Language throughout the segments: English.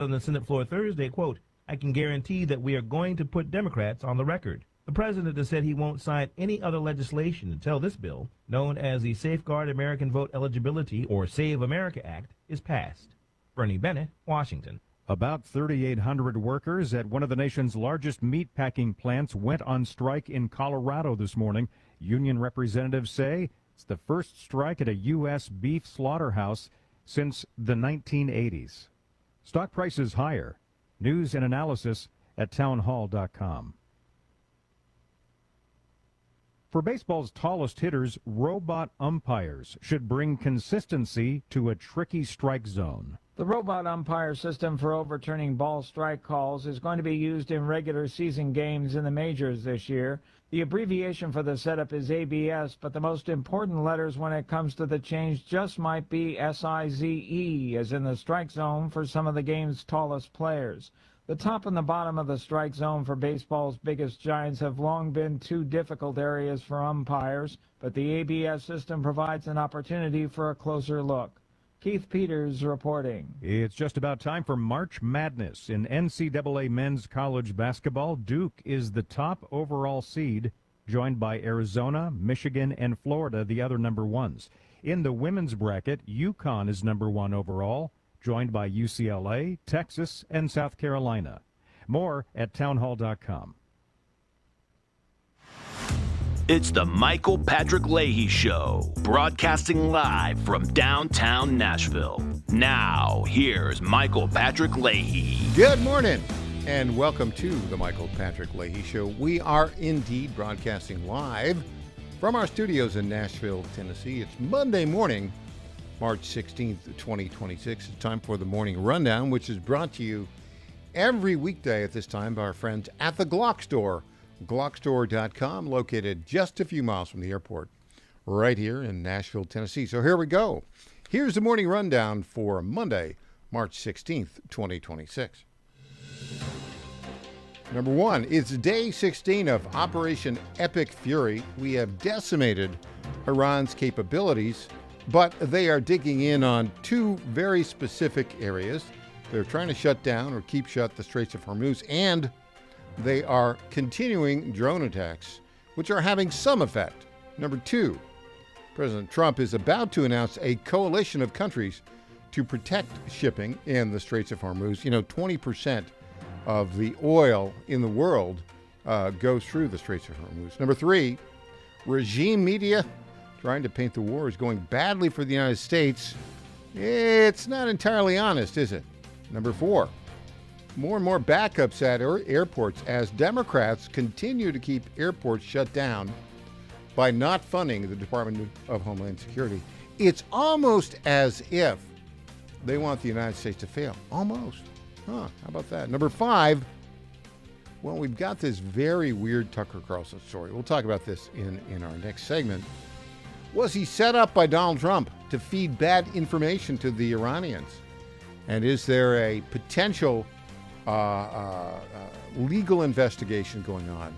on the Senate floor Thursday, quote, "I can guarantee that we are going to put Democrats on the record." The president has said he won't sign any other legislation until this bill, known as the Safeguard American Vote Eligibility or Save America Act, is passed. Bernie Bennett, Washington. About 3,800 workers at one of the nation's largest meatpacking plants went on strike in Colorado this morning. Union representatives say it's the first strike at a U.S. beef slaughterhouse since the 1980s. Stock prices higher. News and analysis at townhall.com. For baseball's tallest hitters, robot umpires should bring consistency to a tricky strike zone. The robot umpire system for overturning ball strike calls is going to be used in regular season games in the majors this year. The abbreviation for the setup is ABS, but the most important letters when it comes to the change just might be SIZE, as in the strike zone for some of the game's tallest players. The top and the bottom of the strike zone for baseball's biggest giants have long been two difficult areas for umpires, but the ABS system provides an opportunity for a closer look. Keith Peters reporting. It's just about time for March Madness. In NCAA men's college basketball, Duke is the top overall seed, joined by Arizona, Michigan, and Florida, the other number ones. In the women's bracket, UConn is number one overall, joined by UCLA, Texas, and South Carolina. More at townhall.com. It's the Michael Patrick Leahy Show, broadcasting live from downtown Nashville. Now, here's Michael Patrick Leahy. Good morning, and welcome to the Michael Patrick Leahy Show. We are indeed broadcasting live from our studios in Nashville, Tennessee. It's Monday morning, March 16th, 2026. It's time for the Morning Rundown, which is brought to you every weekday at this time by our friends at the Glock Store. Glockstore.com, located just a few miles from the airport, right here in Nashville, Tennessee. So here we go. Here's the Morning Rundown for Monday, March 16th, 2026. Number one, it's day 16 of Operation Epic Fury. We have decimated Iran's capabilities, but they are digging in on two very specific areas. They're trying to shut down or keep shut the Straits of Hormuz, and they are continuing drone attacks, which are having some effect. Number two, President Trump is about to announce a coalition of countries to protect shipping in the Straits of Hormuz. 20% of the oil in the world goes through the Straits of Hormuz. Number three, regime media trying to paint the war as going badly for the United States. It's not entirely honest, is it? Number four, more and more backups at airports as Democrats continue to keep airports shut down by not funding the Department of Homeland Security. It's almost as if they want the United States to fail. Almost. How about that? Number five, well, we've got this very weird Tucker Carlson story. We'll talk about this in our next segment. Was he set up by Donald Trump to feed bad information to the Iranians? And is there a potential legal investigation going on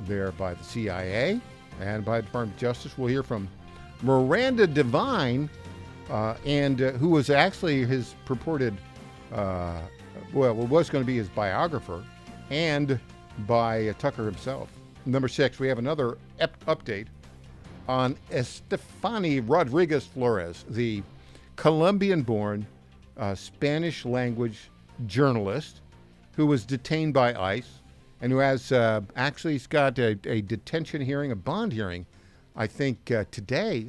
there by the CIA and by the Department of Justice? We'll hear from Miranda Devine, who was actually his purported, was going to be his biographer, and by Tucker himself. Number six, we have another update on Estefany Rodriguez Flores, the Colombian-born Spanish-language journalist who was detained by ICE and who has he's got a detention hearing, a bond hearing, I think today,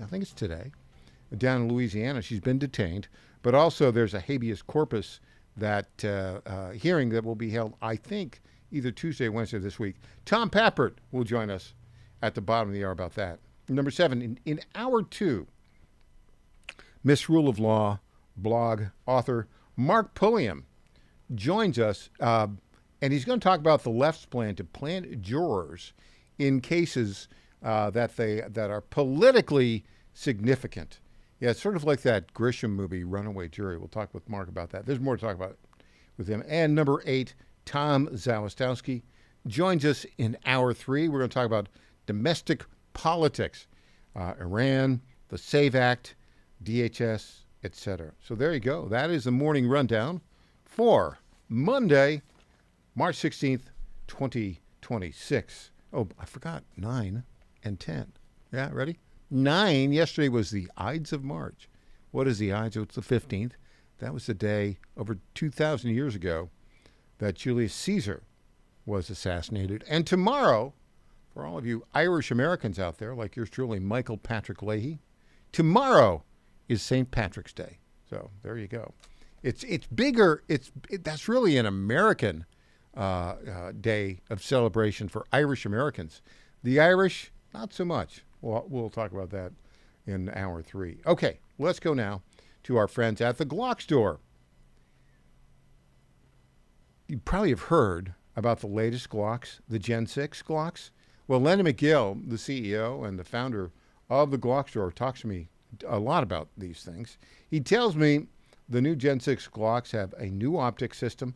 down in Louisiana. She's been detained, but also there's a habeas corpus that hearing that will be held, I think, either Tuesday or Wednesday this week. Tom Pappert will join us at the bottom of the hour about that. Number seven, in hour two, Misrule of Law blog author Mark Pulliam joins us, and he's going to talk about the left's plan to plant jurors in cases that are politically significant. Yeah, it's sort of like that Grisham movie, Runaway Jury. We'll talk with Mark about that. There's more to talk about with him. And number eight, Tom Zawistowski joins us in hour three. We're going to talk about domestic politics, Iran, the SAVE Act, DHS, etc. So there you go. That is the morning rundown for Monday, March 16th, 2026. Oh, I forgot 9 and 10. Yeah, ready? 9, yesterday was the Ides of March. What is the Ides? It's the 15th. That was the day over 2,000 years ago that Julius Caesar was assassinated. And tomorrow, for all of you Irish Americans out there, like yours truly, Michael Patrick Leahy, tomorrow is St. Patrick's Day. So there you go. It's bigger. That's really an American day of celebration for Irish Americans. The Irish, not so much. We'll talk about that in hour 3. Okay, let's go now to our friends at the Glock store. You probably have heard about the latest Glocks, the Gen 6 Glocks. Well, Lenny McGill, the CEO and the founder of the Glock store, talks to me a lot about these things. He tells me the new Gen 6 Glocks have a new optic system,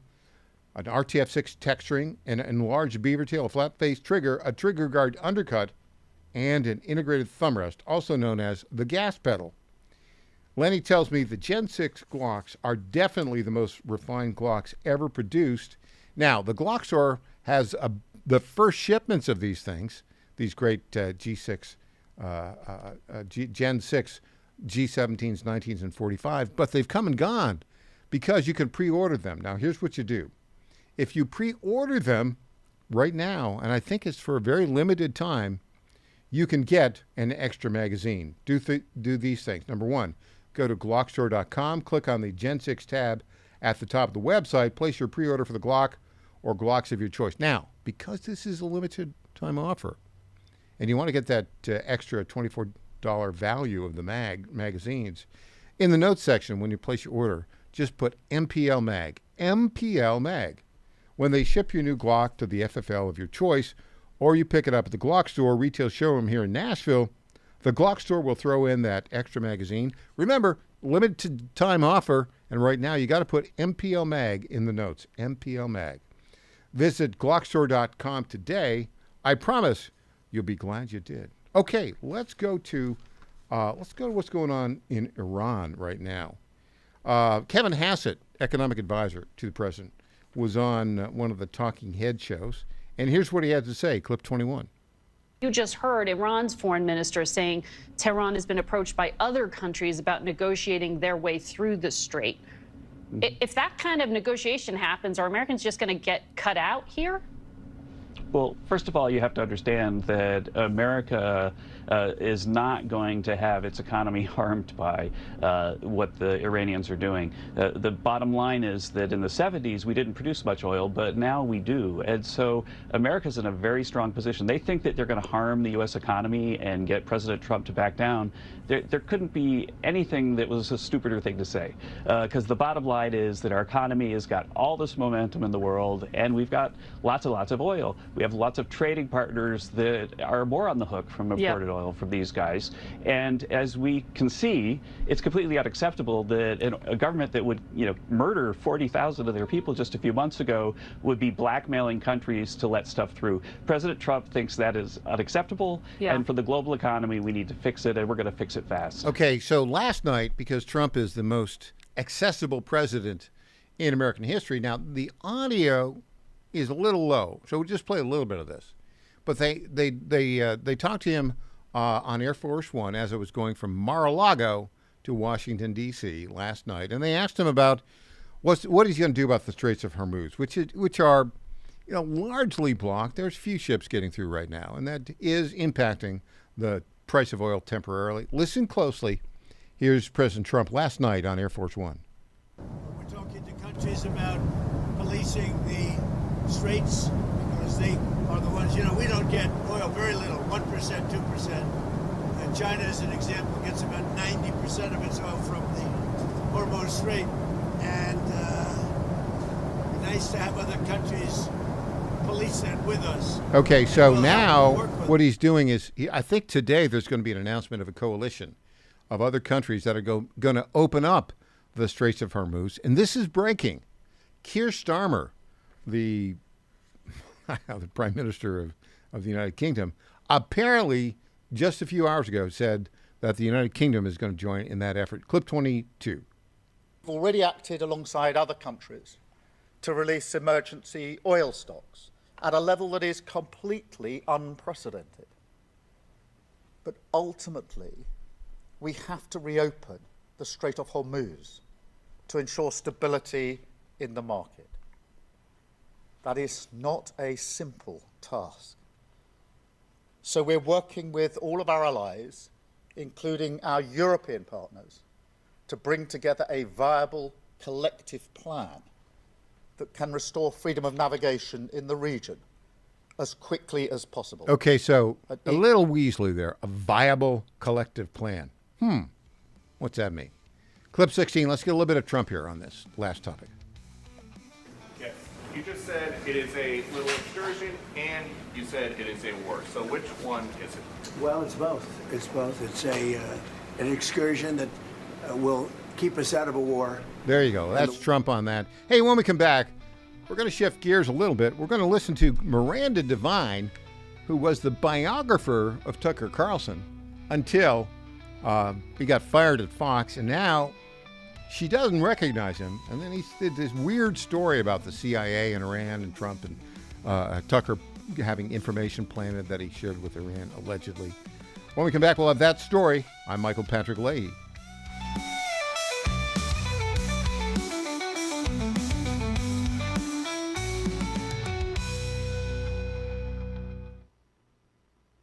an RTF6 texturing, an enlarged beaver tail, a flat-face trigger, a trigger guard undercut, and an integrated thumb rest, also known as the gas pedal. Lenny tells me the Gen 6 Glocks are definitely the most refined Glocks ever produced. Now, the Glock store has the first shipments of these things, these great G6, Gen 6 G17s, 19s, and 45s, but they've come and gone because you can pre-order them. Now, here's what you do. If you pre-order them right now, and I think it's for a very limited time, you can get an extra magazine. Do these things. Number one, go to glockstore.com, click on the Gen 6 tab at the top of the website, place your pre-order for the Glock or Glocks of your choice. Now, because this is a limited time offer, and you want to get that extra $24 value of the magazines, in the notes section when you place your order, just put MPL Mag. MPL Mag. When they ship your new Glock to the FFL of your choice, or you pick it up at the Glock store retail showroom here in Nashville, the Glock store will throw in that extra magazine. Remember, limited time offer, and right now you got to put MPL Mag in the notes. MPL Mag. Visit glockstore.com today. I promise you'll be glad you did. Okay, let's go to what's going on in Iran right now. Kevin Hassett, economic advisor to the president, was on one of the Talking Head shows, and here's what he had to say. Clip 21. You just heard Iran's foreign minister saying Tehran has been approached by other countries about negotiating their way through the strait. If that kind of negotiation happens, are Americans just going to get cut out here? Well, first of all, you have to understand that America is not going to have its economy harmed by what the Iranians are doing. The bottom line is that in the 70s, we didn't produce much oil, but now we do. And so America's in a very strong position. They think that they're going to harm the U.S. economy and get President Trump to back down. There couldn't be anything that was a stupider thing to say, because the bottom line is that our economy has got all this momentum in the world, and we've got lots and lots of oil. We have lots of trading partners that are more on the hook from imported oil from these guys. And as we can see, it's completely unacceptable that a government that would, murder 40,000 of their people just a few months ago would be blackmailing countries to let stuff through. President Trump thinks that is unacceptable. And for the global economy, we need to fix it, and we're going to fix it fast. Okay, so last night, because Trump is the most accessible president in American history, now the audio is a little low, so we'll just play a little bit of this. But they talked to him on Air Force One as it was going from Mar-a-Lago to Washington, D.C. last night, and they asked him about what he's going to do about the Straits of Hormuz, which are largely blocked. There's few ships getting through right now, and that is impacting the price of oil temporarily. Listen closely. Here's President Trump last night on Air Force One. We're talking to countries about policing the straits because they are the ones, we don't get oil, very little, 1%, 2%. And China, as an example, gets about 90% of its oil from the Hormuz Strait. And it'd be nice to have other countries police that with us. Okay, so now what he's doing is, I think today there's going to be an announcement of a coalition of other countries that are going to open up the Straits of Hormuz. And this is breaking. Keir Starmer, the Prime Minister of the United Kingdom, apparently just a few hours ago said that the United Kingdom is going to join in that effort. Clip 22. We've already acted alongside other countries to release emergency oil stocks at a level that is completely unprecedented. But ultimately, we have to reopen the Strait of Hormuz to ensure stability in the market. That is not a simple task. So we're working with all of our allies, including our European partners, to bring together a viable collective plan that can restore freedom of navigation in the region as quickly as possible. Okay, so a little Weasley there. A viable collective plan. What's that mean? Clip 16, let's get a little bit of Trump here on this last topic. Yes, you just said it is a little excursion, and you said it is a war. So which one is it? Well, it's both. It's both. It's an excursion that will keep us out of a war. There you go. That's Trump on that. Hey, when we come back, we're going to shift gears a little bit. We're going to listen to Miranda Devine, who was the biographer of Tucker Carlson until he got fired at Fox, and now she doesn't recognize him. And then he did this weird story about the CIA and Iran and Trump and Tucker having information planted that he shared with Iran, allegedly. When we come back, we'll have that story. I'm Michael Patrick Leahy.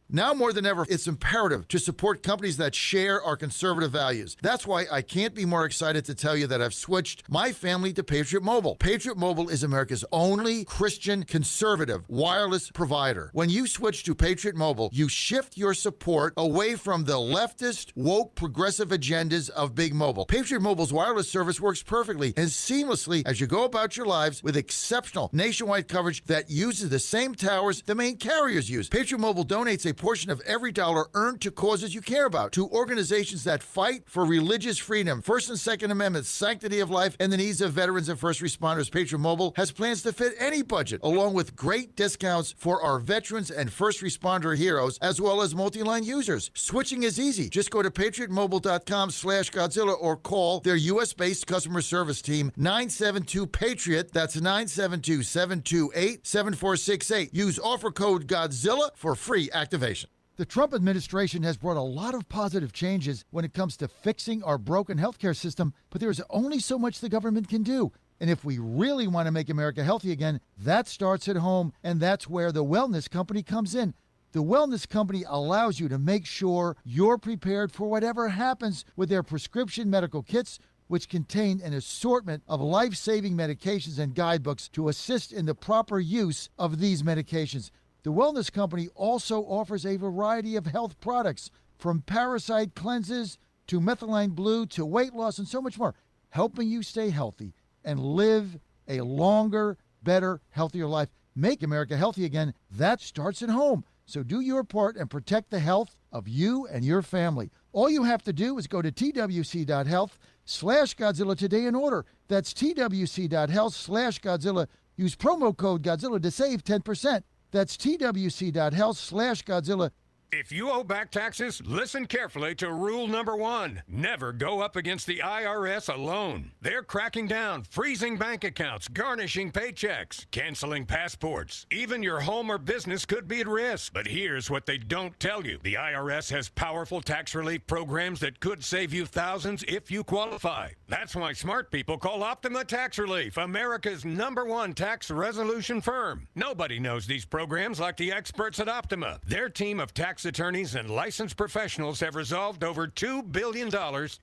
Now more than ever, it's imperative to support companies that share our conservative values. That's why I can't be more excited to tell you that I've switched my family to Patriot Mobile. Patriot Mobile is America's only Christian conservative wireless provider. When you switch to Patriot Mobile, you shift your support away from the leftist, woke, progressive agendas of Big Mobile. Patriot Mobile's wireless service works perfectly and seamlessly as you go about your lives with exceptional nationwide coverage that uses the same towers the main carriers use. Patriot Mobile donates a portion of every dollar earned to causes you care about, to organizations that fight for religious freedom, First and Second Amendments, sanctity of life, and the needs of veterans and first responders. Patriot Mobile has plans to fit any budget, along with great discounts for our veterans and first responder heroes, as well as multi-line users. Switching is easy. Just go to patriotmobile.com/Godzilla or call their U.S.-based customer service team, 972-PATRIOT. That's 972-728-7468. Use offer code Godzilla for free activation. The Trump administration has brought a lot of positive changes when it comes to fixing our broken healthcare system, but there is only so much the government can do. And if we really want to make America healthy again, that starts at home, and that's where the Wellness Company comes in. The Wellness Company allows you to make sure you're prepared for whatever happens with their prescription medical kits, which contain an assortment of life-saving medications and guidebooks to assist in the proper use of these medications. The Wellness Company also offers a variety of health products, from parasite cleanses to methylene blue to weight loss and so much more, helping you stay healthy and live a longer, better, healthier life. Make America healthy again. That starts at home. So do your part and protect the health of you and your family. All you have to do is go to twc.health/Godzilla today and order. That's twc.health/Godzilla. Use promo code Godzilla to save 10%. That's twc.health/Godzilla. If you owe back taxes, listen carefully to rule number 1. Never go up against the IRS alone. They're cracking down, freezing bank accounts, garnishing paychecks, canceling passports. Even your home or business could be at risk. But here's what they don't tell you. The IRS has powerful tax relief programs that could save you thousands if you qualify. That's why smart people call Optima Tax Relief, America's #1 tax resolution firm. Nobody knows these programs like the experts at Optima. Their team of tax attorneys and licensed professionals have resolved over $2 billion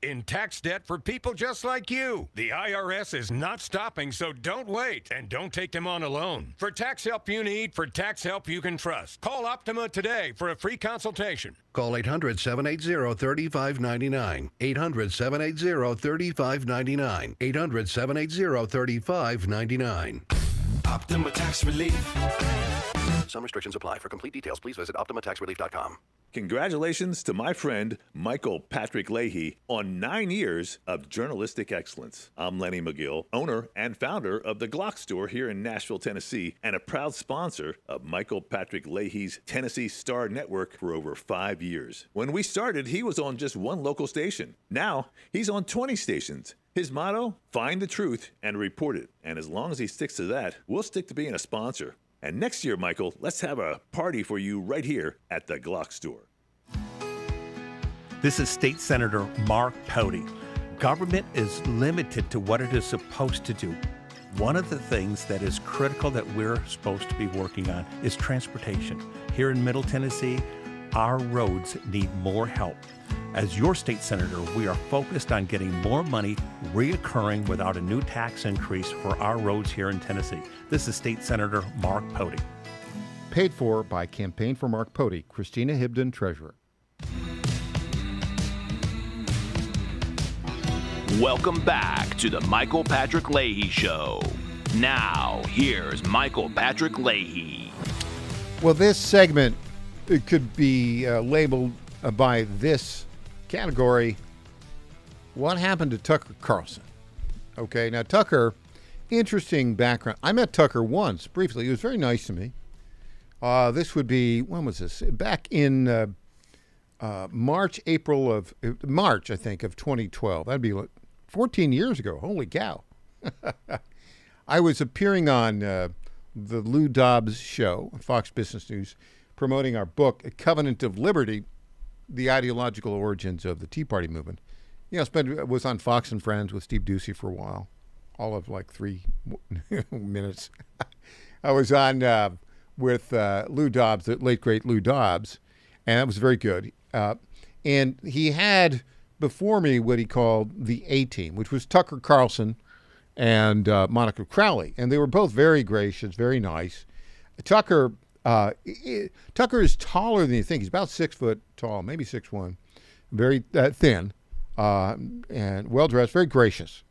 in tax debt for people just like you. The IRS is not stopping, so don't wait, and don't take them on alone. For tax help you need, for tax help you can trust, call Optima today for a free consultation. Call 800-780-3599. 800-780-3599. 800-780-3599. Optima Tax Relief. Some restrictions apply. For complete details, please visit OptimaTaxRelief.com. Congratulations to my friend Michael Patrick Leahy on 9 years of journalistic excellence. I'm Lenny McGill, owner and founder of the Glock Store here in Nashville, Tennessee, and a proud sponsor of Michael Patrick Leahy's Tennessee Star Network for over 5 years. When we started, he was on just one local station. Now, he's on 20 stations His motto, find the truth and report it. And as long as he sticks to that, we'll stick to being a sponsor. And next year, Michael, let's have a party for you right here at the Glock store. This is State Senator Mark Pouty. Government is limited to what it is supposed to do. One of the things that is critical that we're supposed to be working on is transportation. Here in Middle Tennessee, our roads need more help. As your state senator, we are focused on getting more money reoccurring without a new tax increase for our roads here in Tennessee. This is State Senator Mark Pouty. Paid for by Campaign for Mark Pouty, Christina Hibden, Treasurer. Welcome back to the Michael Patrick Leahy Show. Now, here's Michael Patrick Leahy. Well, this segment, it could be labeled by this category, what happened to Tucker Carlson? Okay, now Tucker, interesting background. I met Tucker once, briefly. He was very nice to me. This would be, when was this? Back in March, I think, of 2012. That'd be 14 years ago. Holy cow. I was appearing on the Lou Dobbs show, Fox Business News, promoting our book, A Covenant of Liberty, The Ideological Origins of the Tea Party Movement. You know, was on Fox and Friends with Steve Ducey for a while, all of like 3 minutes. I was on with Lou Dobbs, the late, great Lou Dobbs, and that was very good. And he had before me what he called the A-Team, which was Tucker Carlson and Monica Crowley. And they were both very gracious, very nice. Tucker is taller than you think. He's about 6 foot tall, maybe 6'1", very thin, and well-dressed, very gracious.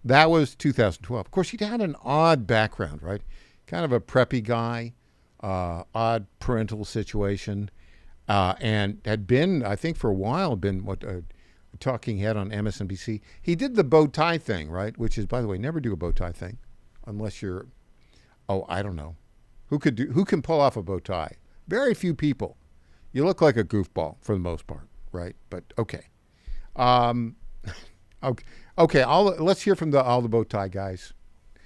That was 2012. Of course, he had an odd background, right? Kind of a preppy guy, odd parental situation, and had been, I think for a while, a talking head on MSNBC. He did the bow tie thing, right? Which is, by the way, never do a bow tie thing unless you're, I don't know. Who can pull off a bow tie? Very few people. You look like a goofball for the most part, right? But okay. Okay. Let's hear from all the bow tie guys.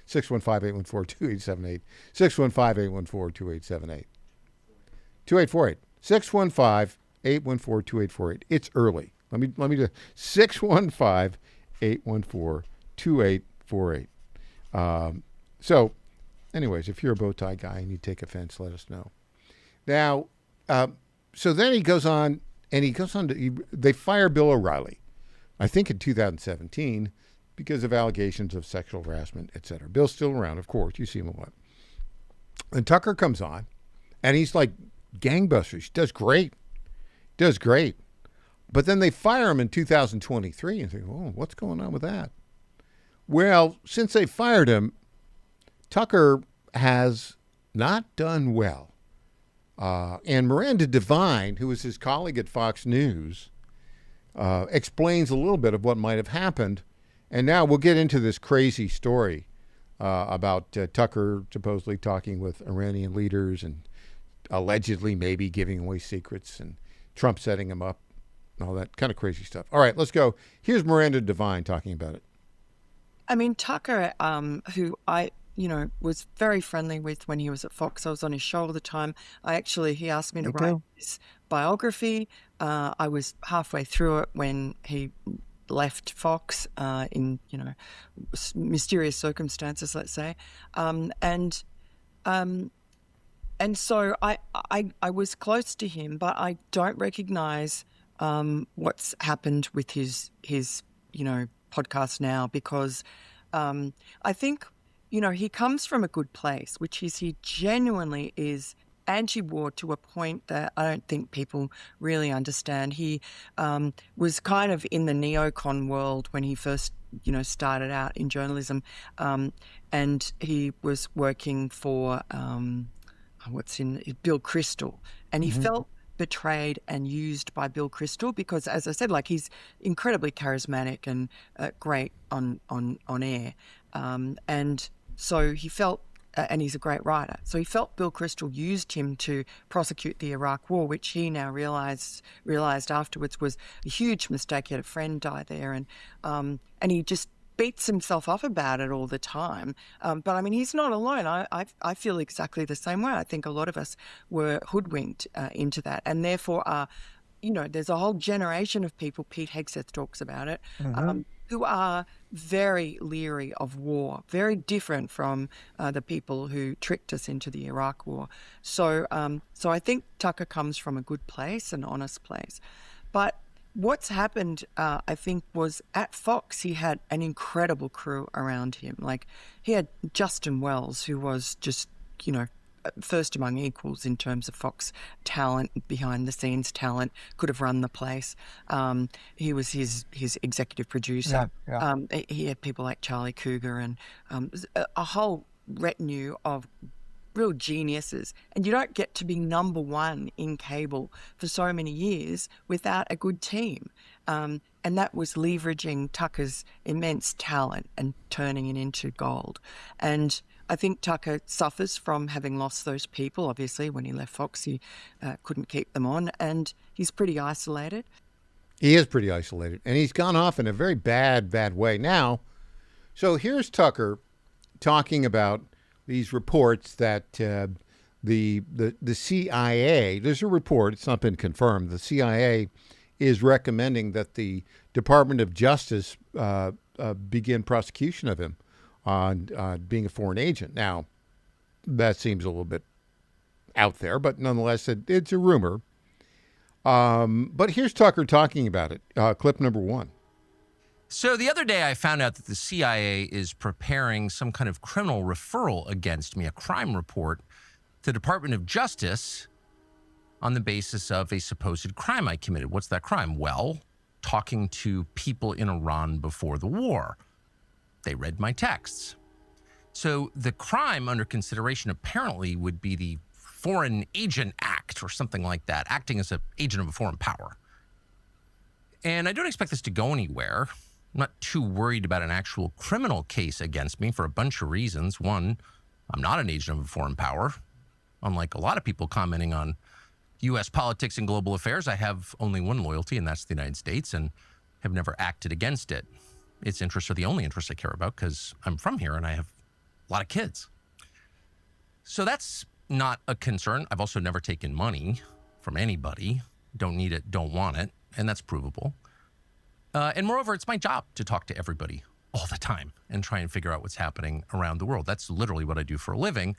615-814-2878. 615-814-2878. 2848. 615-814-2848. It's early. Let me do 615-814-2848. So, anyways, if you're a bow tie guy and you take offense, let us know. Now, so then he goes on to, they fire Bill O'Reilly, I think in 2017, because of allegations of sexual harassment, et cetera. Bill's still around, of course. You see him a lot. And Tucker comes on, and he's like gangbusters. Does great. But then they fire him in 2023 and think, oh, what's going on with that? Well, since they fired him, Tucker has not done well. And Miranda Devine, who was his colleague at Fox News, explains a little bit of what might have happened. And now we'll get into this crazy story about Tucker supposedly talking with Iranian leaders and allegedly maybe giving away secrets and Trump setting him up and all that kind of crazy stuff. All right, let's go. Here's Miranda Devine talking about it. I mean, Tucker, who I was very friendly with when he was at Fox. I was on his show all the time. He asked me to write his biography. I was halfway through it when he left Fox in, mysterious circumstances, let's say. And so I was close to him, but I don't recognize what's happened with his podcast now, because I think, he comes from a good place, which is he genuinely is anti-war to a point that I don't think people really understand. He was kind of in the neocon world when he first, started out in journalism, and he was working for Bill Kristol, and he felt betrayed and used by Bill Kristol because, as I said, he's incredibly charismatic and great on air, and so he felt and he's a great writer. So he felt Bill Kristol used him to prosecute the Iraq War, which he now realized afterwards was a huge mistake. He had a friend die there, and he just beats himself up about it all the time. But I mean, he's not alone. I feel exactly the same way. I think a lot of us were hoodwinked into that, and therefore there's a whole generation of people, Pete Hegseth talks about it, who are very leery of war, very different from the people who tricked us into the Iraq War. So I think Tucker comes from a good place, an honest place. But what's happened, I think, was at Fox, he had an incredible crew around him. Like, he had Justin Wells, who was just, first among equals in terms of Fox talent, behind the scenes talent, could have run the place. He was his executive producer. Yeah. He had people like Charlie Cougar and a whole retinue of real geniuses. And you don't get to be number one in cable for so many years without a good team. And that was leveraging Tucker's immense talent and turning it into gold. And I think Tucker suffers from having lost those people. Obviously, when he left Fox, he couldn't keep them on, and he's pretty isolated. He is pretty isolated, and he's gone off in a very bad way now. So here's Tucker talking about these reports that the CIA, there's a report, it's not been confirmed, the CIA is recommending that the Department of Justice begin prosecution of him on being a foreign agent. Now, that seems a little bit out there, but nonetheless, it's a rumor. But here's Tucker talking about it. Clip number 1. So the other day I found out that the CIA is preparing some kind of criminal referral against me, a crime report, to the Department of Justice on the basis of a supposed crime I committed. What's that crime? Well, talking to people in Iran before the war. They read my texts. So the crime under consideration apparently would be the Foreign Agent Act or something like that, acting as an agent of a foreign power. And I don't expect this to go anywhere. I'm not too worried about an actual criminal case against me for a bunch of reasons. One, I'm not an agent of a foreign power. Unlike a lot of people commenting on U.S. politics and global affairs, I have only one loyalty, and that's the United States, and have never acted against it. Its interests are the only interests I care about because I'm from here and I have a lot of kids. So that's not a concern. I've also never taken money from anybody. Don't need it, don't want it, and that's provable. And moreover, it's my job to talk to everybody all the time and try and figure out what's happening around the world. That's literally what I do for a living,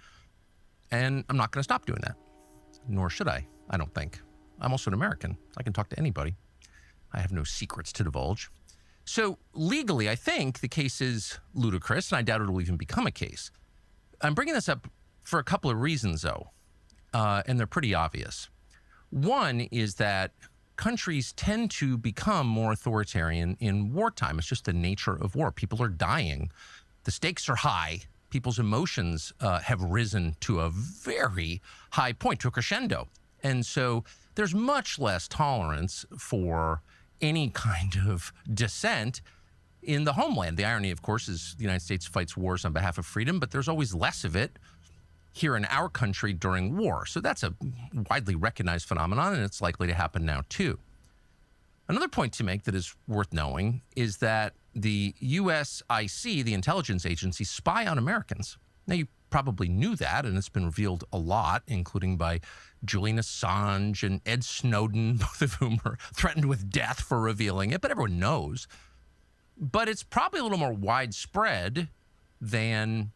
and I'm not going to stop doing that, nor should I don't think. I'm also an American. I can talk to anybody. I have no secrets to divulge. So legally, I think the case is ludicrous, and I doubt it will even become a case. I'm bringing this up for a couple of reasons, though, and they're pretty obvious. One is that countries tend to become more authoritarian in wartime. It's just the nature of war. People are dying. The stakes are high. People's emotions have risen to a very high point, to a crescendo. And so there's much less tolerance for any kind of dissent in the homeland. The irony, of course, is the United States fights wars on behalf of freedom, but there's always less of it here in our country during war. So that's a widely recognized phenomenon, and it's likely to happen now, too. Another point to make that is worth knowing is that the USIC, the intelligence agency, spy on Americans. Now, you probably knew that, and it's been revealed a lot, including by Julian Assange and Ed Snowden, both of whom are threatened with death for revealing it, but everyone knows. But it's probably a little more widespread than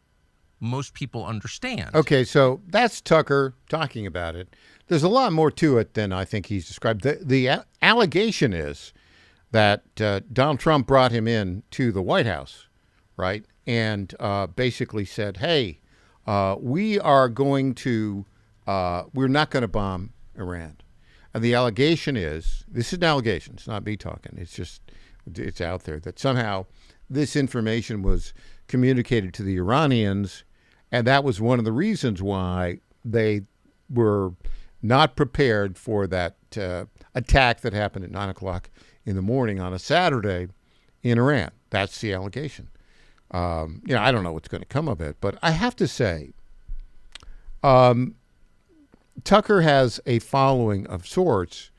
most people understand. Okay, so that's Tucker talking about it. There's a lot more to it than I think he's described. The allegation is that Donald Trump brought him in to the White House, right, and basically said, hey, we are going to, we're not going to bomb Iran. And the allegation is, this is an allegation, it's not me talking, it's just, it's out there, that somehow this information was communicated to the Iranians, and that was one of the reasons why they were not prepared for that attack that happened at 9 o'clock in the morning on a Saturday in Iran. That's the allegation. I don't know what's going to come of it, but I have to say, Tucker has a following of sorts,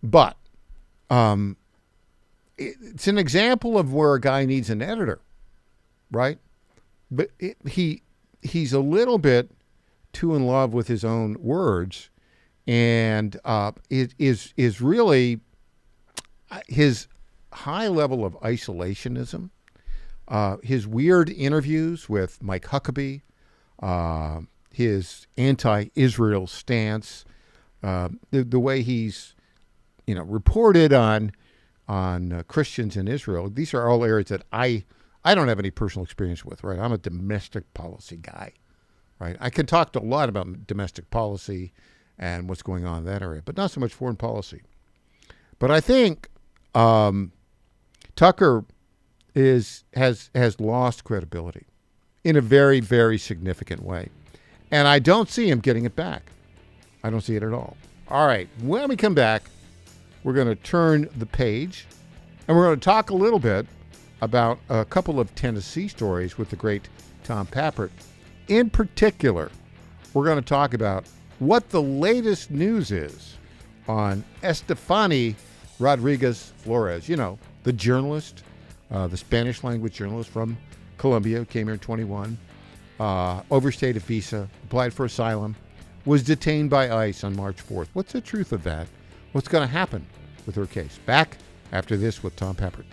but it's an example of where a guy needs an editor, right? But he's a little bit too in love with his own words, and it is really his high level of isolationism, his weird interviews with Mike Huckabee, his anti-Israel stance, the way he's, reported on Christians in Israel. These are all areas that I don't have any personal experience with, right? I'm a domestic policy guy, right? I can talk a lot about domestic policy and what's going on in that area, but not so much foreign policy. But I think Tucker has lost credibility in a very, very significant way. And I don't see him getting it back. I don't see it at all. All right, when we come back, we're going to turn the page, and we're going to talk a little bit about a couple of Tennessee stories with the great Tom Pappert. In particular, we're going to talk about what the latest news is on Estefany Rodriguez Flores, the journalist, the Spanish language journalist from Colombia, came here in 21, overstayed a visa, applied for asylum, was detained by ICE on March 4th. What's the truth of that? What's going to happen with her case? Back after this with Tom Pappert.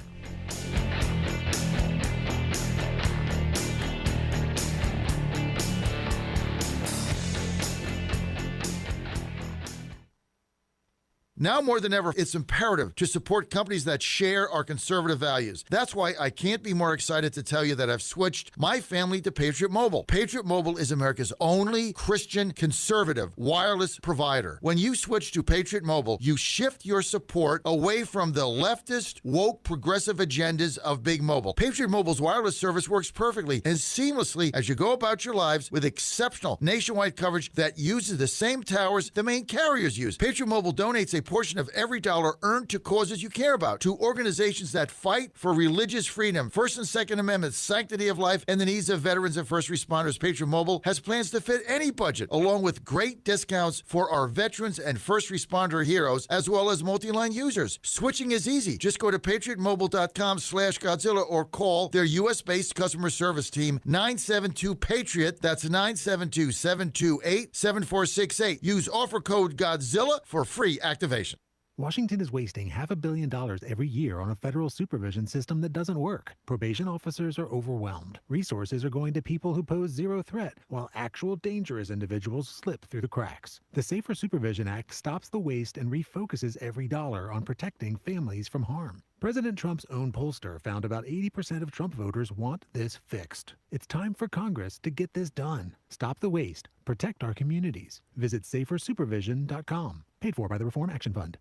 Now more than ever, it's imperative to support companies that share our conservative values. That's why I can't be more excited to tell you that I've switched my family to Patriot Mobile. Patriot Mobile is America's only Christian conservative wireless provider. When you switch to Patriot Mobile, you shift your support away from the leftist, woke, progressive agendas of Big Mobile. Patriot Mobile's wireless service works perfectly and seamlessly as you go about your lives with exceptional nationwide coverage that uses the same towers the main carriers use. Patriot Mobile donates a portion of every dollar earned to causes you care about, to organizations that fight for religious freedom, First and Second Amendments, sanctity of life, and the needs of veterans and first responders. Patriot Mobile has plans to fit any budget, along with great discounts for our veterans and first responder heroes, as well as multi-line users. Switching is easy. Just go to patriotmobile.com/Godzilla or call their U.S.-based customer service team, 972-PATRIOT. That's 972-728-7468. Use offer code Godzilla for free activation. Washington is wasting $500 million every year on a federal supervision system that doesn't work. Probation officers are overwhelmed. Resources are going to people who pose zero threat, while actual dangerous individuals slip through the cracks. The Safer Supervision Act stops the waste and refocuses every dollar on protecting families from harm. President Trump's own pollster found about 80% of Trump voters want this fixed. It's time for Congress to get this done. Stop the waste. Protect our communities. Visit safersupervision.com. Paid for by the Reform Action Fund.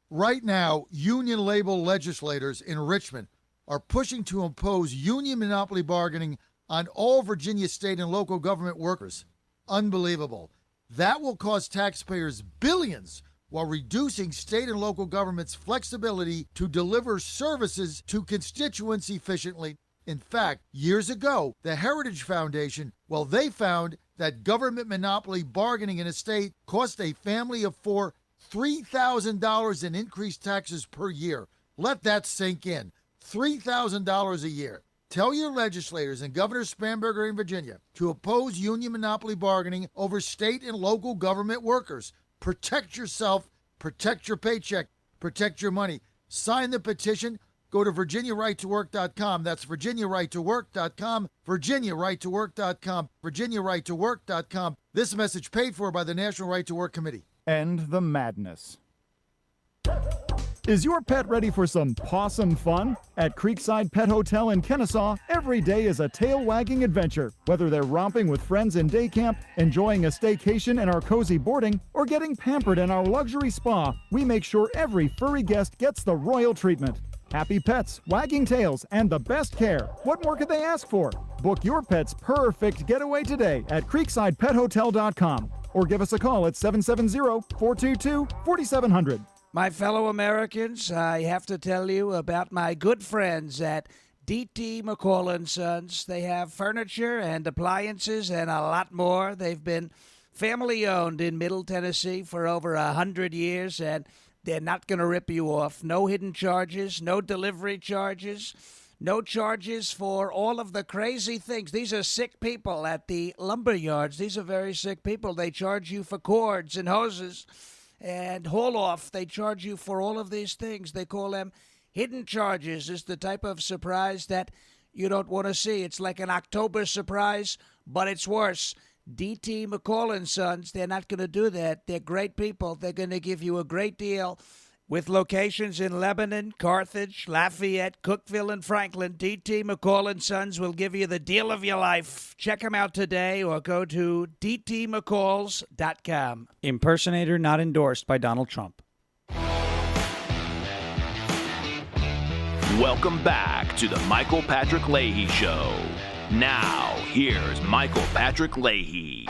Right now, union label legislators in Richmond are pushing to impose union monopoly bargaining on all Virginia state and local government workers. Unbelievable. That will cost taxpayers billions while reducing state and local governments' flexibility to deliver services to constituents efficiently. In fact, years ago, the Heritage Foundation, they found that government monopoly bargaining in a state cost a family of four $3,000 in increased taxes per year. Let that sink in. $3,000 a year. Tell your legislators and Governor Spanberger in Virginia to oppose union monopoly bargaining over state and local government workers. Protect yourself, protect your paycheck, protect your money. Sign the petition. Go to VirginiaRightToWork.com. That's VirginiaRightToWork.com. VirginiaRightToWork.com. VirginiaRightToWork.com. This message paid for by the National Right to Work Committee. End the madness. Is your pet ready for some pawsome fun? At Creekside Pet Hotel in Kennesaw, every day is a tail-wagging adventure. Whether they're romping with friends in day camp, enjoying a staycation in our cozy boarding, or getting pampered in our luxury spa, we make sure every furry guest gets the royal treatment. Happy pets, wagging tails, and the best care. What more could they ask for? Book your pet's perfect getaway today at CreeksidePetHotel.com or give us a call at 770-422-4700. My fellow Americans, I have to tell you about my good friends at D.T. McCall & Sons. They have furniture and appliances and a lot more. They've been family-owned in Middle Tennessee for over 100 years, and they're not going to rip you off. No hidden charges, no delivery charges, no charges for all of the crazy things. These are sick people at the lumber yards. These are very sick people. They charge you for cords and hoses and haul-off. They charge you for all of these things. They call them hidden charges. It's the type of surprise that you don't want to see. It's like an October surprise, but it's worse. D.T. McCall & Sons, they're not going to do that. They're great people. They're going to give you a great deal. With locations in Lebanon, Carthage, Lafayette, Cookeville, and Franklin, D.T. McCall & Sons will give you the deal of your life. Check them out today or go to dtmccalls.com. Impersonator not endorsed by Donald Trump. Welcome back to the Michael Patrick Leahy Show. Now, here's Michael Patrick Leahy.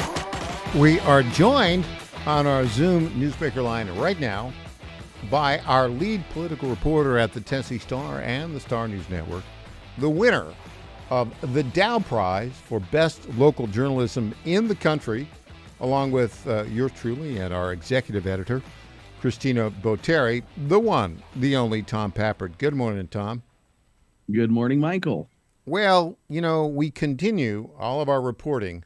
We are joined on our Zoom newsmaker line right now by our lead political reporter at the Tennessee Star and the Star News Network, the winner of the Dow Prize for Best Local Journalism in the country, along with yours truly and our executive editor, Christina Botteri, the one, the only Tom Pappert. Good morning, Tom. Good morning, Michael. Well, you know, we continue all of our reporting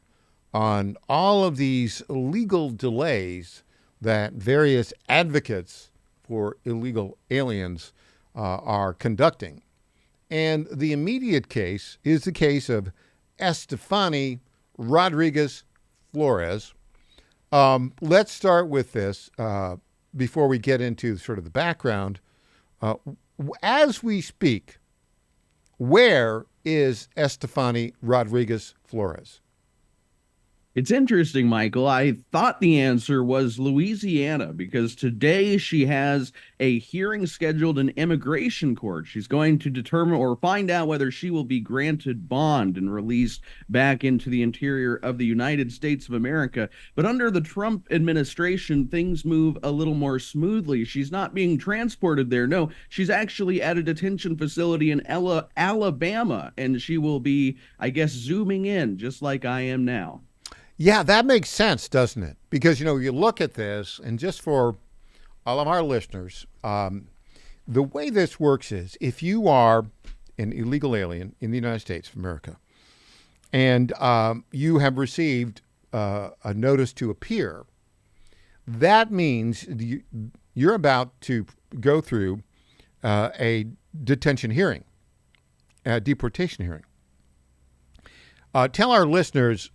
on all of these legal delays that various advocates for illegal aliens are conducting. And the immediate case is the case of Estefany Rodriguez Flores. Let's start with this before we get into sort of the background. As we speak, where is Estefany Rodriguez Flores? It's interesting, Michael. I thought the answer was Louisiana because today she has a hearing scheduled in immigration court. She's going to determine or find out whether she will be granted bond and released back into the interior of the United States of America. But under the Trump administration, things move a little more smoothly. She's not being transported there. No, she's actually at a detention facility in Alabama, and she will be, I guess, zooming in just like I am now. Yeah, that makes sense, doesn't it? Because, you know, you look at this, and just for all of our listeners, the way this works is if you are an illegal alien in the United States of America and you have received a notice to appear, that means you're about to go through a detention hearing, a deportation hearing. Tell our listeners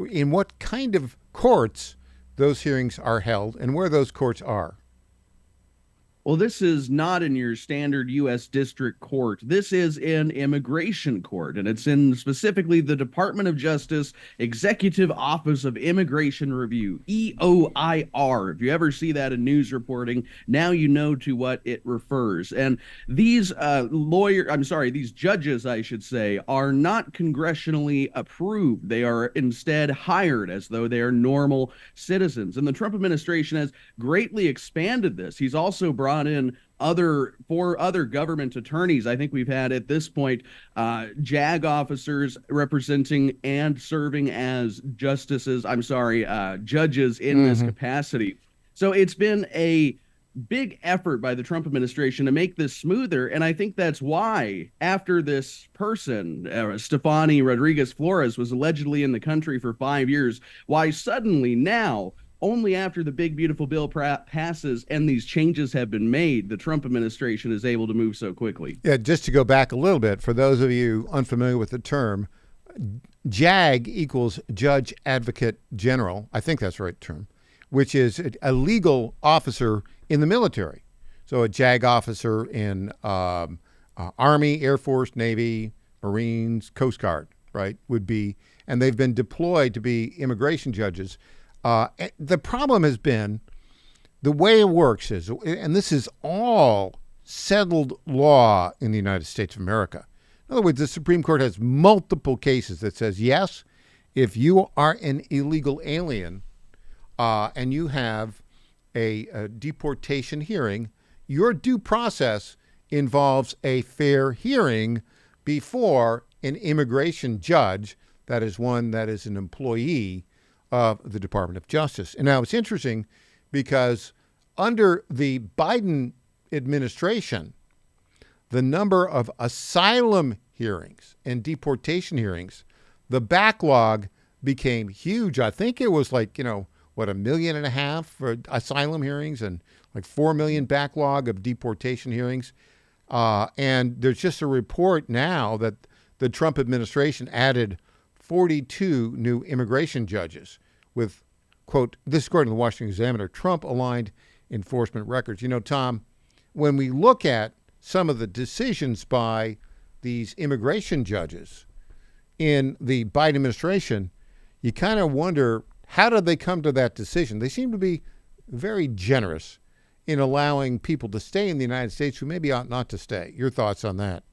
in what kind of courts those hearings are held and where those courts are. Well, this is not in your standard U.S. District Court. This is in immigration court, and it's in specifically the Department of Justice Executive Office of Immigration Review, EOIR. If you ever see that in news reporting, now you know to what it refers. And these these judges, I should say, are not congressionally approved. They are instead hired as though they are normal citizens. And the Trump administration has greatly expanded this. He's also brought in four other government attorneys. I think we've had at this point JAG officers representing and serving as judges in this capacity. So it's been a big effort by the Trump administration to make this smoother. And I think that's why after this person, Estefany Rodriguez Flores, was allegedly in the country for 5 years, why suddenly now, only after the big, beautiful bill passes and these changes have been made, the Trump administration is able to move so quickly. Yeah, just to go back a little bit, for those of you unfamiliar with the term, JAG equals Judge Advocate General. I think that's the right term, which is a legal officer in the military. So a JAG officer in Army, Air Force, Navy, Marines, Coast Guard, right, would be, and they've been deployed to be immigration judges. The problem has been the way it works is, and this is all settled law in the United States of America. In other words, the Supreme Court has multiple cases that says, yes, if you are an illegal alien and you have a deportation hearing, your due process involves a fair hearing before an immigration judge, that is one that is an employee of the Department of Justice. And now it's interesting because under the Biden administration, the number of asylum hearings and deportation hearings, the backlog became huge. I think it was like, 1.5 million for asylum hearings and like 4 million backlog of deportation hearings. And there's just a report now that the Trump administration added 42 new immigration judges with, quote, this is according to the Washington Examiner, Trump-aligned enforcement records. Tom, when we look at some of the decisions by these immigration judges in the Biden administration, you kind of wonder, how did they come to that decision? They seem to be very generous in allowing people to stay in the United States who maybe ought not to stay. Your thoughts on that?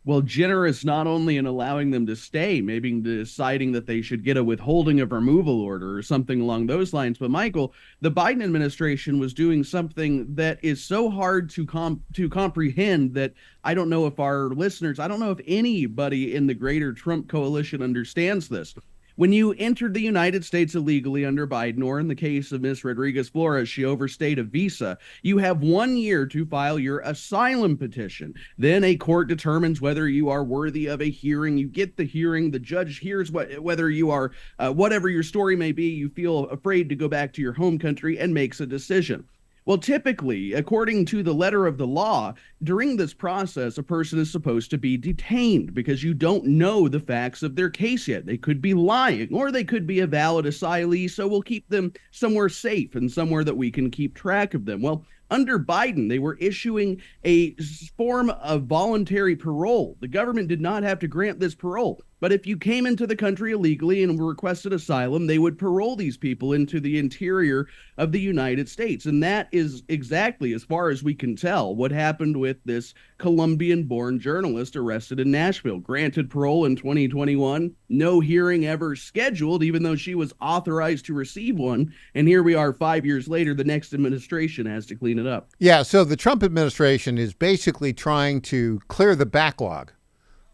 Well, generous not only in allowing them to stay, maybe deciding that they should get a withholding of removal order or something along those lines. But Michael, the Biden administration was doing something that is so hard to comprehend that I don't know if our listeners, I don't know if anybody in the greater Trump coalition understands this. When you entered the United States illegally under Biden, or in the case of Ms. Rodriguez-Flores, she overstayed a visa, you have 1 year to file your asylum petition. Then a court determines whether you are worthy of a hearing. You get the hearing. The judge hears whether you are, whatever your story may be, you feel afraid to go back to your home country and makes a decision. Well, typically, according to the letter of the law, during this process, a person is supposed to be detained because you don't know the facts of their case yet. They could be lying, or they could be a valid asylee, so we'll keep them somewhere safe and somewhere that we can keep track of them. Well, under Biden, they were issuing a form of voluntary parole. The government did not have to grant this parole. But if you came into the country illegally and requested asylum, they would parole these people into the interior of the United States. And that is exactly, as far as we can tell, what happened with this Colombian-born journalist arrested in Nashville. Granted parole in 2021, no hearing ever scheduled, even though she was authorized to receive one. And here we are 5 years later, the next administration has to clean it up. Yeah, so the Trump administration is basically trying to clear the backlog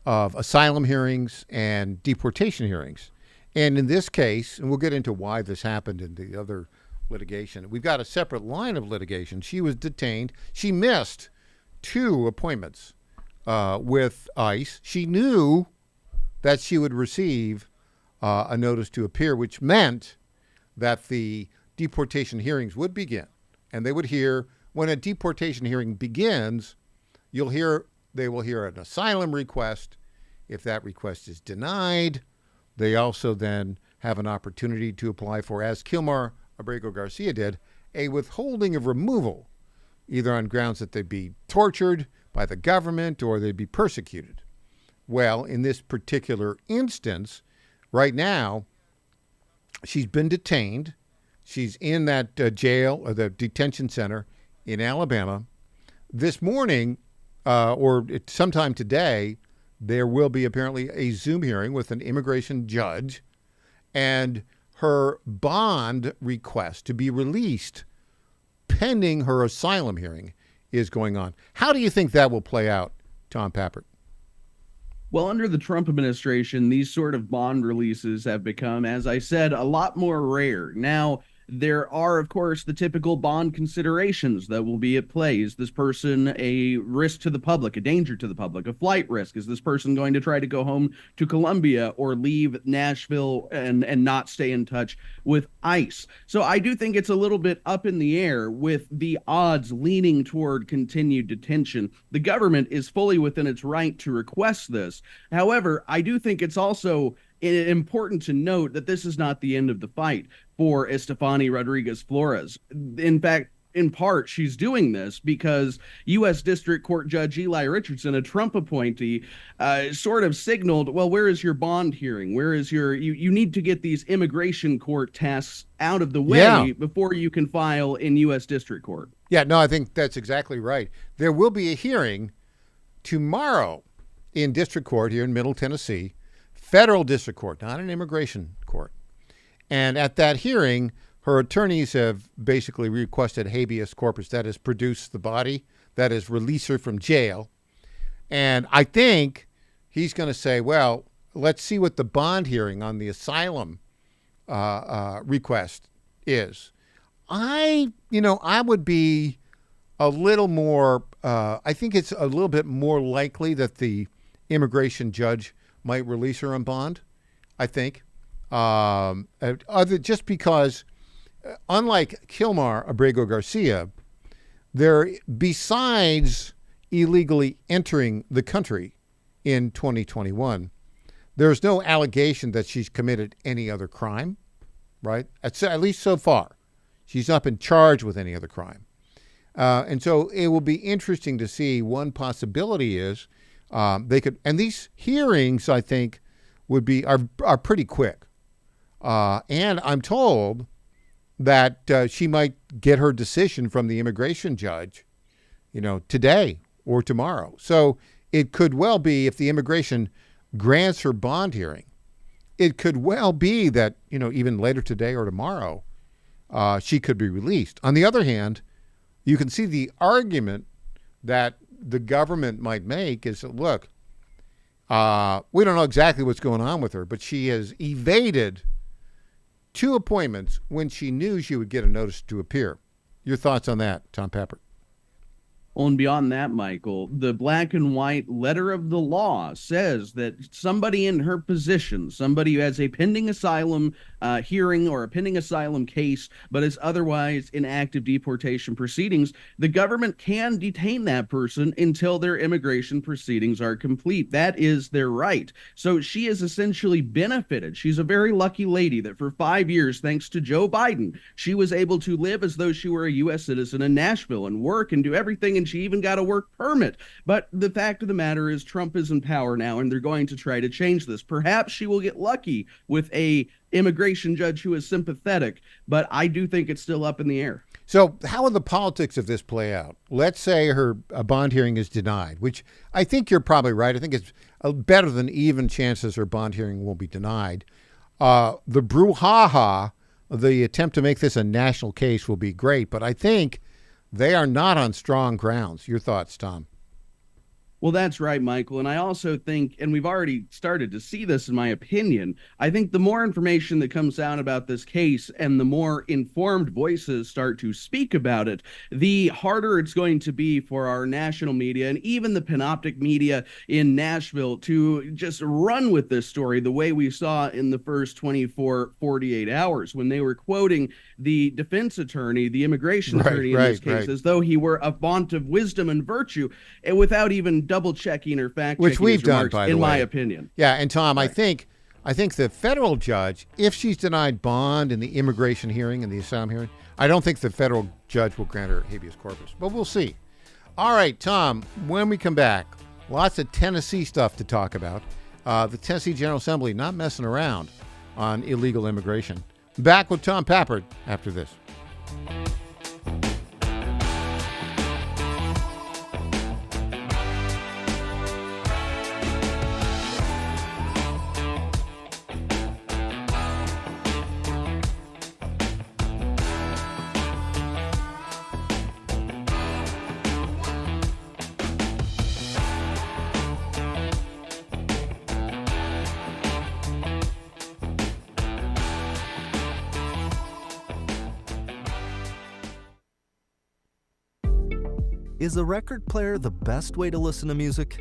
of asylum hearings and deportation hearings. And in this case, and we'll get into why this happened in the other litigation, we've got a separate line of litigation. She was detained. She missed 2 appointments with ICE. She knew that she would receive a notice to appear, which meant that the deportation hearings would begin. And they would hear, when a deportation hearing begins, they will hear an asylum request. If that request is denied, they also then have an opportunity to apply for, as Kilmar Abrego Garcia did, a withholding of removal, either on grounds that they'd be tortured by the government or they'd be persecuted. Well, in this particular instance, right now, she's been detained. She's in that jail or the detention center in Alabama. This morning, or sometime today, there will be apparently a Zoom hearing with an immigration judge, and her bond request to be released pending her asylum hearing is going on. How do you think that will play out, Tom Pappert? Well, under the Trump administration, these sort of bond releases have become, as I said, a lot more rare. Now, there are, of course, the typical bond considerations that will be at play. Is this person a risk to the public, a danger to the public, a flight risk? Is this person going to try to go home to Colombia or leave Nashville and not stay in touch with ICE? So I do think it's a little bit up in the air with the odds leaning toward continued detention. The government is fully within its right to request this. However, I do think it's also important to note that this is not the end of the fight for Estefany Rodriguez-Flores. In fact, in part, she's doing this because U.S. District Court Judge Eli Richardson, a Trump appointee, sort of signaled, well, where is your bond hearing? Where is your, you need to get these immigration court tasks out of the way before you can file in U.S. District Court. Yeah, no, I think that's exactly right. There will be a hearing tomorrow in District Court here in Middle Tennessee, federal district court, not an immigration court. And at that hearing, her attorneys have basically requested habeas corpus, that is, produce the body, that is, release her from jail. And I think he's going to say, well, let's see what the bond hearing on the asylum request is. I would be a little more, I think it's a little bit more likely that the immigration judge might release her on bond, I think. Just because, unlike Kilmar Abrego Garcia, besides illegally entering the country in 2021, there's no allegation that she's committed any other crime, right? At least so far. She's not been charged with any other crime. And so it will be interesting to see. One possibility is they could, and these hearings, I think, are pretty quick. And I'm told that she might get her decision from the immigration judge, today or tomorrow. So it could well be, if the immigration grants her bond hearing, it could well be that, even later today or tomorrow, she could be released. On the other hand, you can see the argument that the government might make is that, look, we don't know exactly what's going on with her, but she has evaded 2 appointments when she knew she would get a notice to appear. Your thoughts on that, Tom Pappert? Well, and beyond that, Michael, the black and white letter of the law says that somebody in her position, somebody who has a pending asylum hearing or a pending asylum case, but is otherwise in active deportation proceedings, the government can detain that person until their immigration proceedings are complete. That is their right. So she is essentially benefited. She's a very lucky lady that for 5 years, thanks to Joe Biden, she was able to live as though she were a U.S. citizen in Nashville and work and do everything, and she even got a work permit. But the fact of the matter is Trump is in power now, and they're going to try to change this. Perhaps she will get lucky with a immigration judge who is sympathetic, but I do think it's still up in the air. So how will the politics of this play out? Let's say her bond hearing is denied, which I think you're probably right. I think it's better than even chances her bond hearing will be denied. The brouhaha, the attempt to make this a national case will be great, but I think they are not on strong grounds. Your thoughts, Tom? Well, that's right, Michael. And I also think, and we've already started to see this in my opinion, I think the more information that comes out about this case and the more informed voices start to speak about it, the harder it's going to be for our national media and even the panoptic media in Nashville to just run with this story the way we saw in the first 48 hours when they were quoting the defense attorney, the immigration attorney in this case, as though he were a font of wisdom and virtue, and without even double checking or fact checking, which we've done, by the way, in my opinion. Yeah, and Tom, I think the federal judge, if she's denied bond in the immigration hearing and the asylum hearing, I don't think the federal judge will grant her habeas corpus, but we'll see. All right, Tom, when we come back, lots of Tennessee stuff to talk about. The Tennessee General Assembly not messing around on illegal immigration. Back with Tom Pappert after this. Is a record player the best way to listen to music?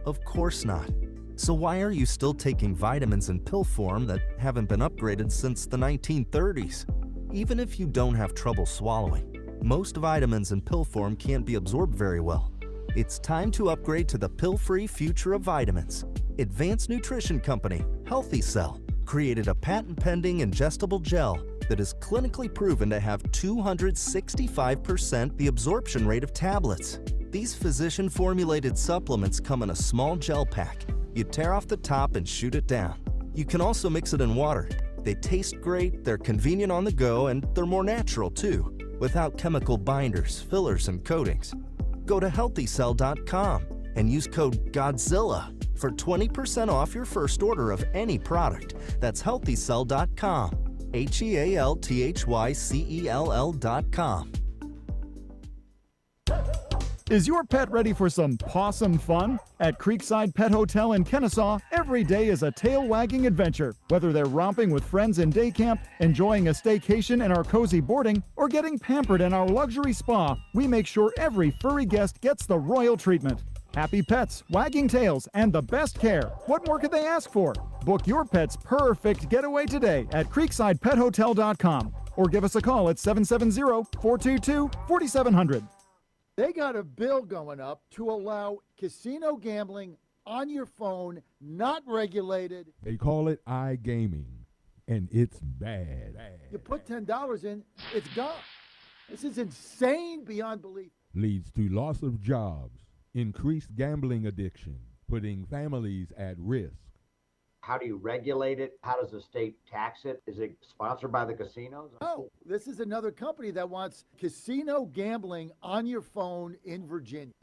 Of course not. So why are you still taking vitamins in pill form that haven't been upgraded since the 1930s? Even if you don't have trouble swallowing, most vitamins in pill form can't be absorbed very well. It's time to upgrade to the pill-free future of vitamins. Advanced nutrition company, Healthy Cell, created a patent-pending ingestible gel that is clinically proven to have 265% the absorption rate of tablets. These physician-formulated supplements come in a small gel pack. You tear off the top and shoot it down. You can also mix it in water. They taste great, they're convenient on the go, and they're more natural too, without chemical binders, fillers, and coatings. Go to HealthyCell.com and use code GODZILLA for 20% off your first order of any product. That's HealthyCell.com. HealthyCell.com. Is your pet ready for some pawsome fun? At Creekside Pet Hotel in Kennesaw, every day is a tail-wagging adventure. Whether they're romping with friends in day camp, enjoying a staycation in our cozy boarding, or getting pampered in our luxury spa, we make sure every furry guest gets the royal treatment. Happy pets, wagging tails, and the best care. What more could they ask for? Book your pet's perfect getaway today at creeksidepethotel.com or give us a call at 770-422-4700. They got a bill going up to allow casino gambling on your phone, not regulated. They call it iGaming, and it's bad. You put $10 in, it's gone. This is insane beyond belief. Leads to loss of jobs, increased gambling addiction, putting families at risk. How do you regulate it? How does the state tax it? Is it sponsored by the casinos? No, this is another company that wants casino gambling on your phone in Virginia.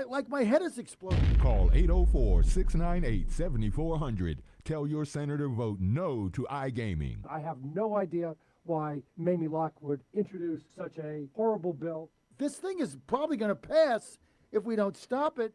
Like my head is exploding. Call 804-698-7400. Tell your senator vote no to iGaming. I have no idea why Mamie Locke would introduce such a horrible bill. This thing is probably going to pass if we don't stop it.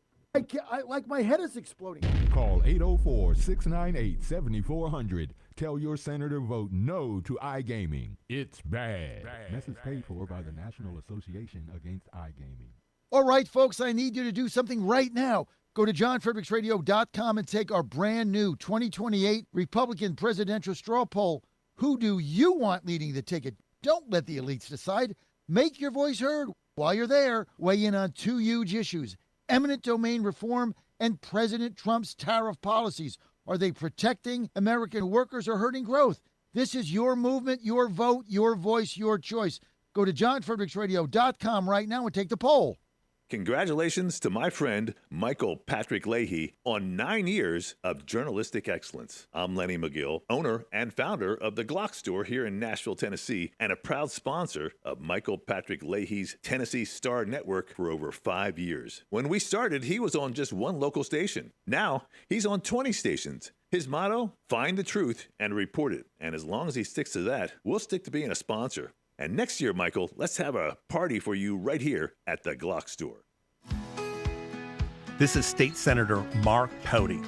Like my head is exploding. Call 804-698-7400. Tell your senator vote no to iGaming. It's bad. Message paid for by the National Association Against iGaming. All right, folks, I need you to do something right now. Go to johnfredericksradio.com and take our brand new 2028 Republican presidential straw poll. Who do you want leading the ticket? Don't let the elites decide. Make your voice heard. While you're there, weigh in on two huge issues: eminent domain reform and President Trump's tariff policies. Are they protecting American workers or hurting growth? This is your movement, your vote, your voice, your choice. Go to johnfredericksradio.com right now and take the poll. Congratulations to my friend Michael Patrick Leahy on 9 years of journalistic excellence. I'm Lenny McGill, owner and founder of the Glock Store here in Nashville, Tennessee, and a proud sponsor of Michael Patrick Leahy's Tennessee Star Network for over 5 years. When we started, he was on just one local station. Now, he's on 20 stations. His motto, find the truth and report it. And as long as he sticks to that, we'll stick to being a sponsor. And next year, Michael, let's have a party for you right here at the Glock Store. This is State Senator Mark Pody.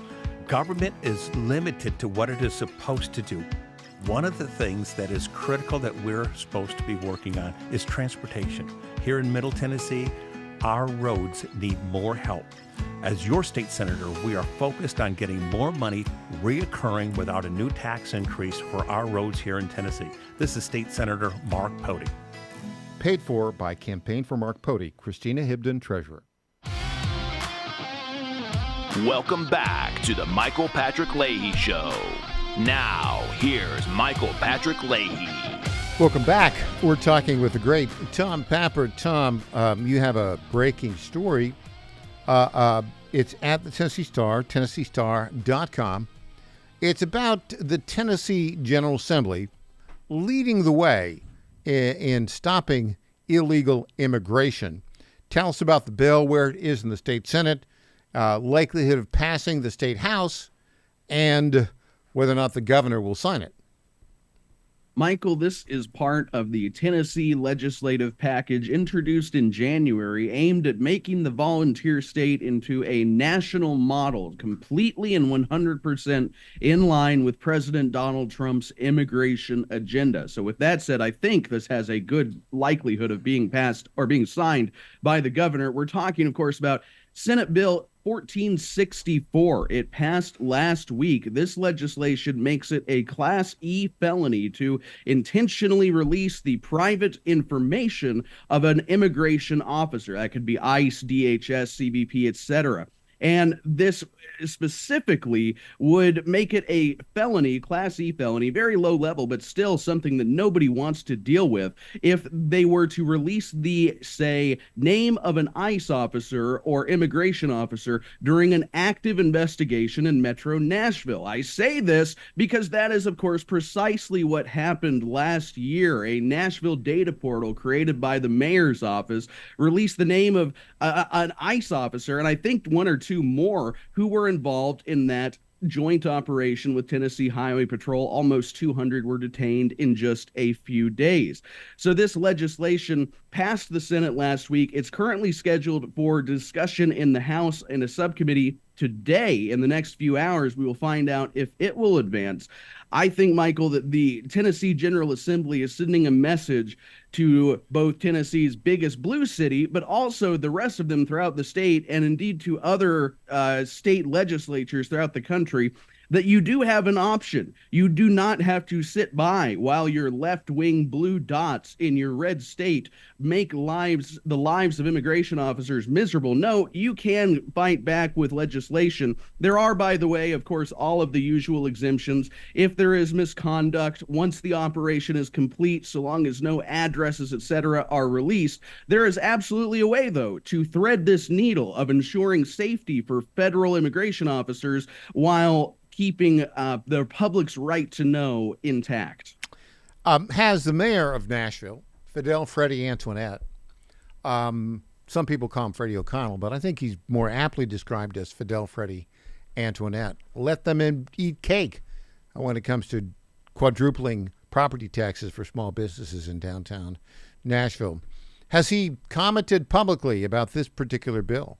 Government is limited to what it is supposed to do. One of the things that is critical that we're supposed to be working on is transportation. Here in Middle Tennessee, our roads need more help. As your state senator, we are focused on getting more money reoccurring without a new tax increase for our roads here in Tennessee. This is State Senator Mark Pody. Paid for by Campaign for Mark Pody, Christina Hibden, Treasurer. Welcome back to the Michael Patrick Leahy Show. Now, here's Michael Patrick Leahy. Welcome back. We're talking with the great Tom Pappard. Tom, you have a breaking story. It's at the Tennessee Star, TennesseeStar.com. It's about the Tennessee General Assembly leading the way in stopping illegal immigration. Tell us about the bill, where it is in the state Senate, likelihood of passing the state House, and whether or not the governor will sign it. Michael, this is part of the Tennessee legislative package introduced in January aimed at making the volunteer state into a national model, completely and 100% in line with President Donald Trump's immigration agenda. So with that said, I think this has a good likelihood of being passed or being signed by the governor. We're talking, of course, about Senate Bill 1464. It passed last week. This legislation makes it a Class E felony to intentionally release the private information of an immigration officer. That could be ICE, DHS, CBP, etc. And this specifically would make it a felony, Class E felony, very low level, but still something that nobody wants to deal with if they were to release the, say, name of an ICE officer or immigration officer during an active investigation in Metro Nashville. I say this because that is, of course, precisely what happened last year. A Nashville data portal created by the mayor's office released the name of an ICE officer, and I think one or two more who were involved in that joint operation with Tennessee Highway Patrol. Almost 200 were detained in just a few days. So this legislation passed the Senate last week. It's currently scheduled for discussion in the House in a subcommittee today. In the next few hours, we will find out if it will advance. I think, Michael, that the Tennessee General Assembly is sending a message to both Tennessee's biggest blue city, but also the rest of them throughout the state, and indeed to other state legislatures throughout the country, that you do have an option. You do not have to sit by while your left-wing blue dots in your red state make the lives of immigration officers miserable. No, you can fight back with legislation. There are, by the way, of course, all of the usual exemptions. If there is misconduct, once the operation is complete, so long as no addresses, etc., are released, there is absolutely a way, though, to thread this needle of ensuring safety for federal immigration officers while keeping the public's right to know intact. Has the mayor of Nashville, Fidel Freddie Antoinette, some people call him Freddie O'Connell, but I think he's more aptly described as Fidel Freddie Antoinette, let them eat cake when it comes to quadrupling property taxes for small businesses in downtown Nashville. Has he commented publicly about this particular bill?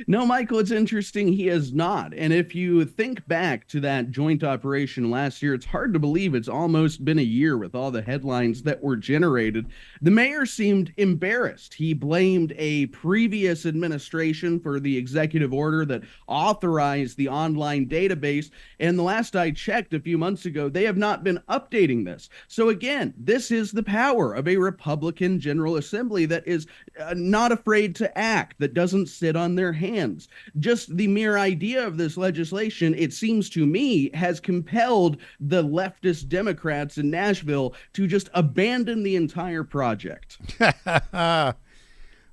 No, Michael, it's interesting. He has not. And if you think back to that joint operation last year, it's hard to believe it's almost been a year with all the headlines that were generated. The mayor seemed embarrassed. He blamed a previous administration for the executive order that authorized the online database. And the last I checked a few months ago, they have not been updating this. So again, this is the power of a Republican General Assembly that is not afraid to act, that doesn't sit on their hands. Just the mere idea of this legislation, it seems to me, has compelled the leftist Democrats in Nashville to just abandon the entire project.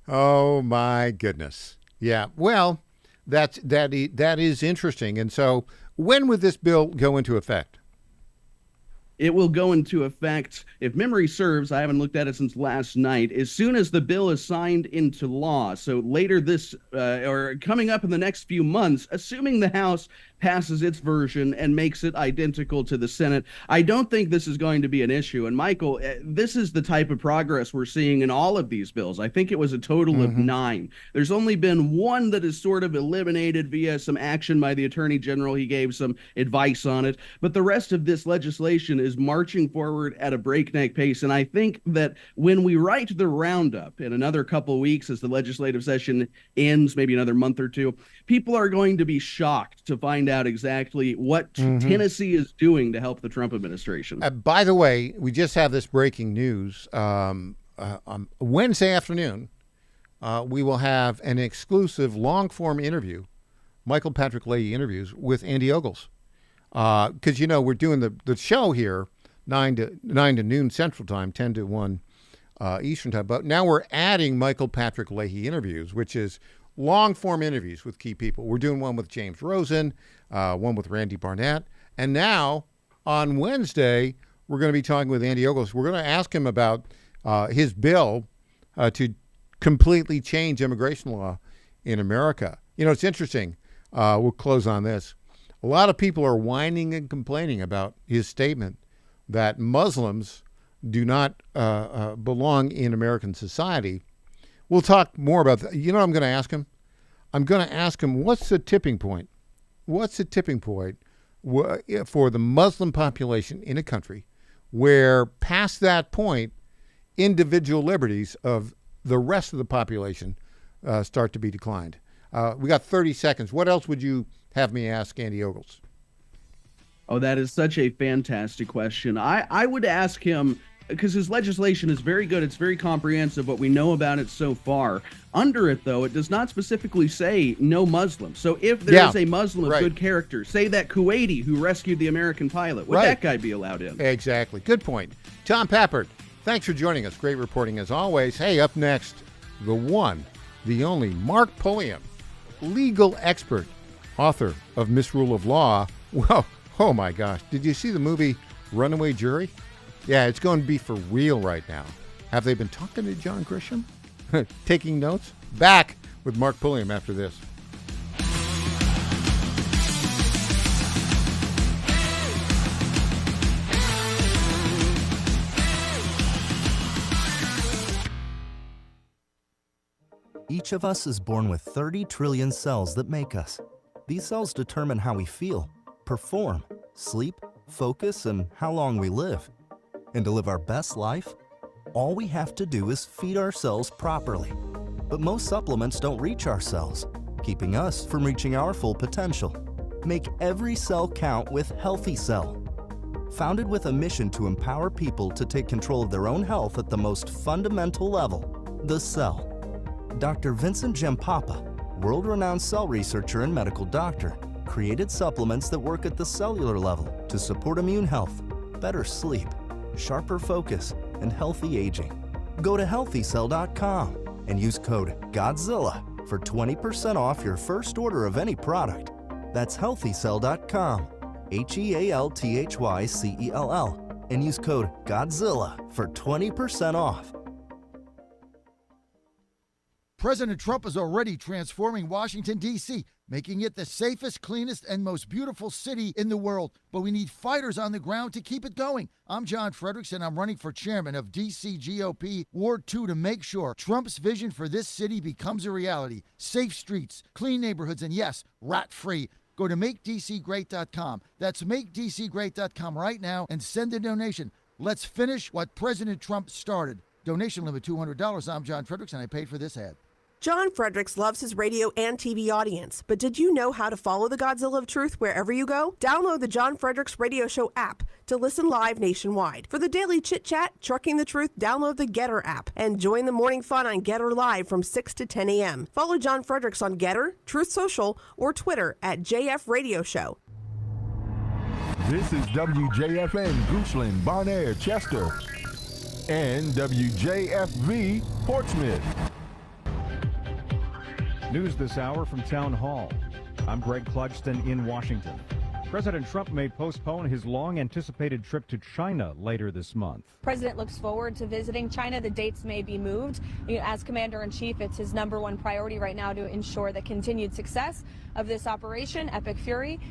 Oh my goodness. Yeah. Well, that is interesting. And so when would this bill go into effect? It will go into effect, if memory serves, I haven't looked at it since last night, as soon as the bill is signed into law. So later this, or coming up in the next few months, assuming the House passes its version and makes it identical to the Senate, I don't think this is going to be an issue. And Michael, this is the type of progress we're seeing in all of these bills. I think it was a total of 9. There's only been one that is sort of eliminated via some action by the Attorney General. He gave some advice on it. But the rest of this legislation is marching forward at a breakneck pace. And I think that when we write the roundup in another couple of weeks as the legislative session ends, maybe another month or two, people are going to be shocked to find out exactly what Tennessee is doing to help the Trump administration. By the way, we just have this breaking news. On Wednesday afternoon, we will have an exclusive long-form interview, Michael Patrick Leahy interviews, with Andy Ogles. Because, you know, we're doing the show here 9 to noon Central Time, 10 to 1 Eastern Time. But now we're adding Michael Patrick Leahy interviews, which is long-form interviews with key people. We're doing one with James Rosen, one with Randy Barnett. And now, on Wednesday, we're going to be talking with Andy Ogles. We're going to ask him about his bill to completely change immigration law in America. You know, it's interesting. We'll close on this. A lot of people are whining and complaining about his statement that Muslims do not belong in American society. We'll talk more about that. You know what I'm going to ask him? I'm going to ask him, what's the tipping point? What's the tipping point for the Muslim population in a country where past that point, individual liberties of the rest of the population start to be declined? We got 30 seconds. What else would you have me ask Andy Ogles? Oh, that is such a fantastic question. I would ask him, because his legislation is very good. It's very comprehensive, what we know about it so far. Under it, though, it does not specifically say no Muslims. So if there is a Muslim of good character, say that Kuwaiti who rescued the American pilot, would that guy be allowed in? Exactly. Good point. Tom Pappert, thanks for joining us. Great reporting as always. Hey, up next, the one, the only Mark Pulliam, legal expert, author of Misrule of Law. Well, oh my gosh. Did you see the movie Runaway Jury? Yeah, it's going to be for real right now. Have they been talking to John Grisham? Taking notes? Back with Mark Pulliam after this. Each of us is born with 30 trillion cells that make us. These cells determine how we feel, perform, sleep, focus, and how long we live. And to live our best life, all we have to do is feed our cells properly. But most supplements don't reach our cells, keeping us from reaching our full potential. Make every cell count with Healthy Cell. Founded with a mission to empower people to take control of their own health at the most fundamental level, the cell. Dr. Vincent Gempapa, world-renowned cell researcher and medical doctor, created supplements that work at the cellular level to support immune health, better sleep, sharper focus, and healthy aging. Go to healthycell.com and use code GODZILLA for 20% off your first order of any product. That's healthycell.com, HEALTHYCELL, and use code GODZILLA for 20% off. President Trump is already transforming Washington, D.C., making it the safest, cleanest, and most beautiful city in the world. But we need fighters on the ground to keep it going. I'm John Fredericks, and I'm running for chairman of D.C. GOP Ward 2 to make sure Trump's vision for this city becomes a reality. Safe streets, clean neighborhoods, and yes, rat-free. Go to MakeDCGreat.com. That's MakeDCGreat.com right now and send a donation. Let's finish what President Trump started. Donation limit $200. I'm John Fredericks, and I paid for this ad. John Fredericks loves his radio and TV audience, but did you know how to follow the Godzilla of Truth wherever you go? Download the John Fredericks Radio Show app to listen live nationwide. For the daily chit-chat, Trucking the Truth, download the Getter app and join the morning fun on Getter Live from 6 to 10 a.m. Follow John Fredericks on Getter, Truth Social, or Twitter at JF Radio Show. This is WJFN, Goochland, Bonaire, Chester, and WJFV, Portsmouth. News this hour from Town Hall. I'm Greg Clugston in Washington. President Trump may postpone his long-anticipated trip to China later this month. President looks forward to visiting China. The dates may be moved. As Commander-in-Chief, it's his #1 priority right now to ensure the continued success of this operation, Epic Fury.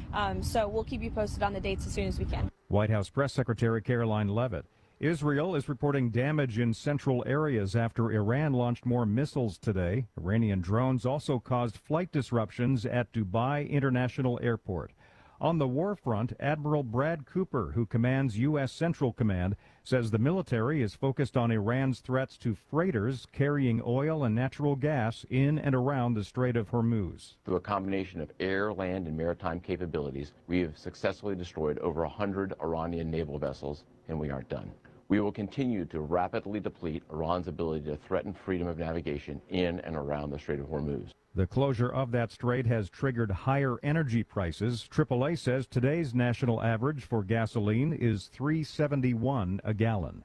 So we'll keep you posted on the dates as soon as we can. White House Press Secretary Caroline Leavitt. Israel is reporting damage in central areas after Iran launched more missiles today. Iranian drones also caused flight disruptions at Dubai International Airport. On the war front, Admiral Brad Cooper, who commands U.S. Central Command, says the military is focused on Iran's threats to freighters carrying oil and natural gas in and around the Strait of Hormuz. Through a combination of air, land, and maritime capabilities, we have successfully destroyed over 100 Iranian naval vessels, and we aren't done. We will continue to rapidly deplete Iran's ability to threaten freedom of navigation in and around the Strait of Hormuz. The closure of that strait has triggered higher energy prices. AAA says today's national average for gasoline is $3.71 a gallon.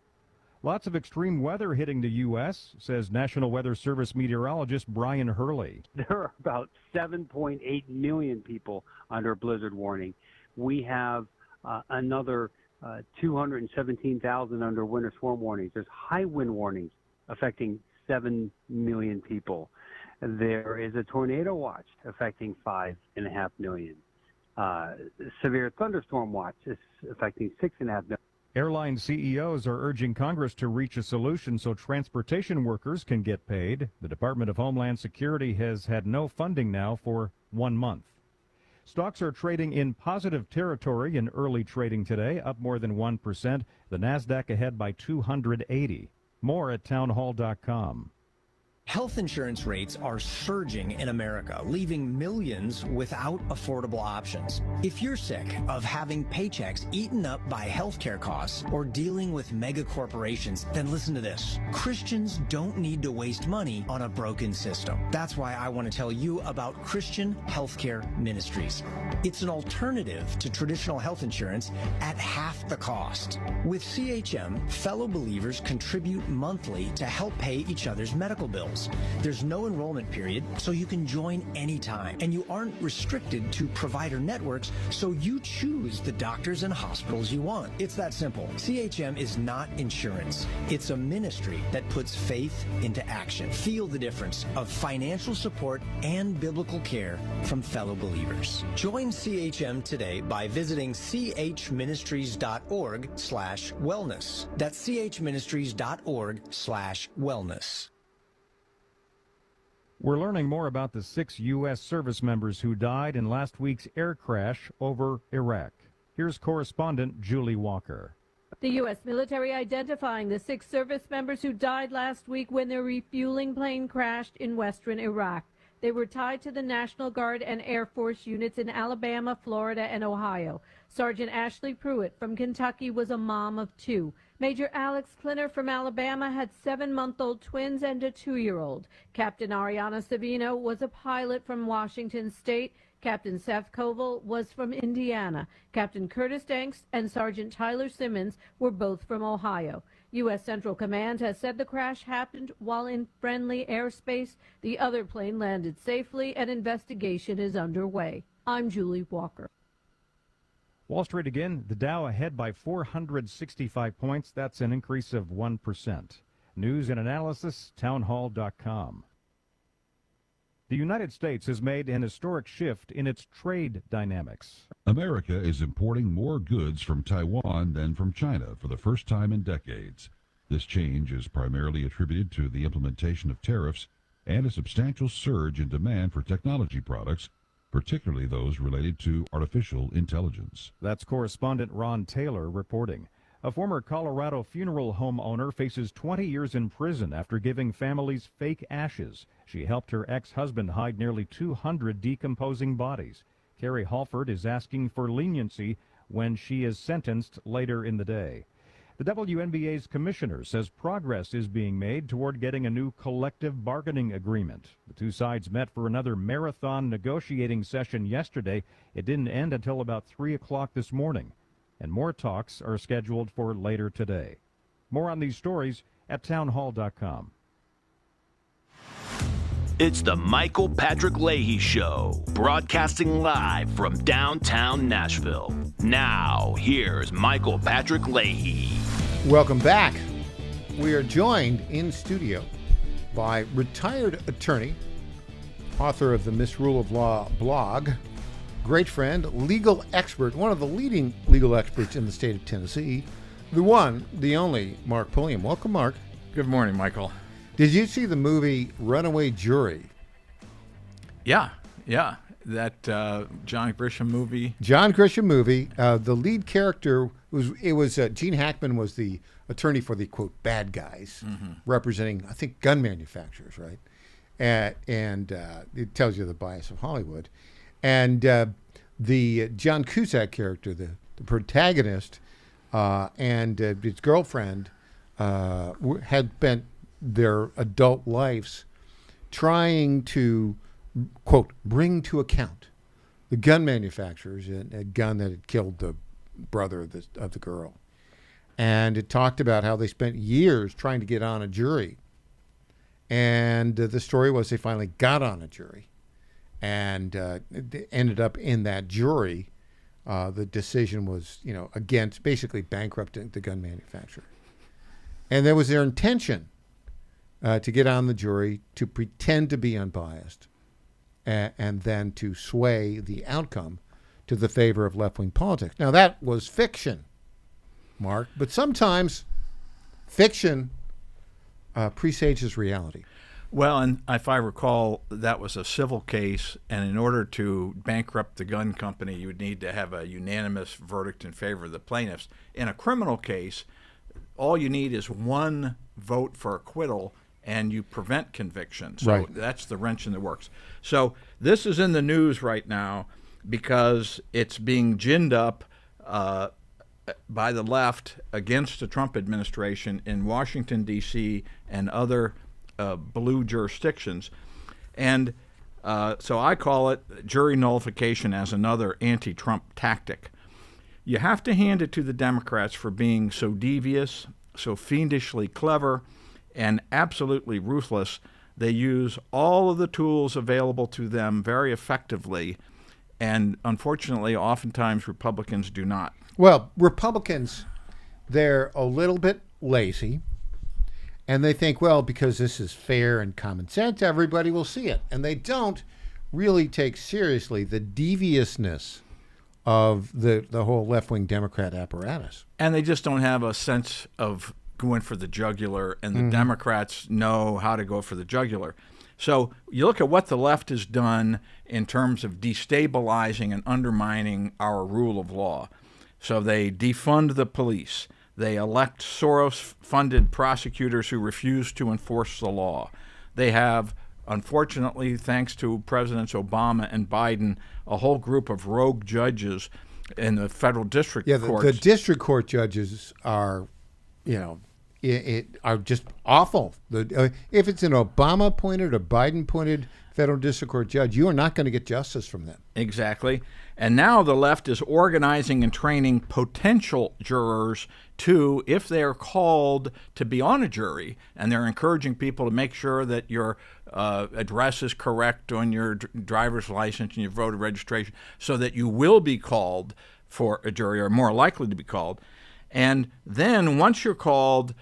Lots of extreme weather hitting the U.S., says National Weather Service meteorologist Brian Hurley. There are about 7.8 million people under blizzard warning. We have another 217,000 under winter storm warnings. There's high wind warnings affecting 7 million people. There is a tornado watch affecting 5.5 million. Severe thunderstorm watch is affecting 6.5 million. Airline CEOs are urging Congress to reach a solution so transportation workers can get paid. The Department of Homeland Security has had no funding now for 1 month. Stocks are trading in positive territory in early trading today, up more than 1%. The Nasdaq ahead by 280. More at townhall.com. Health insurance rates are surging in America, leaving millions without affordable options. If you're sick of having paychecks eaten up by healthcare costs or dealing with mega corporations, then listen to this. Christians don't need to waste money on a broken system. That's why I want to tell you about Christian Healthcare Ministries. It's an alternative to traditional health insurance at half the cost. With CHM, fellow believers contribute monthly to help pay each other's medical bills. There's no enrollment period, so you can join anytime. And you aren't restricted to provider networks, so you choose the doctors and hospitals you want. It's that simple. CHM is not insurance. It's a ministry that puts faith into action. Feel the difference of financial support and biblical care from fellow believers. Join CHM today by visiting chministries.org/wellness. That's chministries.org/wellness. We're learning more about the 6 U.S. service members who died in last week's air crash over Iraq. Here's correspondent Julie Walker. The U.S. military identifying the 6 service members who died last week when their refueling plane crashed in western Iraq. They were tied to the National Guard and Air Force units in Alabama, Florida, and Ohio. Sergeant Ashley Pruitt from Kentucky was a mom of 2. Major Alex Klinner from Alabama had 7-month-old twins and a 2-year-old. Captain Ariana Savino was a pilot from Washington State. Captain Seth Koval was from Indiana. Captain Curtis Danks and Sergeant Tyler Simmons were both from Ohio. U.S. Central Command has said the crash happened while in friendly airspace. The other plane landed safely and investigation is underway. I'm Julie Walker. Wall Street again, the Dow ahead by 465 points. That's an increase of 1%. News and analysis, townhall.com. The United States has made an historic shift in its trade dynamics. America is importing more goods from Taiwan than from China for the first time in decades. This change is primarily attributed to the implementation of tariffs and a substantial surge in demand for technology products, particularly those related to artificial intelligence. That's correspondent Ron Taylor reporting. A former Colorado funeral home owner faces 20 years in prison after giving families fake ashes. She helped her ex-husband hide nearly 200 decomposing bodies. Carrie Halford is asking for leniency when she is sentenced later in the day. The WNBA's commissioner says progress is being made toward getting a new collective bargaining agreement. The two sides met for another marathon negotiating session yesterday. It didn't end until about 3 o'clock this morning, and more talks are scheduled for later today. More on these stories at townhall.com. It's the Michael Patrick Leahy Show, broadcasting live from downtown Nashville. Now, here's Michael Patrick Leahy. Welcome back. We are joined in studio by retired attorney, author of the Misrule of Law blog, great friend, legal expert, one of the leading legal experts in the state of Tennessee, the one, the only, Mark Pulliam. Welcome, Mark. Good morning, Michael. Did you see the movie Runaway Jury? Yeah. That John Grisham movie. John Grisham movie. The lead character was Gene Hackman was the attorney for the quote bad guys, representing I think gun manufacturers, right? And it tells you the bias of Hollywood. And the John Cusack character, the protagonist, and his girlfriend had spent their adult lives trying to, quote, bring to account the gun manufacturers and a gun that had killed the brother of the girl. And it talked about how they spent years trying to get on a jury. And the story was they finally got on a jury and ended up in that jury. The decision was, against basically bankrupting the gun manufacturer. And that was their intention to get on the jury, to pretend to be unbiased, and then to sway the outcome to the favor of left-wing politics. Now, that was fiction, Mark, but sometimes fiction presages reality. Well, and if I recall, that was a civil case, and in order to bankrupt the gun company, you would need to have a unanimous verdict in favor of the plaintiffs. In a criminal case, all you need is one vote for acquittal, and you prevent conviction. So right. That's the wrench in the works. So this is in the news right now because it's being ginned up by the left against the Trump administration in Washington, D.C. and other blue jurisdictions. And so I call it jury nullification as another anti-Trump tactic. You have to hand it to the Democrats for being so devious, so fiendishly clever, and absolutely ruthless. They use all of the tools available to them very effectively, and unfortunately, oftentimes Republicans do not. Well, Republicans, they're a little bit lazy, and they think, well, because this is fair and common sense, everybody will see it. And they don't really take seriously the deviousness of the whole left-wing Democrat apparatus. And they just don't have a sense of going for the jugular, and the Democrats know how to go for the jugular. So you look at what the left has done in terms of destabilizing and undermining our rule of law. So they defund the police. They elect Soros-funded prosecutors who refuse to enforce the law. They have, unfortunately, thanks to Presidents Obama and Biden, a whole group of rogue judges in the federal district courts. The district court judges are, are just awful. If it's an Obama-appointed or Biden-appointed federal district court judge, you are not going to get justice from them. Exactly. And now the left is organizing and training potential jurors to, if they're called to be on a jury, and they're encouraging people to make sure that your address is correct on your driver's license and your voter registration, so that you will be called for a jury, or more likely to be called. And then once you're called,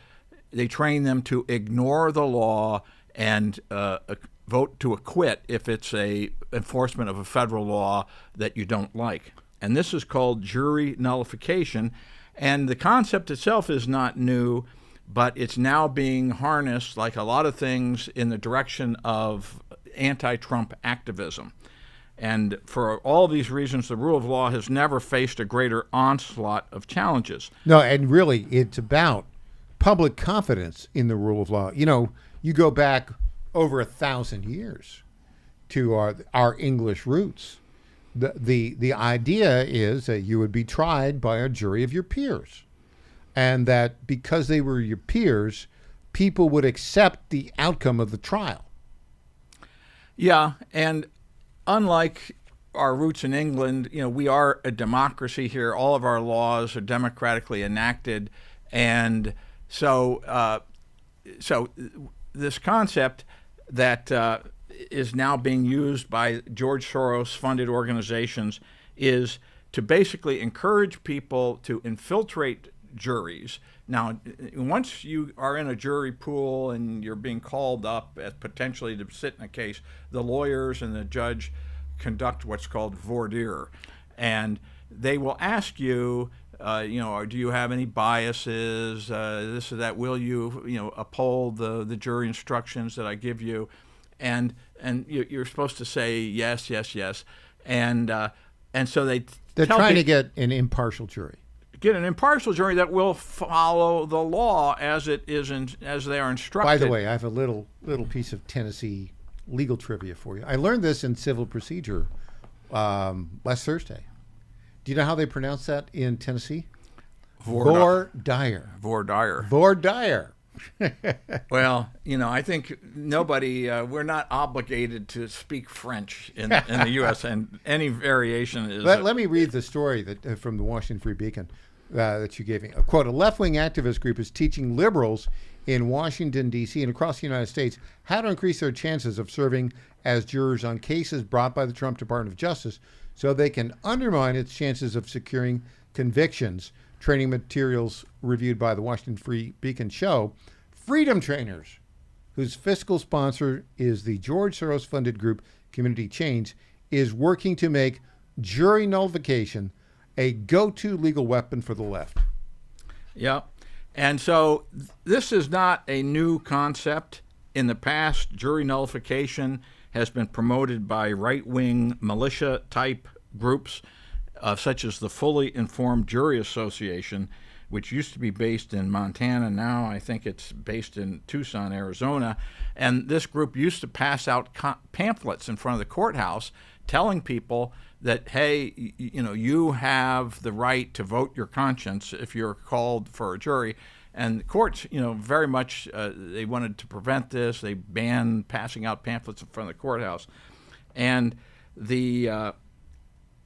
they train them to ignore the law and vote to acquit if it's a enforcement of a federal law that you don't like. And this is called jury nullification. And the concept itself is not new, but it's now being harnessed, like a lot of things, in the direction of anti-Trump activism. And for all these reasons, the rule of law has never faced a greater onslaught of challenges. No, and really, it's about public confidence in the rule of law. You go back over 1,000 years to our English roots. The idea is that you would be tried by a jury of your peers, and that because they were your peers, people would accept the outcome of the trial. Yeah, and unlike our roots in England, we are a democracy here. All of our laws are democratically enacted, and so this concept that is now being used by George Soros-funded organizations is to basically encourage people to infiltrate juries. Now, once you are in a jury pool and you're being called up as potentially to sit in a case, the lawyers and the judge conduct what's called voir dire, and they will ask you, do you have any biases, this or that? Will you, uphold the jury instructions that I give you? And you're supposed to say yes, yes, yes, and so they're trying to get an impartial jury. Get an impartial jury that will follow the law as it is as they are instructed. By the way, I have a little piece of Tennessee legal trivia for you. I learned this in civil procedure last Thursday. Do you know how they pronounce that in Tennessee? Voir dire. Voir dire. Voir dire. Well, I think we're not obligated to speak French in the U.S., and any variation is... Let me read the story from the Washington Free Beacon that you gave me. Quote, a left-wing activist group is teaching liberals in Washington, D.C. and across the United States how to increase their chances of serving as jurors on cases brought by the Trump Department of Justice so they can undermine its chances of securing convictions. Training materials reviewed by the Washington Free Beacon show Freedom Trainers, whose fiscal sponsor is the George Soros-funded group Community Change, is working to make jury nullification a go-to legal weapon for the left. Yeah. And so this is not a new concept. In the past, jury nullification has been promoted by right-wing militia-type groups, such as the Fully Informed Jury Association, which used to be based in Montana. Now I think it's based in Tucson, Arizona. And this group used to pass out pamphlets in front of the courthouse telling people that, hey, you have the right to vote your conscience if you're called for a jury. And the courts, very much, they wanted to prevent this. They banned passing out pamphlets in front of the courthouse. And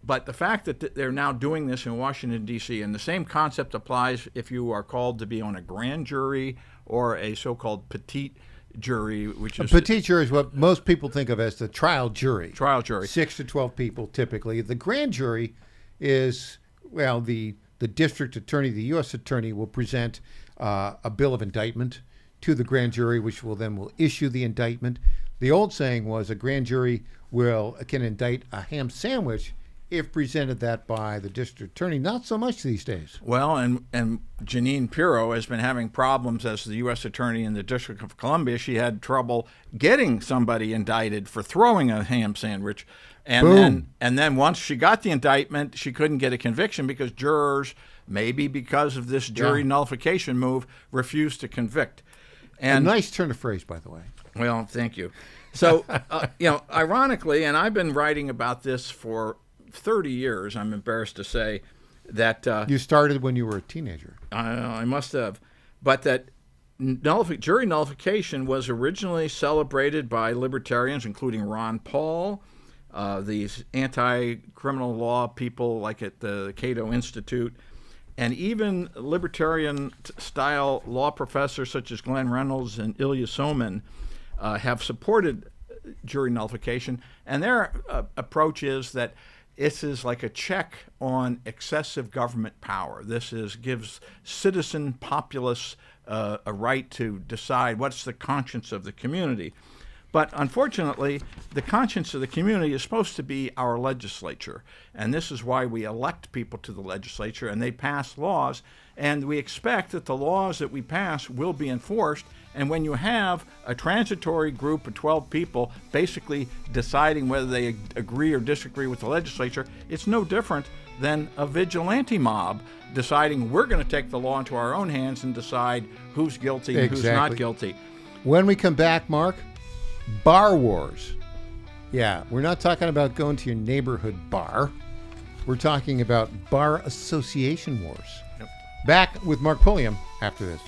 but the fact that they're now doing this in Washington, D.C., and the same concept applies if you are called to be on a grand jury or a so-called petite jury, which is... A petite jury is what most people think of as the trial jury. Trial jury. 6 to 12 people, typically. The grand jury is, well, the district attorney, the U.S. attorney, will present a bill of indictment to the grand jury, which will issue the indictment. The old saying was a grand jury can indict a ham sandwich if presented that by the district attorney. Not so much these days. Well, and Jeanine Pirro has been having problems as the U.S. attorney in the District of Columbia. She had trouble getting somebody indicted for throwing a ham sandwich. And then once she got the indictment, she couldn't get a conviction because jurors, maybe because of this jury nullification move, refused to convict. And a nice turn of phrase, by the way. Well, thank you. So, ironically, and I've been writing about this for 30 years, I'm embarrassed to say, that... you started when you were a teenager. I must have. But that jury nullification was originally celebrated by libertarians, including Ron Paul, these anti-criminal law people like at the Cato Institute, and even libertarian-style law professors such as Glenn Reynolds and Ilya Somin have supported jury nullification. And their approach is that this is like a check on excessive government power. Gives citizen populace a right to decide what's the conscience of the community. But unfortunately, the conscience of the community is supposed to be our legislature. And this is why we elect people to the legislature, and they pass laws. And we expect that the laws that we pass will be enforced. And when you have a transitory group of 12 people basically deciding whether they agree or disagree with the legislature, it's no different than a vigilante mob deciding we're going to take the law into our own hands and decide who's guilty and who's not guilty. When we come back, Mark, bar wars. Yeah, we're not talking about going to your neighborhood bar. We're talking about bar association wars. Yep. Back with Mark Pulliam after this.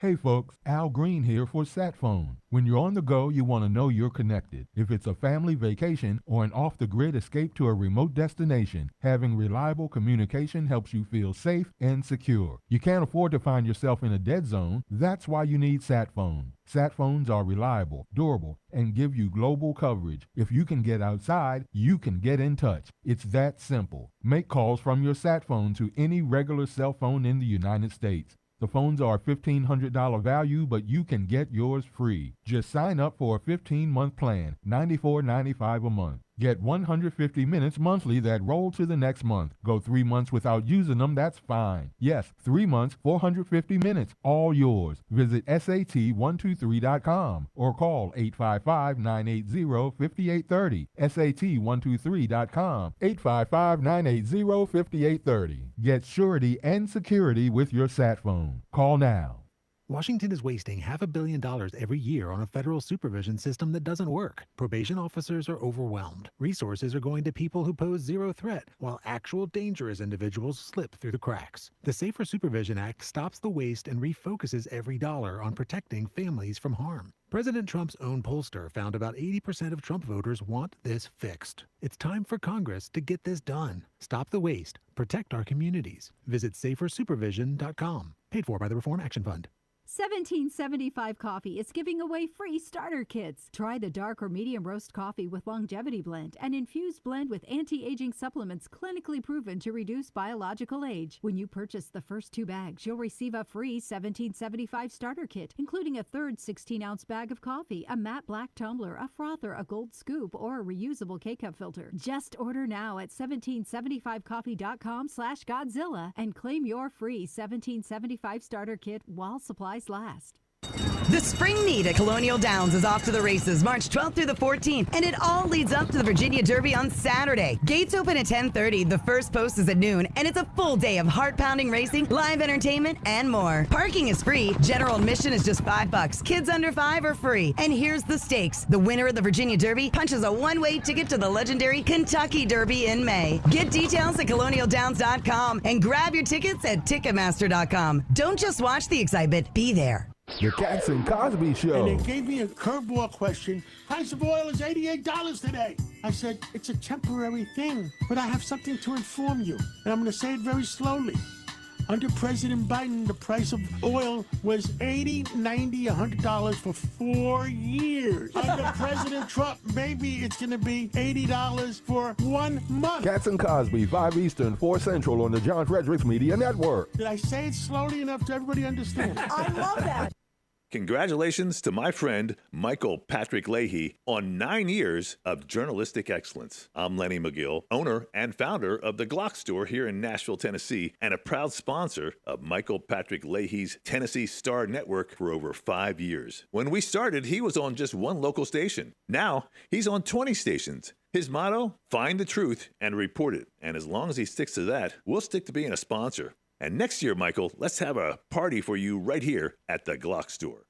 Hey folks, Al Green here for SatPhone. When you're on the go, you want to know you're connected. If it's a family vacation or an off-the-grid escape to a remote destination, having reliable communication helps you feel safe and secure. You can't afford to find yourself in a dead zone. That's why you need SatPhone. SatPhones are reliable, durable, and give you global coverage. If you can get outside, you can get in touch. It's that simple. Make calls from your SatPhone to any regular cell phone in the United States. The phones are a $1,500 value, but you can get yours free. Just sign up for a 15-month plan, $94.95 a month. Get 150 minutes monthly that roll to the next month. Go 3 months without using them, that's fine. Yes, 3 months, 450 minutes, all yours. Visit SAT123.com or call 855-980-5830. SAT123.com, 855-980-5830. Get surety and security with your sat phone. Call now. Washington is wasting $500 million every year on a federal supervision system that doesn't work. Probation officers are overwhelmed. Resources are going to people who pose zero threat, while actual dangerous individuals slip through the cracks. The Safer Supervision Act stops the waste and refocuses every dollar on protecting families from harm. President Trump's own pollster found about 80% of Trump voters want this fixed. It's time for Congress to get this done. Stop the waste. Protect our communities. Visit safersupervision.com. Paid for by the Reform Action Fund. 1775 Coffee is giving away free starter kits. Try the dark or medium roast coffee with longevity blend, an infused blend with anti-aging supplements clinically proven to reduce biological age. When you purchase the first 2 bags, you'll receive a free 1775 starter kit, including a third 16-ounce bag of coffee, a matte black tumbler, a frother, a gold scoop, or a reusable K-cup filter. Just order now at 1775coffee.com/Godzilla and claim your free 1775 starter kit while supplies last. The spring meet at Colonial Downs is off to the races March 12th through the 14th, and it all leads up to the Virginia Derby on Saturday. Gates open at 10:30, the first post is at noon, and it's a full day of heart-pounding racing, live entertainment, and more. Parking is free. General admission is just $5. Kids under 5 are free. And here's the stakes. The winner of the Virginia Derby punches a one-way ticket to the legendary Kentucky Derby in May. Get details at colonialdowns.com and grab your tickets at Ticketmaster.com. Don't just watch the excitement, be there. The Cats and Cosby Show. And they gave me a curveball question. Price of oil is $88 today. I said, it's a temporary thing, but I have something to inform you. And I'm going to say it very slowly. Under President Biden, the price of oil was $80, $90, $100 for 4 years. Under President Trump, maybe it's going to be $80 for 1 month. Katz and Cosby, 5 Eastern, 4 Central on the John Fredericks Media Network. Did I say it slowly enough to everybody understand? I love that. Congratulations to my friend Michael Patrick Leahy on 9 years of journalistic excellence. I'm Lenny McGill, owner and founder of the Glock Store here in Nashville, Tennessee, and a proud sponsor of Michael Patrick Leahy's Tennessee Star Network for over 5 years. When we started, he was on just one local station. Now, he's on 20 stations. His motto, find the truth and report it. And as long as he sticks to that, we'll stick to being a sponsor. And next year, Michael, let's have a party for you right here at the Glock Store.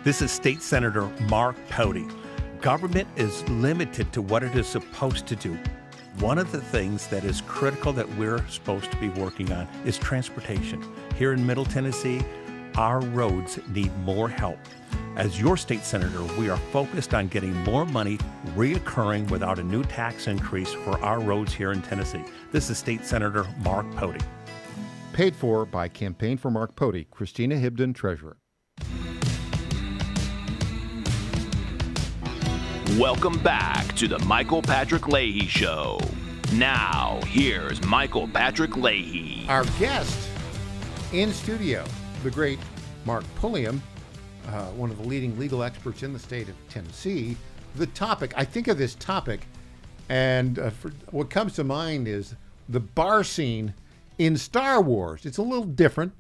This is State Senator Mark Pody. Government is limited to what it is supposed to do. One of the things that is critical that we're supposed to be working on is transportation. Here in Middle Tennessee, our roads need more help. As your state senator, we are focused on getting more money reoccurring without a new tax increase for our roads here in Tennessee. This is State Senator Mark Pody. Paid for by Campaign for Mark Pody, Christina Hibden, Treasurer. Welcome back to the Michael Patrick Leahy Show. Now, here's Michael Patrick Leahy. Our guest in studio, the great Mark Pulliam, one of the leading legal experts in the state of Tennessee. The topic, I think of this topic, and what comes to mind is the bar scene in Star Wars. It's a little different.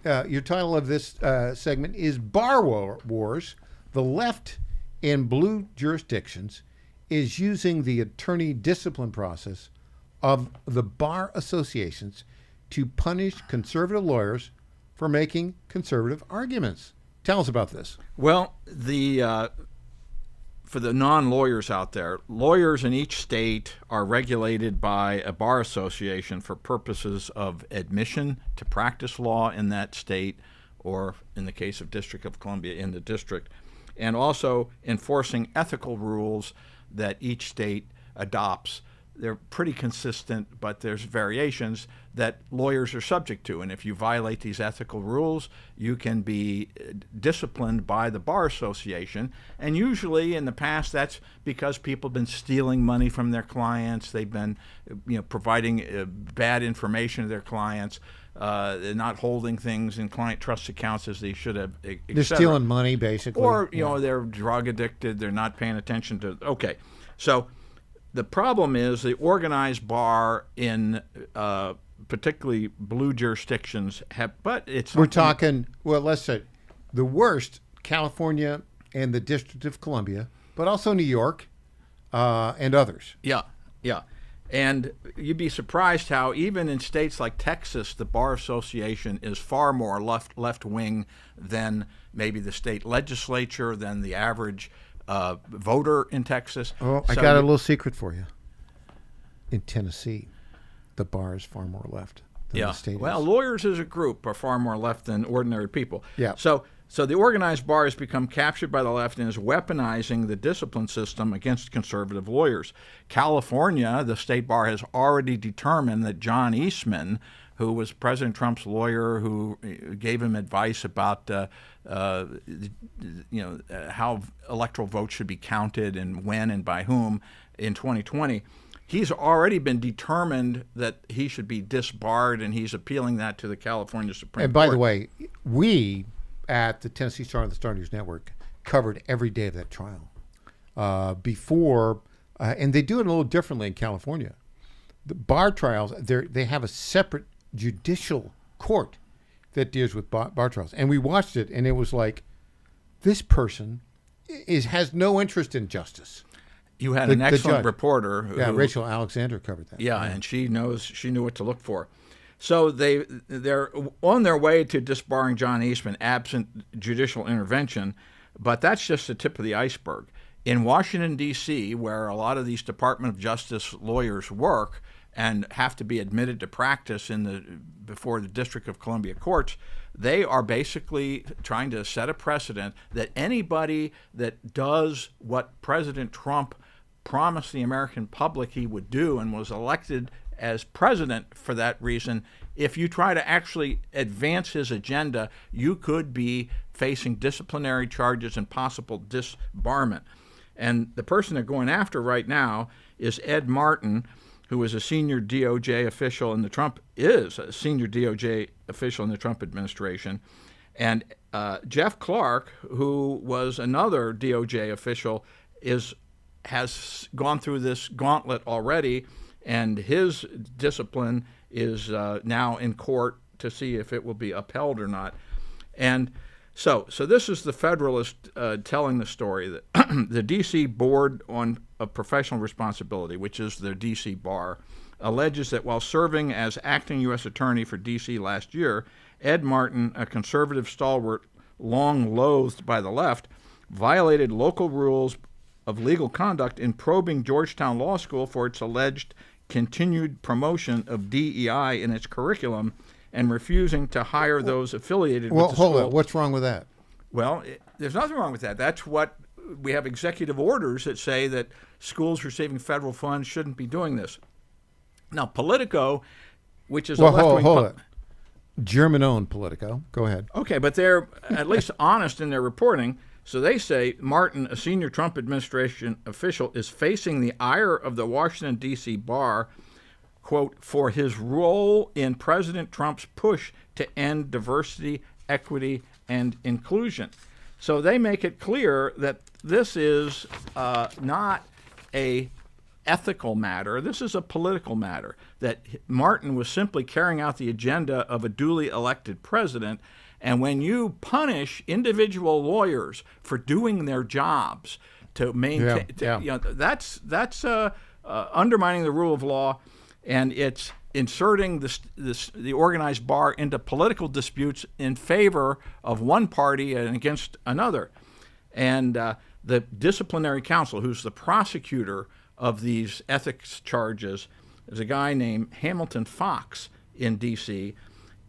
Your title of this segment is Bar Wars. The left in blue jurisdictions is using the attorney discipline process of the bar associations to punish conservative lawyers for making conservative arguments. Tell us about this. Well, for the non-lawyers out there, lawyers in each state are regulated by a bar association for purposes of admission to practice law in that state, or in the case of District of Columbia, in the district, and also enforcing ethical rules that each state adopts. They're pretty consistent, but there's variations that lawyers are subject to. And if you violate these ethical rules, you can be disciplined by the bar association. And usually in the past, that's because people have been stealing money from their clients. They've been providing bad information to their clients. They're not holding things in client trust accounts as they should have, They're stealing money, basically. Or, they're drug addicted. They're not paying attention to, okay. So the problem is the organized bar in particularly blue jurisdictions have, but it's... We're talking, well, let's say the worst, California and the District of Columbia, but also New York and others. Yeah. And you'd be surprised how even in states like Texas, the Bar Association is far more left-wing than maybe the state legislature, than the average voter in Texas. Oh, I got a little secret for you. In Tennessee, the bar is far more left than the state is. Well, lawyers as a group are far more left than ordinary people. Yeah. So the organized bar has become captured by the left and is weaponizing the discipline system against conservative lawyers. California, the state bar has already determined that John Eastman, who was President Trump's lawyer, who gave him advice about how electoral votes should be counted and when and by whom in 2020, he's already been determined that he should be disbarred, and he's appealing that to the California Supreme Court. And by the way, we at the Tennessee Star and the Star News Network covered every day of that trial and they do it a little differently in California. The bar trials, they have a separate judicial court that deals with bar trials. And we watched it, and it was like, this person has no interest in justice. You had an excellent reporter. Rachel Alexander covered that. Yeah, and she knew what to look for. So they're on their way to disbarring John Eastman absent judicial intervention, but that's just the tip of the iceberg. In Washington, D.C., where a lot of these Department of Justice lawyers work and have to be admitted to practice before the District of Columbia courts, they are basically trying to set a precedent that anybody that does what President Trump promised the American public he would do and was elected as president for that reason, if you try to actually advance his agenda, you could be facing disciplinary charges and possible disbarment. And the person they're going after right now is Ed Martin, who is a senior DOJ official in the Trump administration, and Jeff Clark, who was another DOJ official, has gone through this gauntlet already, and his discipline is now in court to see if it will be upheld or not. And so this is the Federalist telling the story that the D.C. Board of Professional Responsibility, which is the D.C. Bar, alleges that while serving as acting U.S. Attorney for D.C. last year, Ed Martin, a conservative stalwart long loathed by the left, violated local rules of legal conduct in probing Georgetown Law School for its alleged continued promotion of DEI in its curriculum and refusing to hire those affiliated with the school. Well, hold on. What's wrong with that? Well, there's nothing wrong with that. That's what we have executive orders that say that schools receiving federal funds shouldn't be doing this. Now, Politico, which is a left-wing... hold it. German-owned Politico. Go ahead. Okay, but they're at least honest in their reporting. So they say Martin, a senior Trump administration official, is facing the ire of the Washington, D.C. Bar, quote, for his role in President Trump's push to end diversity, equity, and inclusion. So they make it clear that this is not a ethical matter. This is a political matter, that Martin was simply carrying out the agenda of a duly elected president. And when you punish individual lawyers for doing their jobs to maintain, that's undermining the rule of law, and it's inserting the organized bar into political disputes in favor of one party and against another. And the disciplinary counsel, who's the prosecutor of these ethics charges, is a guy named Hamilton Fox in D.C.,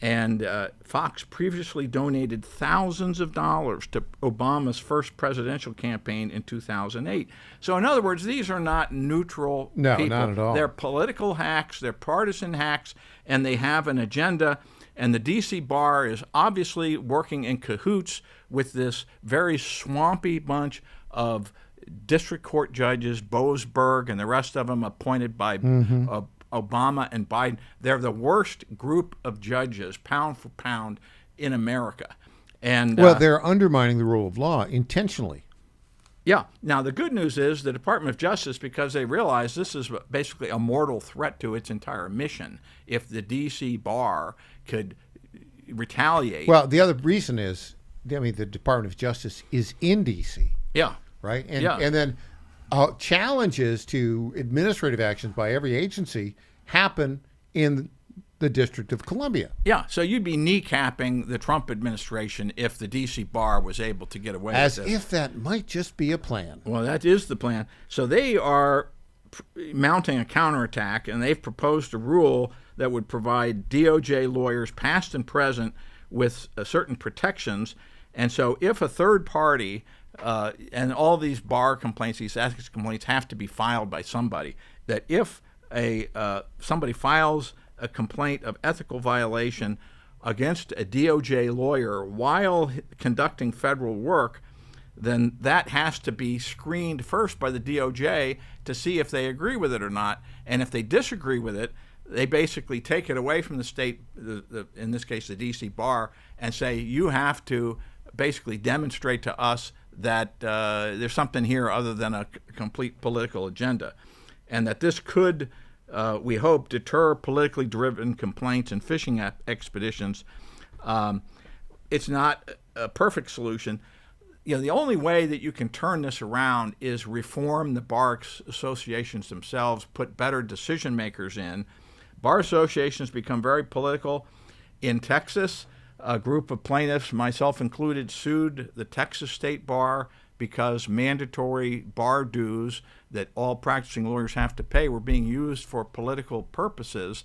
and Fox previously donated thousands of dollars to Obama's first presidential campaign in 2008. So in other words, these are not neutral people. No, not at all. They're political hacks, they're partisan hacks, and they have an agenda. And the D.C. Bar is obviously working in cahoots with this very swampy bunch of district court judges, Boasberg and the rest of them appointed by Obama and Biden. They're the worst group of judges, pound for pound, in America. And well, they're undermining the rule of law intentionally. Yeah. Now, the good news is the Department of Justice, because they realize this is basically a mortal threat to its entire mission, if the D.C. Bar could retaliate. Well, the other reason is, I mean, the Department of Justice is in D.C. Yeah. Right? And then challenges to administrative actions by every agency happen in the District of Columbia. Yeah, so you'd be kneecapping the Trump administration if the D.C. Bar was able to get away As with this. if that might just be a plan. Well, that is the plan. So they are mounting a counterattack, and they've proposed a rule that would provide DOJ lawyers, past and present, with certain protections. And so if a third party, and all these bar complaints, these ethics complaints have to be filed by somebody, that if somebody files a complaint of ethical violation against a DOJ lawyer while conducting federal work, then that has to be screened first by the DOJ to see if they agree with it or not. And if they disagree with it, they basically take it away from the state, in this case the D.C. Bar, and say, you have to basically demonstrate to us that there's something here other than a complete political agenda. And that this could, we hope, deter politically driven complaints and fishing expeditions. It's not a perfect solution. You know, the only way that you can turn this around is reform the bar associations themselves, put better decision makers in. Bar associations become very political. In Texas, a group of plaintiffs, myself included, sued the Texas State Bar because mandatory bar dues that all practicing lawyers have to pay were being used for political purposes.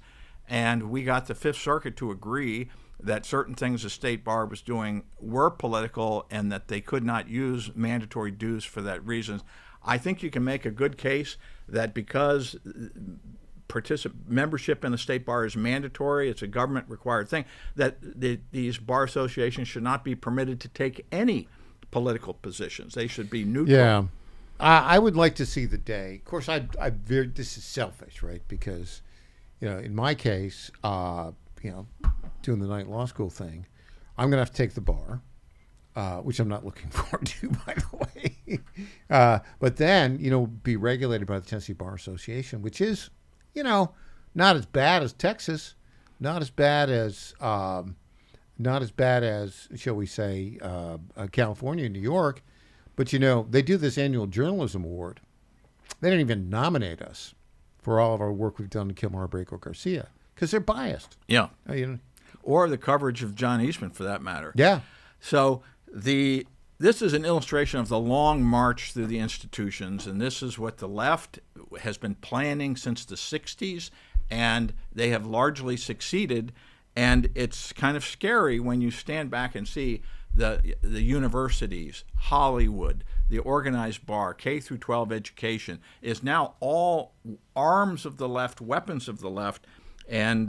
And we got the Fifth Circuit to agree that certain things the State Bar was doing were political and that they could not use mandatory dues for that reason. I think you can make a good case that because membership in the state bar is mandatory, it's a government required thing, that these bar associations should not be permitted to take any political positions. They should be neutral. Yeah. I would like to see the day. Of course, this is selfish, right? Because, in my case, doing the night law school thing, I'm going to have to take the bar, which I'm not looking forward to, by the way. But then, be regulated by the Tennessee Bar Association, which is, not as bad as Texas, not as bad as, shall we say, California and New York. But, they do this annual journalism award. They didn't even nominate us for all of our work we've done to Kilmar, Braco, Garcia, because they're biased. Yeah. Or the coverage of John Eastman, for that matter. Yeah. So this is an illustration of the long march through the institutions, and this is what the left has been planning since the 60s, and they have largely succeeded. And it's kind of scary when you stand back and see the universities, Hollywood, the organized bar, K through 12 education is now all arms of the left, weapons of the left, and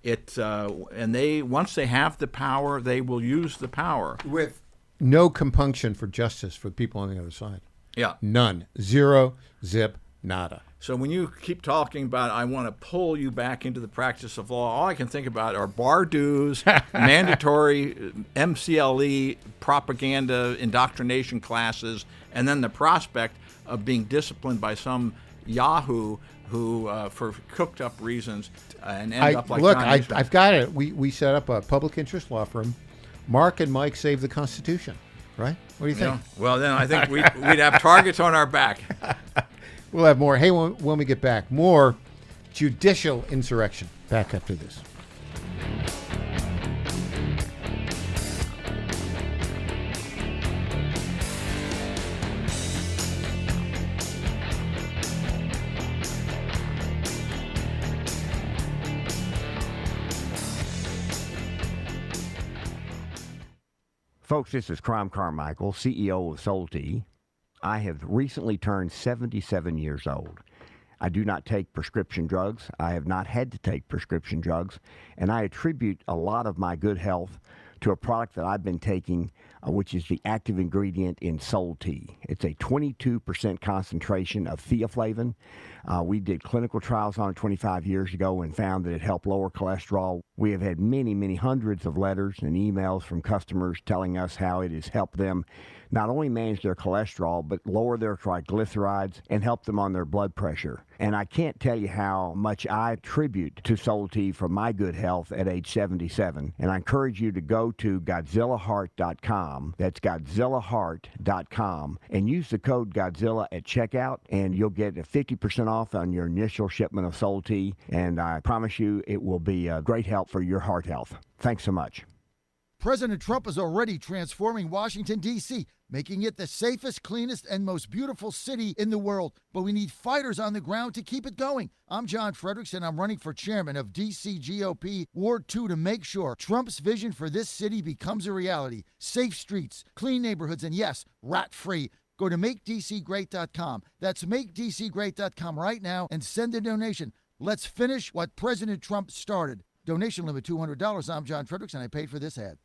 they once they have the power, they will use the power with no compunction for justice for people on the other side. Yeah, none, zero, zip, nada. So when you keep talking about, I want to pull you back into the practice of law, all I can think about are bar dues, mandatory MCLE propaganda indoctrination classes, and then the prospect of being disciplined by some yahoo who, for cooked up reasons, and end up like John Eastman. I've got it. We set up a public interest law firm. Mark and Mike save the Constitution, right? What do you think? Well, then I think we'd have targets on our back. We'll have more. Hey, when we get back, more judicial insurrection. Back after this. Folks, this is Crom Carmichael, CEO of Solti. I have recently turned 77 years old. I do not take prescription drugs. I have not had to take prescription drugs, and I attribute a lot of my good health to a product that I've been taking, which is the active ingredient in Solti. It's a 22% concentration of theaflavin. We did clinical trials on it 25 years ago and found that it helped lower cholesterol. We have had many, many hundreds of letters and emails from customers telling us how it has helped them not only manage their cholesterol, but lower their triglycerides and help them on their blood pressure. And I can't tell you how much I attribute to Solti for my good health at age 77. And I encourage you to go to GodzillaHeart.com. That's GodzillaHeart.com. And use the code Godzilla at checkout, and you'll get a 50% off on your initial shipment of Solti. And I promise you it will be a great help for your heart health. Thanks so much. President Trump is already transforming Washington, D.C., making it the safest, cleanest, and most beautiful city in the world. But we need fighters on the ground to keep it going. I'm John Fredericks, and I'm running for chairman of D.C. GOP Ward 2 to make sure Trump's vision for this city becomes a reality. Safe streets, clean neighborhoods, and yes, rat-free. Go to MakeDCGreat.com. That's MakeDCGreat.com right now and send a donation. Let's finish what President Trump started. Donation limit $200. I'm John Fredericks, and I paid for this ad.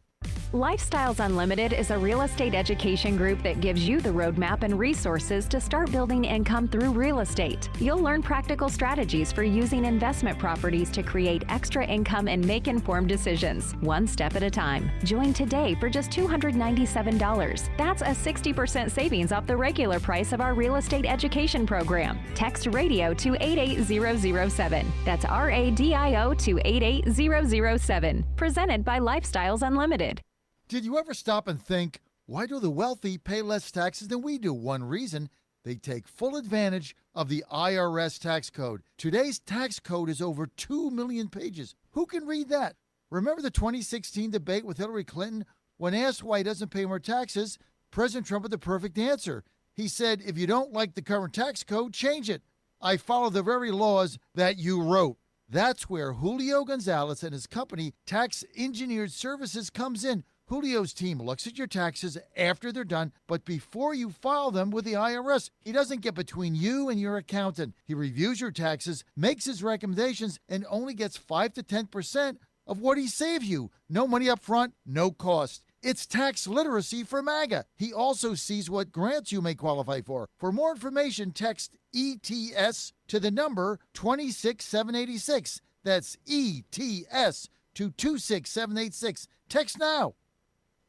Lifestyles Unlimited is a real estate education group that gives you the roadmap and resources to start building income through real estate. You'll learn practical strategies for using investment properties to create extra income and make informed decisions, one step at a time. Join today for just $297. That's a 60% savings off the regular price of our real estate education program. Text radio to 88007. That's RADIO to 88007. Presented by Lifestyles Unlimited. Did you ever stop and think, why do the wealthy pay less taxes than we do? One reason, they take full advantage of the IRS tax code. Today's tax code is over 2 million pages. Who can read that? Remember the 2016 debate with Hillary Clinton? When asked why he doesn't pay more taxes, President Trump had the perfect answer. He said, if you don't like the current tax code, change it. I follow the very laws that you wrote. That's where Julio Gonzalez and his company, Tax Engineered Services, comes in. Julio's team looks at your taxes after they're done, but before you file them with the IRS. He doesn't get between you and your accountant. He reviews your taxes, makes his recommendations, and only gets 5 to 10% of what he saved you. No money up front, no cost. It's tax literacy for MAGA. He also sees what grants you may qualify for. For more information, text ETS to the number 26786. That's ETS to 26786. Text now.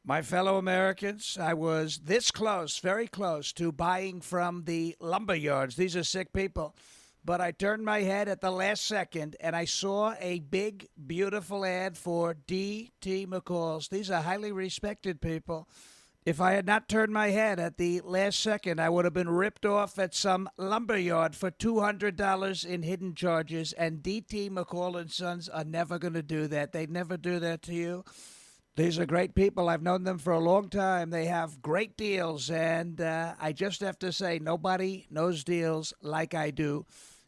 My fellow Americans, I was this close, very close, to buying from the lumber yards. These are sick people. But I turned my head at the last second, and I saw a big, beautiful ad for D.T. McCall's. These are highly respected people. If I had not turned my head at the last second, I would have been ripped off at some lumber yard for $200 in hidden charges, and D.T. McCall & Sons are never going to do that. They'd never do that to you. These are great people. I've known them for a long time. They have great deals, and I just have to say, nobody knows deals like I do.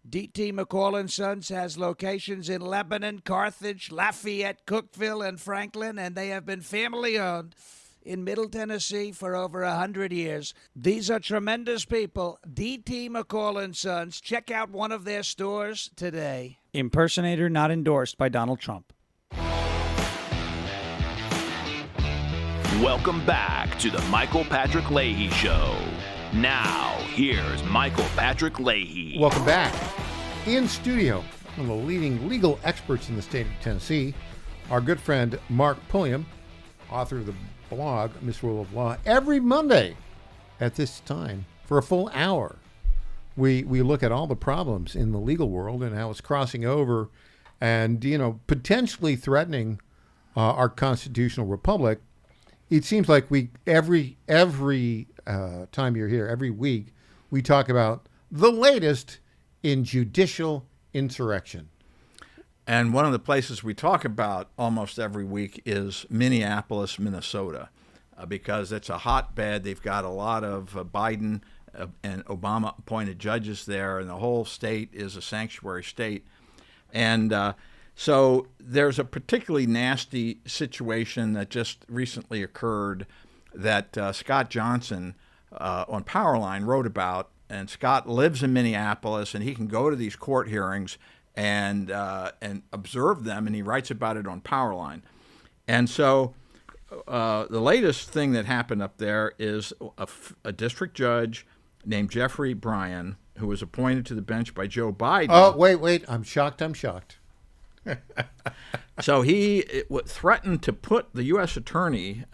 D.T. McCall & Sons has locations in Lebanon, Carthage, Lafayette, Cookeville, and Franklin, and they have been family-owned in Middle Tennessee for over 100 years. These are tremendous people. D.T. McCall & Sons. Check out one of their stores today. Impersonator not endorsed by Donald Trump. Welcome back to the Michael Patrick Leahy Show. Now, here's Michael Patrick Leahy. Welcome back. In studio, one of the leading legal experts in the state of Tennessee, our good friend Mark Pulliam, author of the blog Misrule of Law. Every Monday at this time, for a full hour, we look at all the problems in the legal world and how it's crossing over and, potentially threatening our constitutional republic. It seems like every time you're here, every week, we talk about the latest in judicial insurrection. And one of the places we talk about almost every week is Minneapolis, Minnesota, because it's a hotbed. They've got a lot of Biden and Obama appointed judges there, and the whole state is a sanctuary state. And so there's a particularly nasty situation that just recently occurred that Scott Johnson on Powerline wrote about. And Scott lives in Minneapolis, and he can go to these court hearings and observe them, and he writes about it on Powerline. And so the latest thing that happened up there is a district judge named Jeffrey Bryan, who was appointed to the bench by Joe Biden. Oh, wait. I'm shocked. So he threatened to put the U.S. attorney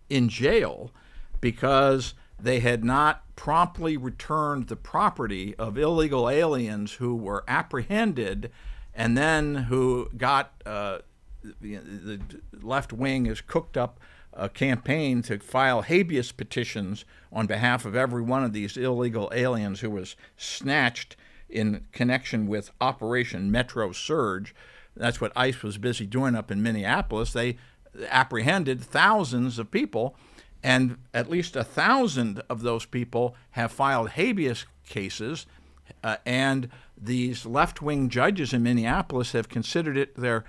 in jail because they had not promptly returned the property of illegal aliens who were apprehended and then who got the left wing has cooked up a campaign to file habeas petitions on behalf of every one of these illegal aliens who was snatched in connection with Operation Metro Surge. That's what ICE was busy doing up in Minneapolis. They apprehended thousands of people, and at least 1,000 of those people have filed habeas cases, and these left-wing judges in Minneapolis have considered it their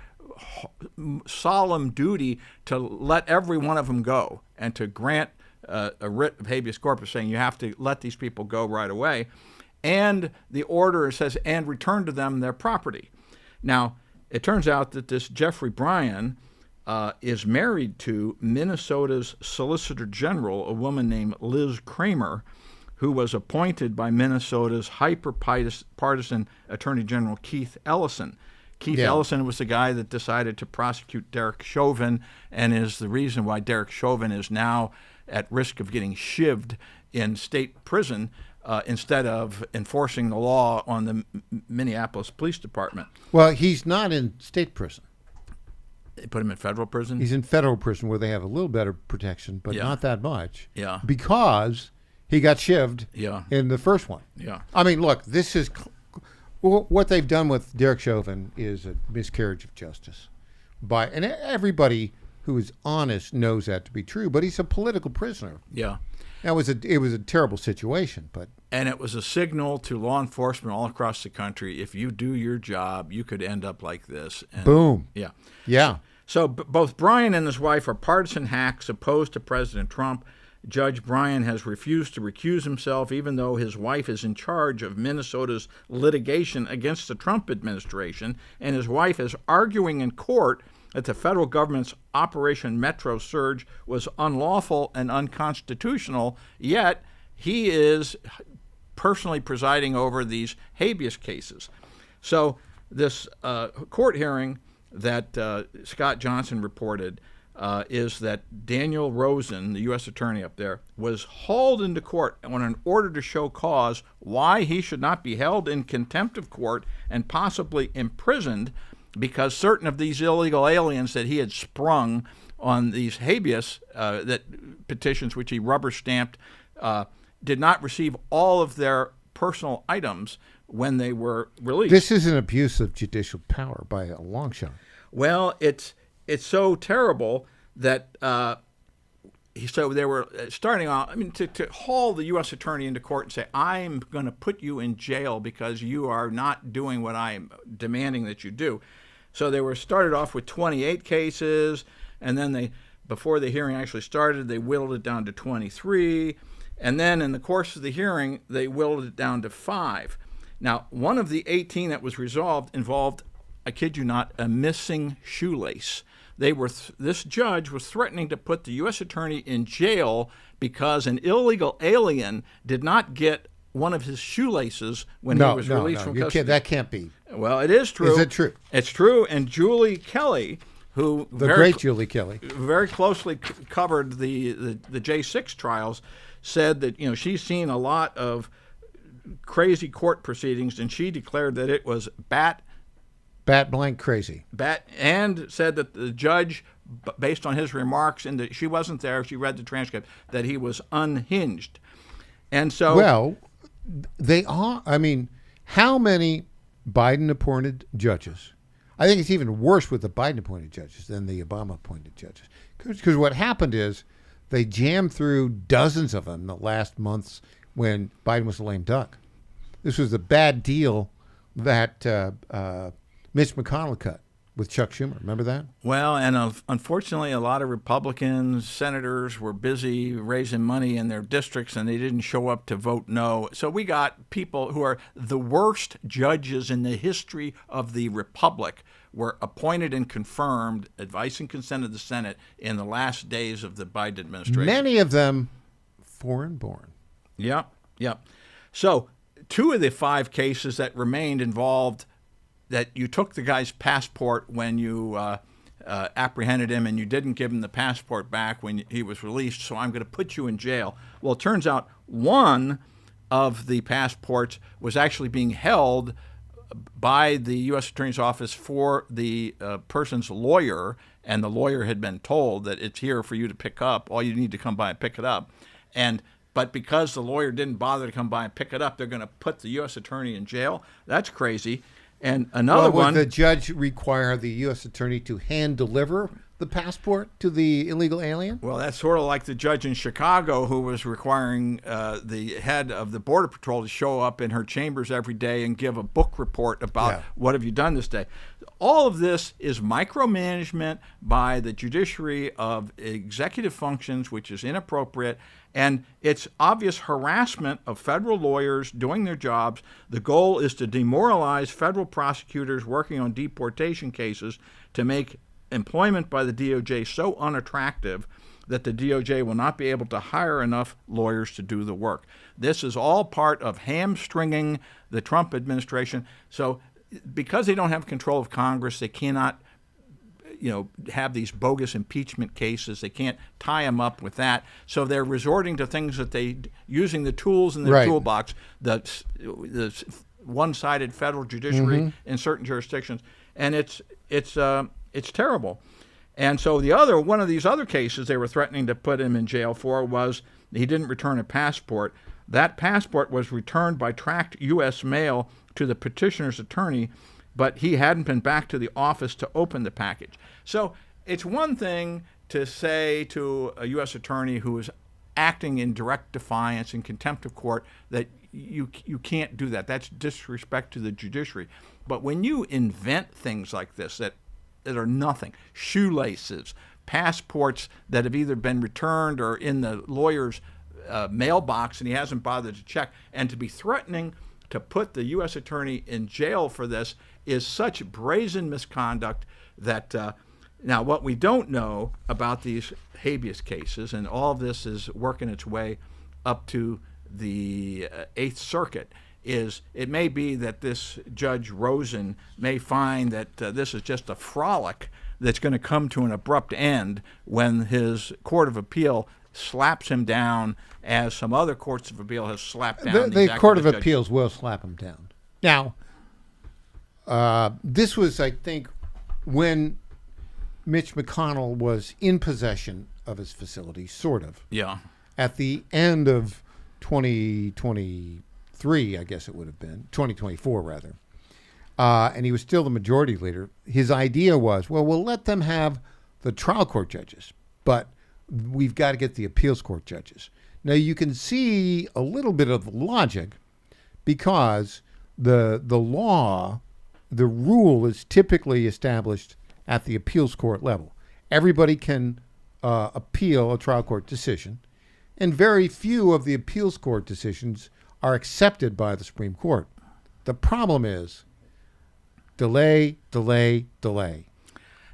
solemn duty to let every one of them go and to grant a writ of habeas corpus saying you have to let these people go right away. And the order says, and return to them their property. Now, it turns out that this Jeffrey Bryan is married to Minnesota's Solicitor General, a woman named Liz Kramer, who was appointed by Minnesota's hyper-partisan Attorney General Keith Ellison. Keith Ellison was the guy that decided to prosecute Derek Chauvin and is the reason why Derek Chauvin is now at risk of getting shivved in state prison instead of enforcing the law on the Minneapolis Police Department. Well, he's not in state prison. They put him in federal prison? He's in federal prison where they have a little better protection, but not that much. Yeah. Because he got shivved in the first one. Yeah. I mean, look, this is what they've done with Derek Chauvin is a miscarriage of justice. And everybody who is honest knows that to be true, but he's a political prisoner. Yeah. It was a terrible situation, and it was a signal to law enforcement all across the country: if you do your job, you could end up like this. And boom. Yeah. Yeah. So both Bryan and his wife are partisan hacks opposed to President Trump. Judge Bryan has refused to recuse himself, even though his wife is in charge of Minnesota's litigation against the Trump administration, and his wife is arguing in court that the federal government's Operation Metro Surge was unlawful and unconstitutional, yet he is personally presiding over these habeas cases. So this court hearing that Scott Johnson reported is that Daniel Rosen, the U.S. attorney up there, was hauled into court on an order to show cause why he should not be held in contempt of court and possibly imprisoned, because certain of these illegal aliens that he had sprung on these habeas petitions, which he rubber stamped, did not receive all of their personal items when they were released. This is an abuse of judicial power by a long shot. Well, it's so terrible that so they were starting off. I mean, to haul the U.S. attorney into court and say, "I'm going to put you in jail because you are not doing what I'm demanding that you do." So they were started off with 28 cases, and then before the hearing actually started, they whittled it down to 23, and then in the course of the hearing, they whittled it down to 5. Now, one of the 18 that was resolved involved, I kid you not, a missing shoelace. This judge was threatening to put the U.S. attorney in jail because an illegal alien did not get one of his shoelaces when he was released from custody. That can't be. Well, it is true. Is it true? It's true. And Julie Kelly, who great Julie Kelly, very closely covered the J6 trials, said that she's seen a lot of crazy court proceedings, and she declared that it was bat blank crazy. And said that the judge, based on his remarks, and that she wasn't there, she read the transcript, that he was unhinged. And so, well, they are. I mean, how many Biden-appointed judges? I think it's even worse with the Biden-appointed judges than the Obama-appointed judges, because what happened is they jammed through dozens of them in the last months when Biden was a lame duck. This was a bad deal that Mitch McConnell cut with Chuck Schumer. Remember that? Well, and unfortunately, a lot of Republicans, senators were busy raising money in their districts, and they didn't show up to vote no. So we got people who are the worst judges in the history of the Republic were appointed and confirmed, advice and consent of the Senate, in the last days of the Biden administration. Many of them foreign-born. Yep. So 2 of the 5 cases that remained involved that you took the guy's passport when you apprehended him, and you didn't give him the passport back when he was released, so I'm going to put you in jail. Well, it turns out one of the passports was actually being held by the U.S. Attorney's Office for the person's lawyer, and the lawyer had been told that it's here for you to pick up. All you need to come by and pick it up. But because the lawyer didn't bother to come by and pick it up, they're going to put the U.S. attorney in jail. That's crazy. And another one. Would the judge require the U.S. attorney to hand deliver the passport to the illegal alien? Well, that's sort of like the judge in Chicago who was requiring the head of the Border Patrol to show up in her chambers every day and give a book report about what have you done this day. All of this is micromanagement by the judiciary of executive functions, which is inappropriate. And it's obvious harassment of federal lawyers doing their jobs. The goal is to demoralize federal prosecutors working on deportation cases to make employment by the DOJ so unattractive that the DOJ will not be able to hire enough lawyers to do the work. This is all part of hamstringing the Trump administration. So because they don't have control of Congress, they cannot have these bogus impeachment cases. They can't tie them up with that. So they're resorting to things that using the tools in their toolbox, the one-sided federal judiciary in certain jurisdictions, and it's terrible. And so one of these other cases they were threatening to put him in jail for was he didn't return a passport. That passport was returned by tracked U.S. mail to the petitioner's attorney, but he hadn't been back to the office to open the package. So it's one thing to say to a U.S. attorney who is acting in direct defiance and contempt of court that you can't do that. That's disrespect to the judiciary. But when you invent things like this that that are nothing, shoelaces, passports that have either been returned or in the lawyer's mailbox and he hasn't bothered to check. And to be threatening to put the U.S. attorney in jail for this is such brazen misconduct that now what we don't know about these habeas cases, and all of this is working its way up to the Eighth Circuit, is it may be that this Judge Rosen may find that this is just a frolic that's going to come to an abrupt end when his Court of Appeal slaps him down, as some other courts of appeal have slapped down. The Court of Appeals will slap him down. Now, this was, I think, when Mitch McConnell was in possession of his facility, sort of. Yeah. At the end of 2023, I guess it would have been, 2024 rather. And he was still the majority leader. His idea was, well, we'll let them have the trial court judges, but we've got to get the appeals court judges. Now, you can see a little bit of the logic because the law, the rule is typically established at the appeals court level. Everybody can appeal a trial court decision, and very few of the appeals court decisions are accepted by the Supreme Court. The problem is delay, delay, delay.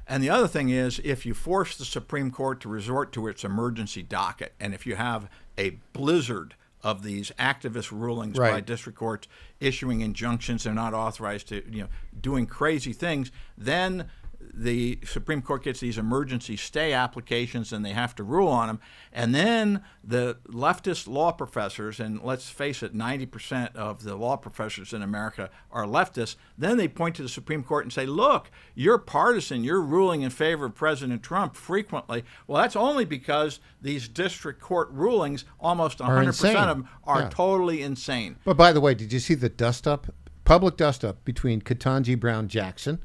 And the other thing is, if you force the Supreme Court to resort to its emergency docket, and if you have a blizzard of these activist rulings by district courts issuing injunctions, they're not authorized to, doing crazy things, then the Supreme Court gets these emergency stay applications and they have to rule on them. And then the leftist law professors, and let's face it, 90% of the law professors in America are leftists, then they point to the Supreme Court and say, look, you're partisan, you're ruling in favor of President Trump frequently. Well, that's only because these district court rulings, almost 100% of them, are totally insane. But by the way, did you see the dust-up, public dust-up between Ketanji Brown Jackson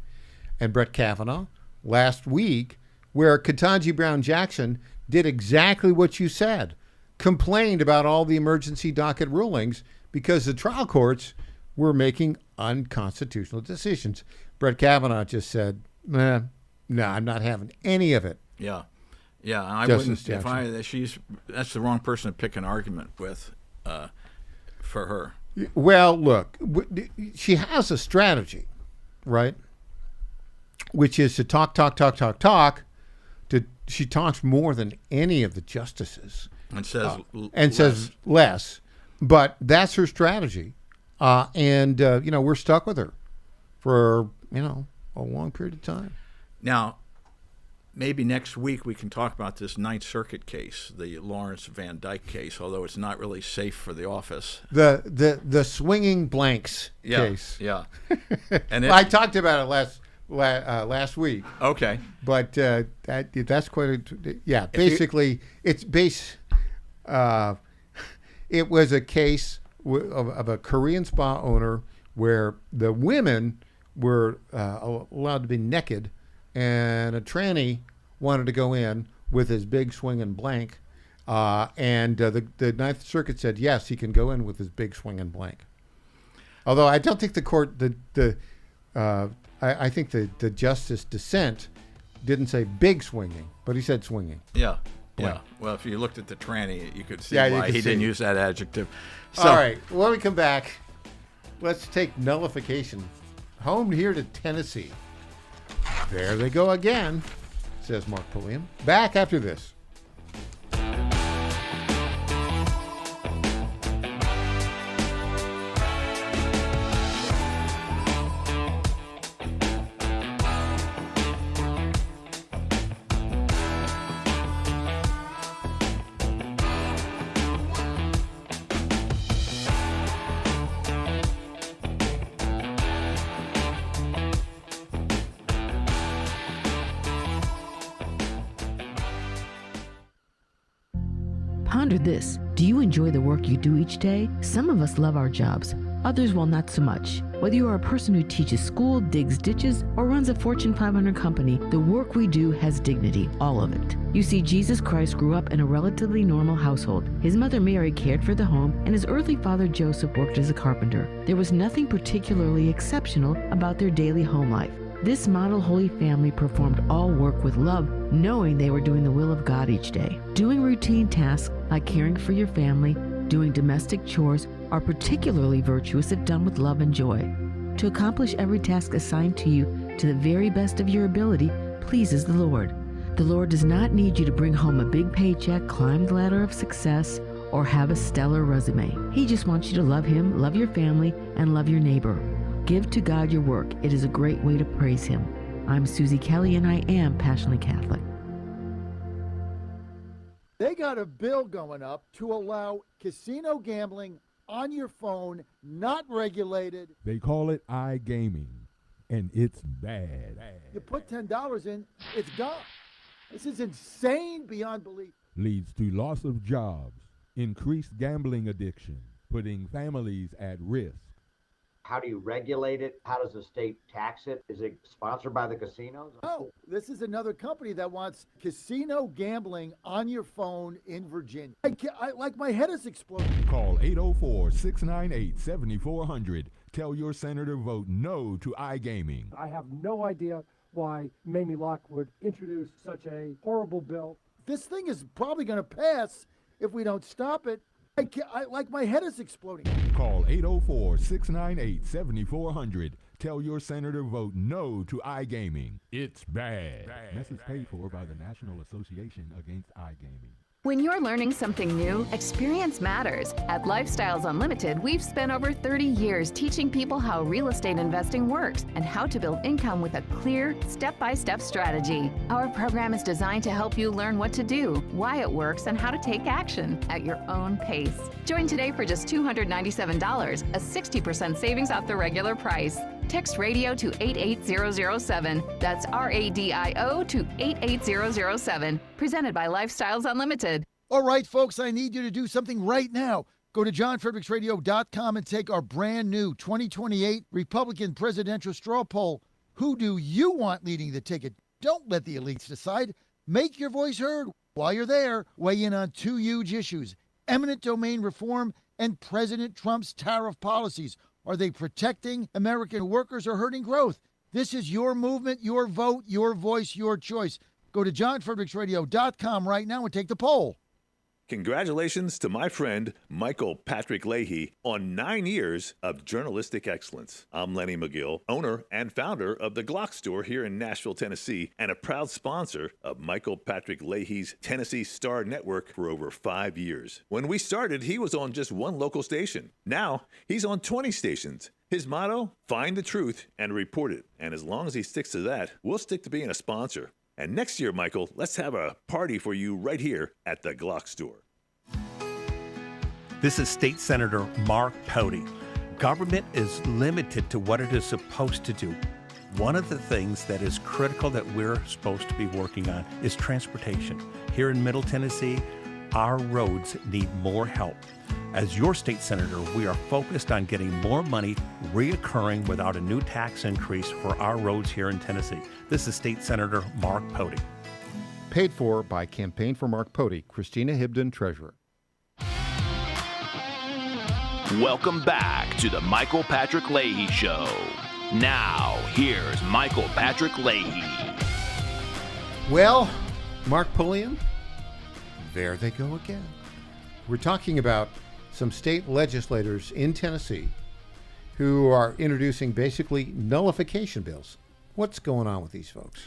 and Brett Kavanaugh last week, where Ketanji Brown Jackson did exactly what you said, complained about all the emergency docket rulings because the trial courts were making unconstitutional decisions. Brett Kavanaugh just said, no, I'm not having any of it. Yeah. Yeah, I Justice wouldn't, that's the wrong person to pick an argument with for her. Well, look, she has a strategy, right? Which is to talk. She talks more than any of the justices. And says says less. But that's her strategy. We're stuck with her for, a long period of time. Now, maybe next week we can talk about this Ninth Circuit case, the Lawrence Van Dyke case, although it's not really safe for the office. The swinging blanks case. Yeah. And I talked about it last week. Okay. But that's quite basically it was a case of a Korean spa owner where the women were allowed to be naked, and a tranny wanted to go in with his big swinging blank, and the Ninth Circuit said yes, he can go in with his big swinging blank. Although I don't think the court I think the justice dissent didn't say big swinging, but he said swinging. Yeah. Blank. Yeah. Well, if you looked at the tranny, you could see why he didn't use that adjective. So, all right. When we come back, let's take nullification home here to Tennessee. There they go again, says Mark Pulliam. Back after this. Ponder this. Do you enjoy the work you do each day? Some of us love our jobs. Others will not so much. Whether you are a person who teaches school, digs ditches, or runs a Fortune 500 company, the work we do has dignity, all of it. You see, Jesus Christ grew up in a relatively normal household. His mother Mary cared for the home, and his earthly father Joseph worked as a carpenter. There was nothing particularly exceptional about their daily home life. This model Holy Family performed all work with love, knowing they were doing the will of God each day. Doing routine tasks like caring for your family, doing domestic chores are particularly virtuous if done with love and joy. To accomplish every task assigned to you to the very best of your ability pleases the Lord. The Lord does not need you to bring home a big paycheck, climb the ladder of success, or have a stellar resume. He just wants you to love Him, love your family, and love your neighbor. Give to God your work. It is a great way to praise Him. I'm Susie Kelly, and I am passionately Catholic. They got a bill going up to allow casino gambling on your phone, not regulated. They call it iGaming, and it's bad. You put $10 in, it's gone. This is insane beyond belief. Leads to loss of jobs, increased gambling addiction, putting families at risk. How do you regulate it? How does the state tax it? Is it sponsored by the casinos? Oh, this is another company that wants casino gambling on your phone in Virginia. Like my head is exploding. Call 804-698-7400. Tell your senator vote no to iGaming. I have no idea why Mamie Locke would introduce such a horrible bill. This thing is probably going to pass if we don't stop it. Like my head is exploding. Call 804-698-7400. Tell your senator vote no to iGaming. It's bad. Message paid for by the National Association Against iGaming. When you're learning something new, experience matters. At Lifestyles Unlimited, we've spent over 30 years teaching people how real estate investing works and how to build income with a clear, step-by-step strategy. Our program is designed to help you learn what to do, why it works, and how to take action at your own pace. Join today for just $297, a 60% savings off the regular price. Text radio to 88007. That's RADIO to 88007. Presented by Lifestyles Unlimited. All right, folks, I need you to do something right now. Go to johnfredericksradio.com and take our brand new 2028 Republican presidential straw poll. Who do you want leading the ticket? Don't let the elites decide. Make your voice heard. While you're there, weigh in on two huge issues: eminent domain reform and President Trump's tariff policies. Are they protecting American workers or hurting growth? This is your movement, your vote, your voice, your choice. Go to johnfredericksradio.com right now and take the poll. Congratulations to my friend Michael Patrick Leahy on 9 years of journalistic excellence. I'm Lenny McGill, owner and founder of the Glock Store here in Nashville, Tennessee, and a proud sponsor of Michael Patrick Leahy's Tennessee Star Network for over 5 years. When we started, he was on just one local station. Now, he's on 20 stations. His motto, find the truth and report it. And as long as he sticks to that, we'll stick to being a sponsor. And next year, Michael, let's have a party for you right here at the Glock Store. This is State Senator Mark Pody. Government is limited to what it is supposed to do. One of the things that is critical that we're supposed to be working on is transportation. Here in Middle Tennessee, our roads need more help. As your state senator, we are focused on getting more money reoccurring without a new tax increase for our roads here in Tennessee. This is State Senator Mark Pody. Paid for by Campaign for Mark Pody, Christina Hibden, Treasurer. Welcome back to the Michael Patrick Leahy Show. Now, here's Michael Patrick Leahy. Well, Mark Pulliam, there they go again. We're talking about some state legislators in Tennessee who are introducing basically nullification bills. What's going on with these folks?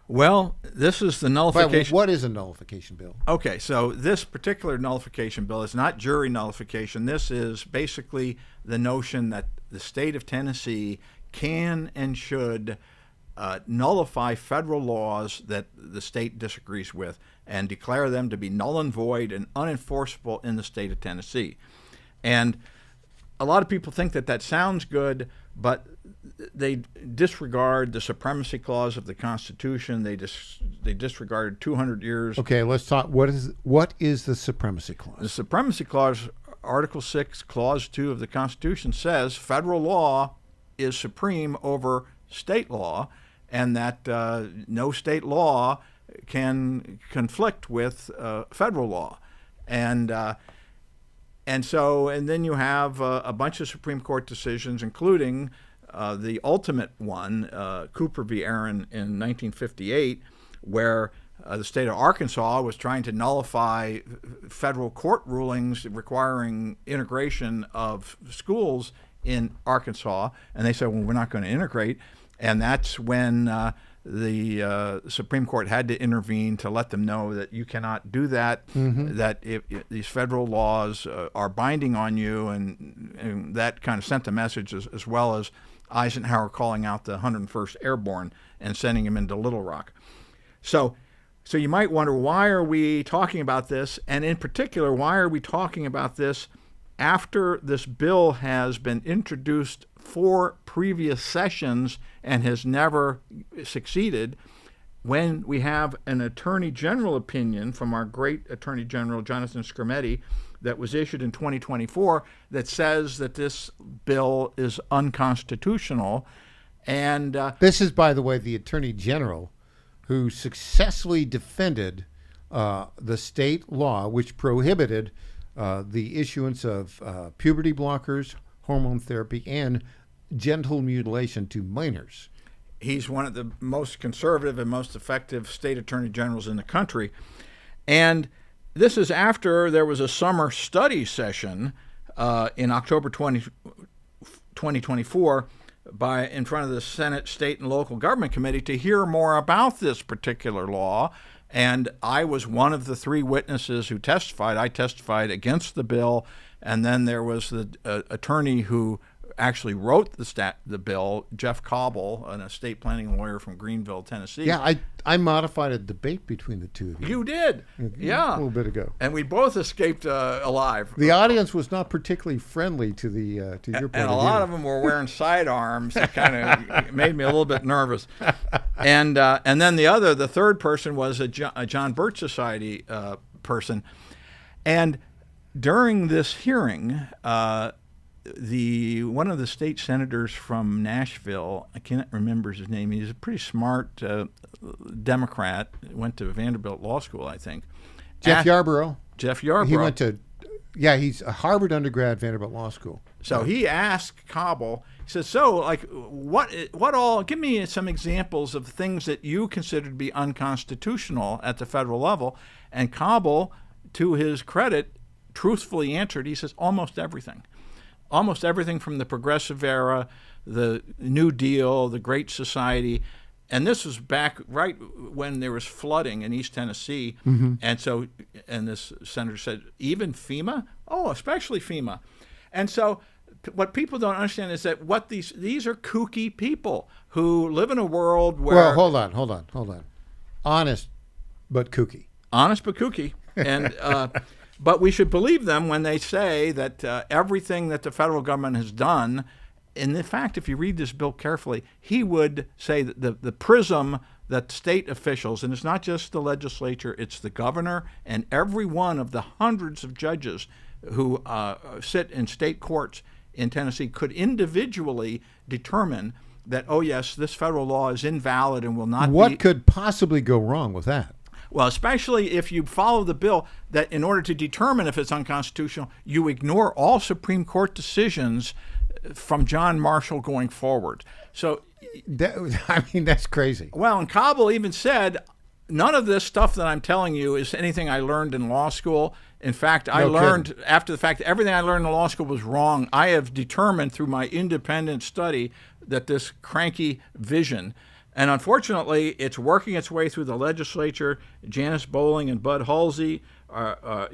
Well, this is the nullification. What is a nullification bill? Okay, so this particular nullification bill is not jury nullification. This is basically the notion that the state of Tennessee can and should nullify federal laws that the state disagrees with and declare them to be null and void and unenforceable in the state of Tennessee. And a lot of people think that that sounds good, but they disregard the supremacy clause of the Constitution. They disregarded 200 years. Okay, let's talk. What is the supremacy clause? The supremacy clause, Article 6, Clause 2 of the Constitution says federal law is supreme over state law, and that no state law can conflict with federal law. And then you have a bunch of Supreme Court decisions, including the ultimate one, Cooper v. Aaron in 1958, where the state of Arkansas was trying to nullify federal court rulings requiring integration of schools in Arkansas. And they said, well, we're not going to integrate. And that's when the Supreme Court had to intervene to let them know that you cannot do that, that if these federal laws are binding on you, and that kind of sent the message, as well as Eisenhower calling out the 101st Airborne and sending them into Little Rock. So you might wonder, why are we talking about this? And in particular, why are we talking about this after this bill has been introduced 4 previous sessions and has never succeeded, when we have an Attorney General opinion from our great Attorney General, Jonathan Skrmetti, that was issued in 2024 that says that this bill is unconstitutional. And this is, by the way, the Attorney General who successfully defended the state law which prohibited the issuance of puberty blockers, hormone therapy, and genital mutilation to minors. He's one of the most conservative and most effective state attorney generals in the country. And this is after there was a summer study session in October 2024 in front of the Senate State and Local Government Committee to hear more about this particular law. And I was one of the 3 witnesses who testified. I testified against the bill, and then there was the attorney who actually wrote the bill, Jeff Cobble, an estate planning lawyer from Greenville, Tennessee. Yeah, I modified a debate between the two of you. You did, yeah, a little bit ago, and we both escaped alive. The audience was not particularly friendly to the your point of view. And a lot of them were wearing sidearms. That kind of made me a little bit nervous. And then the third person was a John Birch Society person, and during this hearing, one of the state senators from Nashville, I can't remember his name. He's a pretty smart Democrat. Went to Vanderbilt Law School, I think. Jeff Yarborough. Jeff Yarborough. He went to, he's a Harvard undergrad, Vanderbilt Law School. So he asked Cobble. He says, "So, like, what all? Give me some examples of things that you consider to be unconstitutional at the federal level." And Cobble, to his credit, truthfully answered. He says, "Almost everything." Almost everything from the Progressive era, the New Deal, the Great Society. And this was back right when there was flooding in East Tennessee. And this senator said, even FEMA? Oh, especially FEMA. And so what people don't understand is that these are kooky people who live in a world where... Well, hold on. Honest but kooky. Honest but kooky. And... But we should believe them when they say that everything that the federal government has done, and in fact, if you read this bill carefully, he would say that the prism that state officials, and it's not just the legislature, it's the governor and every one of the hundreds of judges who sit in state courts in Tennessee could individually determine that, oh yes, this federal law is invalid and will not be... What could possibly go wrong with that? Well, especially if you follow the bill, that in order to determine if it's unconstitutional, you ignore all Supreme Court decisions from John Marshall going forward. So, that's crazy. Well, and Cobble even said, none of this stuff that I'm telling you is anything I learned in law school. In fact, I learned after the fact that everything I learned in law school was wrong. I have determined through my independent study that this cranky vision... And unfortunately, it's working its way through the legislature. Janice Bowling and Bud Halsey have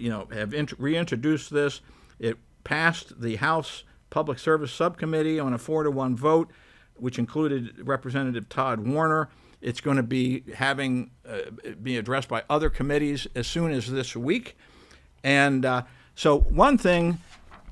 reintroduced this. It passed the House Public Service Subcommittee on a 4-1 vote, which included Representative Todd Warner. It's going to be be addressed by other committees as soon as this week. And so one thing,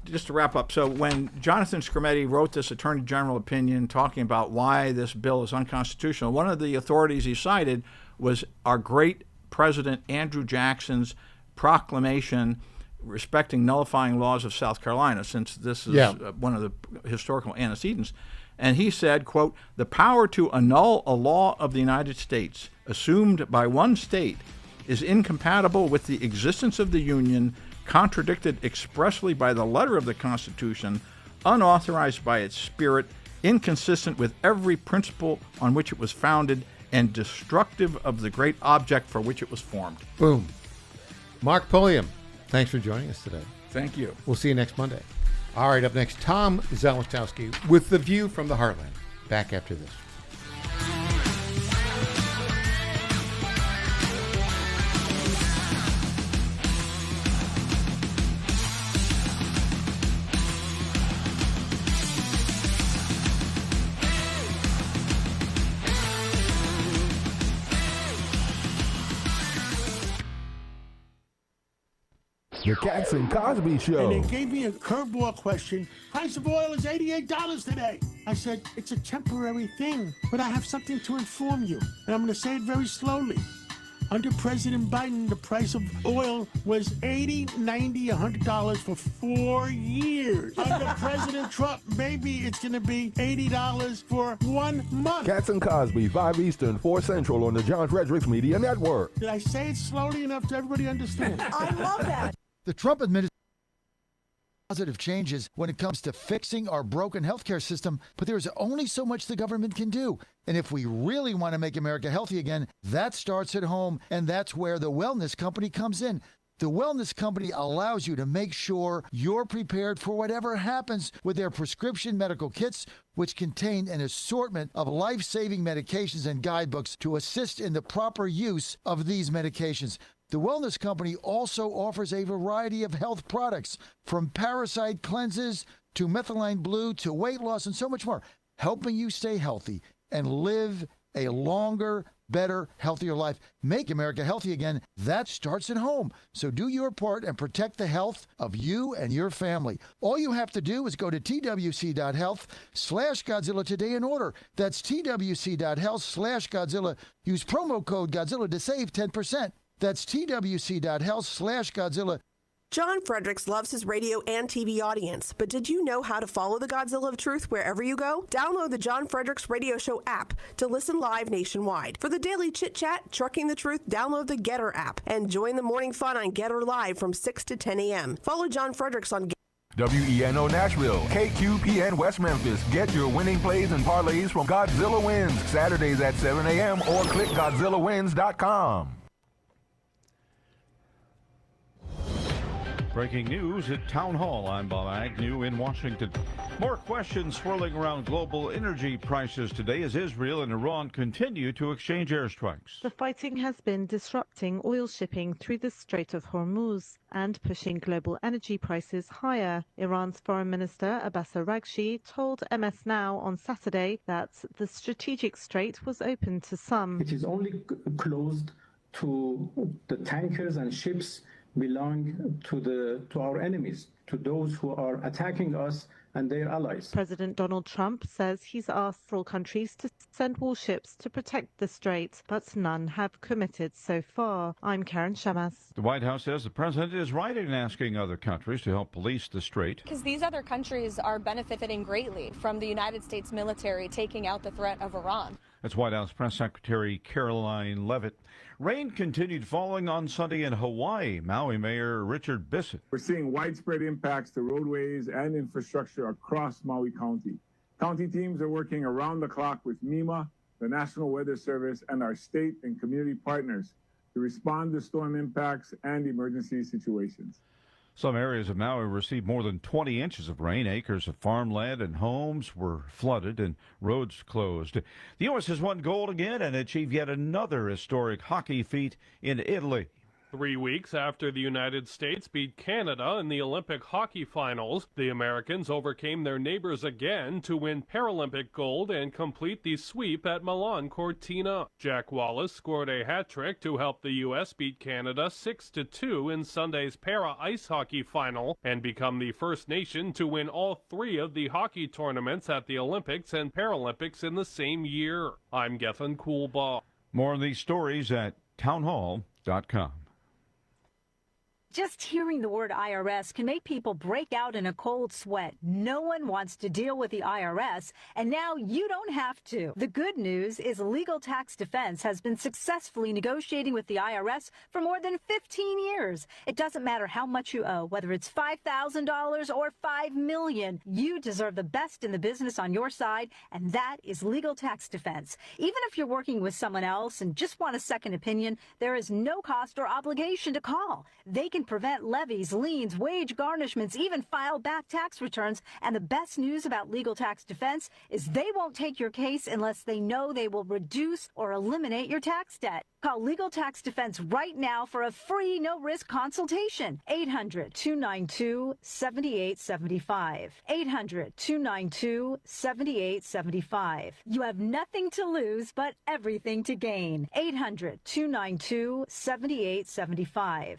just to wrap up, so when Jonathan Skrmetti wrote this Attorney General opinion talking about why this bill is unconstitutional, one of the authorities he cited was our great President Andrew Jackson's proclamation respecting nullifying laws of South Carolina, since this is one of the historical antecedents. And he said, quote, "The power to annul a law of the United States assumed by one state is incompatible with the existence of the Union, contradicted expressly by the letter of the Constitution, unauthorized by its spirit, inconsistent with every principle on which it was founded, and destructive of the great object for which it was formed. Boom. Mark Pulliam, thanks for joining us today. Thank you. We'll see you next Monday. All right, up next, Tom Zalestowski with The View from the Heartland. Back after this. The Cats and Cosby Show. And they gave me a curveball question. Price of oil is $88 today. I said, it's a temporary thing, but I have something to inform you. And I'm going to say it very slowly. Under President Biden, the price of oil was $80, $90, $100 for 4 years. Under President Trump, maybe it's going to be $80 for 1 month. Cats and Cosby, 5 Eastern, 4 Central on the John Fredericks Media Network. Did I say it slowly enough to everybody understand? I love that. The Trump administration positive changes when it comes to fixing our broken healthcare system, but there's only so much the government can do. And if we really want to make America healthy again, that starts at home, and that's where the Wellness Company comes in. The Wellness Company allows you to make sure you're prepared for whatever happens with their prescription medical kits, which contain an assortment of life-saving medications and guidebooks to assist in the proper use of these medications. The Wellness Company also offers a variety of health products, from parasite cleanses to methylene blue to weight loss and so much more, helping you stay healthy and live a longer, better, healthier life. Make America healthy again. That starts at home. So do your part and protect the health of you and your family. All you have to do is go to twc.health/Godzilla today and order. That's twc.health/Godzilla. Use promo code Godzilla to save 10%. That's twc.health/Godzilla. John Fredericks loves his radio and TV audience, but did you know how to follow the Godzilla of Truth wherever you go? Download the John Fredericks Radio Show app to listen live nationwide. For the daily chit-chat, Trucking the Truth, download the Getter app and join the morning fun on Getter Live from 6 to 10 a.m. Follow John Fredericks on WENO Nashville, KQPN West Memphis. Get your winning plays and parlays from Godzilla Wins, Saturdays at 7 a.m. or click GodzillaWins.com. Breaking news at Town Hall. I'm Bob Agnew in Washington. More questions swirling around global energy prices today as Israel and Iran continue to exchange airstrikes. The fighting has been disrupting oil shipping through the Strait of Hormuz and pushing global energy prices higher. Iran's Foreign Minister Abbas Araghchi told MS Now on Saturday that the strategic strait was open to some. It is only closed to the tankers and ships belong to our enemies, to those who are attacking us and their allies. President Donald Trump says he's asked all countries to send warships to protect the strait, but none have committed so far. I'm Karen Shamas. The White House says the president is right in asking other countries to help police the strait. Because these other countries are benefiting greatly from the United States military taking out the threat of Iran. That's White House Press Secretary Caroline Leavitt. Rain continued falling on Sunday in Hawaii. Maui Mayor Richard Bissett. We're seeing widespread impacts to roadways and infrastructure across Maui County. County teams are working around the clock with MEMA, the National Weather Service, and our state and community partners to respond to storm impacts and emergency situations. Some areas of Maui received more than 20 inches of rain. Acres of farmland and homes were flooded and roads closed. The U.S. has won gold again and achieved yet another historic hockey feat in Italy. 3 weeks after the United States beat Canada in the Olympic hockey finals, the Americans overcame their neighbors again to win Paralympic gold and complete the sweep at Milan Cortina. Jack Wallace scored a hat trick to help the U.S. beat Canada 6-2 in Sunday's para ice hockey final and become the first nation to win all 3 of the hockey tournaments at the Olympics and Paralympics in the same year. I'm Gethin Coolbaugh. More of these stories at townhall.com. Just hearing the word IRS can make people break out in a cold sweat. No one wants to deal with the IRS, and now you don't have to. The good news is Legal Tax Defense has been successfully negotiating with the IRS for more than 15 years. It doesn't matter how much you owe, whether it's $5,000 or $5 million. You deserve the best in the business on your side, and that is Legal Tax Defense. Even if you're working with someone else and just want a second opinion, there is no cost or obligation to call. They can prevent levies, liens, wage garnishments, even file back tax returns. And the best news about Legal Tax Defense is they won't take your case unless they know they will reduce or eliminate your tax debt. Call Legal Tax Defense right now for a free, no-risk consultation. 800-292-7875. 800-292-7875. You have nothing to lose but everything to gain. 800-292-7875.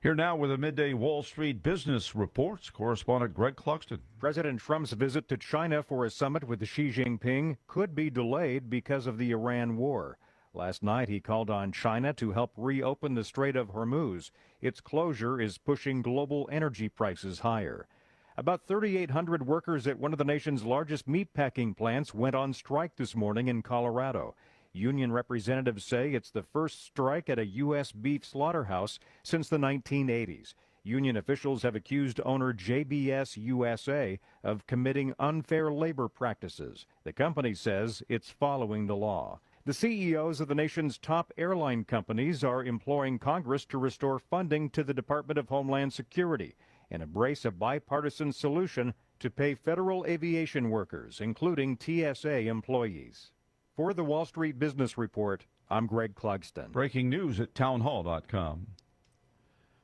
Here now with a midday Wall Street business reports, correspondent Greg Clugston. President Trump's visit to China for a summit with Xi Jinping could be delayed because of the Iran war. Last night, he called on China to help reopen the Strait of Hormuz. Its closure is pushing global energy prices higher. About 3,800 workers at one of the nation's largest meatpacking plants went on strike this morning in Colorado. Union representatives say it's the first strike at a U.S. beef slaughterhouse since the 1980s. Union officials have accused owner JBS USA of committing unfair labor practices. The company says it's following the law. The CEOs of the nation's top airline companies are imploring Congress to restore funding to the Department of Homeland Security and embrace a bipartisan solution to pay federal aviation workers, including TSA employees. For the Wall Street Business Report, I'm Greg Clugston. Breaking news at townhall.com.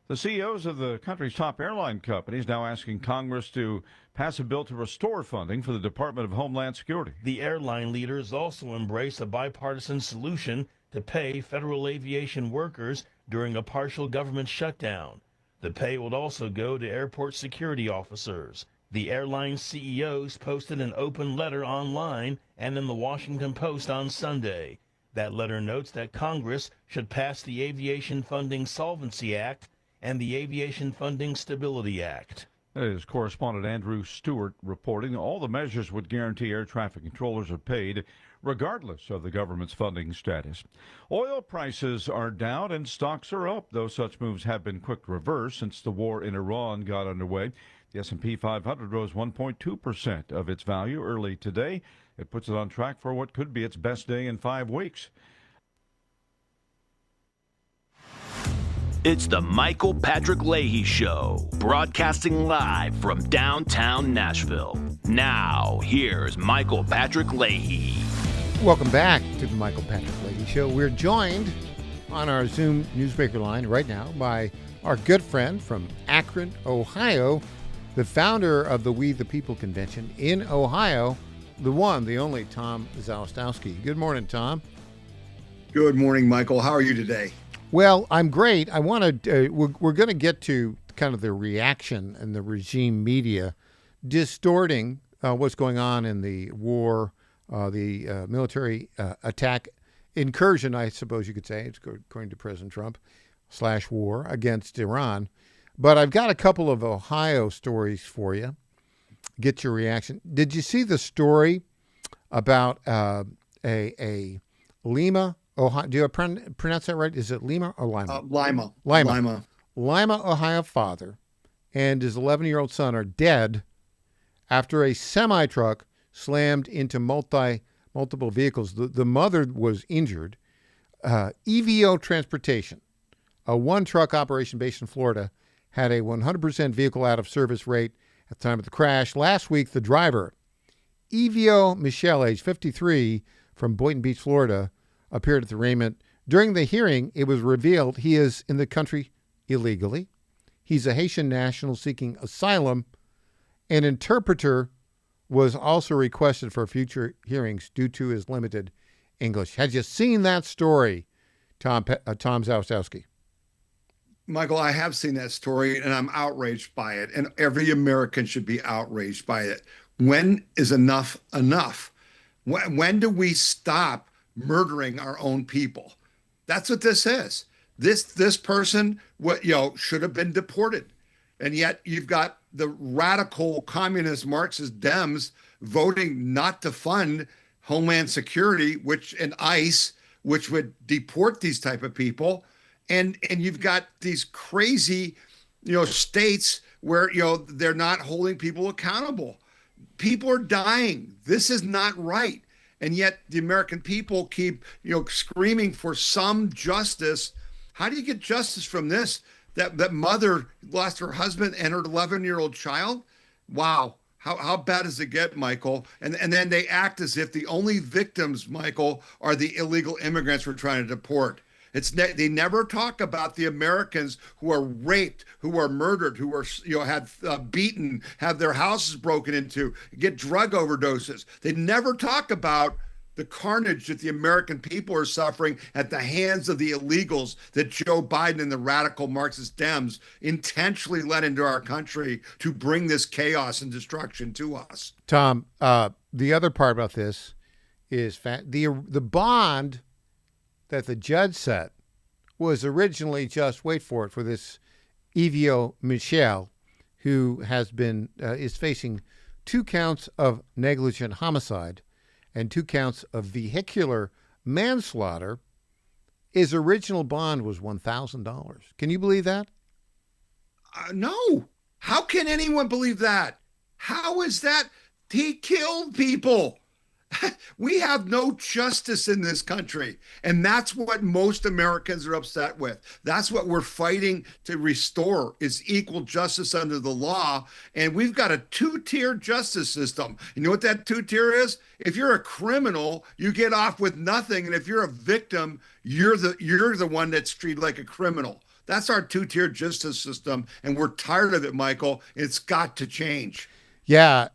The CEOs of the country's top airline companies now asking Congress to pass a bill to restore funding for the Department of Homeland Security. The airline leaders also embrace a bipartisan solution to pay federal aviation workers during a partial government shutdown. The pay would also go to airport security officers. The airline CEOs posted an open letter online and in the Washington Post on Sunday. That letter notes that Congress should pass the Aviation Funding Solvency Act and the Aviation Funding Stability Act. That is correspondent Andrew Stewart reporting all the measures would guarantee air traffic controllers are paid regardless of the government's funding status. Oil prices are down and stocks are up, though such moves have been quick to reverse since the war in Iran got underway. The S&P 500 rose 1.2% of its value early today. It puts it on track for what could be its best day in 5 weeks. It's the Michael Patrick Leahy Show, broadcasting live from downtown Nashville. Now, here's Michael Patrick Leahy. Welcome back to the Michael Patrick Leahy Show. We're joined on our Zoom newsbreaker line right now by our good friend from Akron, Ohio, the founder of the We the People Convention in Ohio, the one, the only Tom Zalestowski. Good morning, Tom. Good morning, Michael. How are you today? Well, I'm great. I want to. We're going to get to kind of the reaction and the regime media distorting what's going on in the war, the military attack incursion, I suppose you could say, it's according to President Trump, /war against Iran. But I've got a couple of Ohio stories for you. Get your reaction. Did you see the story about a Lima, Ohio? Do you pronounce that right? Is it Lima or Lima? Lima, Ohio father and his 11-year-old son are dead after a semi-truck slammed into multiple vehicles. The mother was injured. EVO Transportation, a one-truck operation based in Florida, had a 100% vehicle out-of-service rate at the time of the crash. Last week, the driver, Evio Michelle, age 53, from Boynton Beach, Florida, appeared at the arraignment. During the hearing, it was revealed he is in the country illegally. He's a Haitian national seeking asylum. An interpreter was also requested for future hearings due to his limited English. Had you seen that story, Tom Zalestowski? Michael, I have seen that story, and I'm outraged by it, and every American should be outraged by it. When is enough enough? When do we stop murdering our own people? That's what this is. This person, should have been deported. And yet you've got the radical communist Marxist Dems voting not to fund Homeland Security, and ICE, which would deport these type of people. And you've got these crazy, states where, they're not holding people accountable. People are dying. This is not right. And yet the American people keep, screaming for some justice. How do you get justice from this? That mother lost her husband and her 11-year-old child? Wow. How bad does it get, Michael? And then they act as if the only victims, Michael, are the illegal immigrants we're trying to deport. They never talk about the Americans who are raped, who are murdered, who are had beaten, have their houses broken into, get drug overdoses. They never talk about the carnage that the American people are suffering at the hands of the illegals that Joe Biden and the radical Marxist Dems intentionally let into our country to bring this chaos and destruction to us. Tom, the other part about this is the bond that the judge set was originally just, wait for it, for this Evio Michel, who has been is facing 2 counts of negligent homicide and 2 counts of vehicular manslaughter. His original bond was $1,000. Can you believe that? No. How can anyone believe that? How is that? He killed people. We have no justice in this country. And that's what most Americans are upset with. That's what we're fighting to restore, is equal justice under the law. And we've got a 2-tier justice system. You know what that 2-tier is? If you're a criminal, you get off with nothing. And if you're a victim, you're the one that's treated like a criminal. That's our 2-tier justice system. And we're tired of it, Michael. It's got to change. Yeah.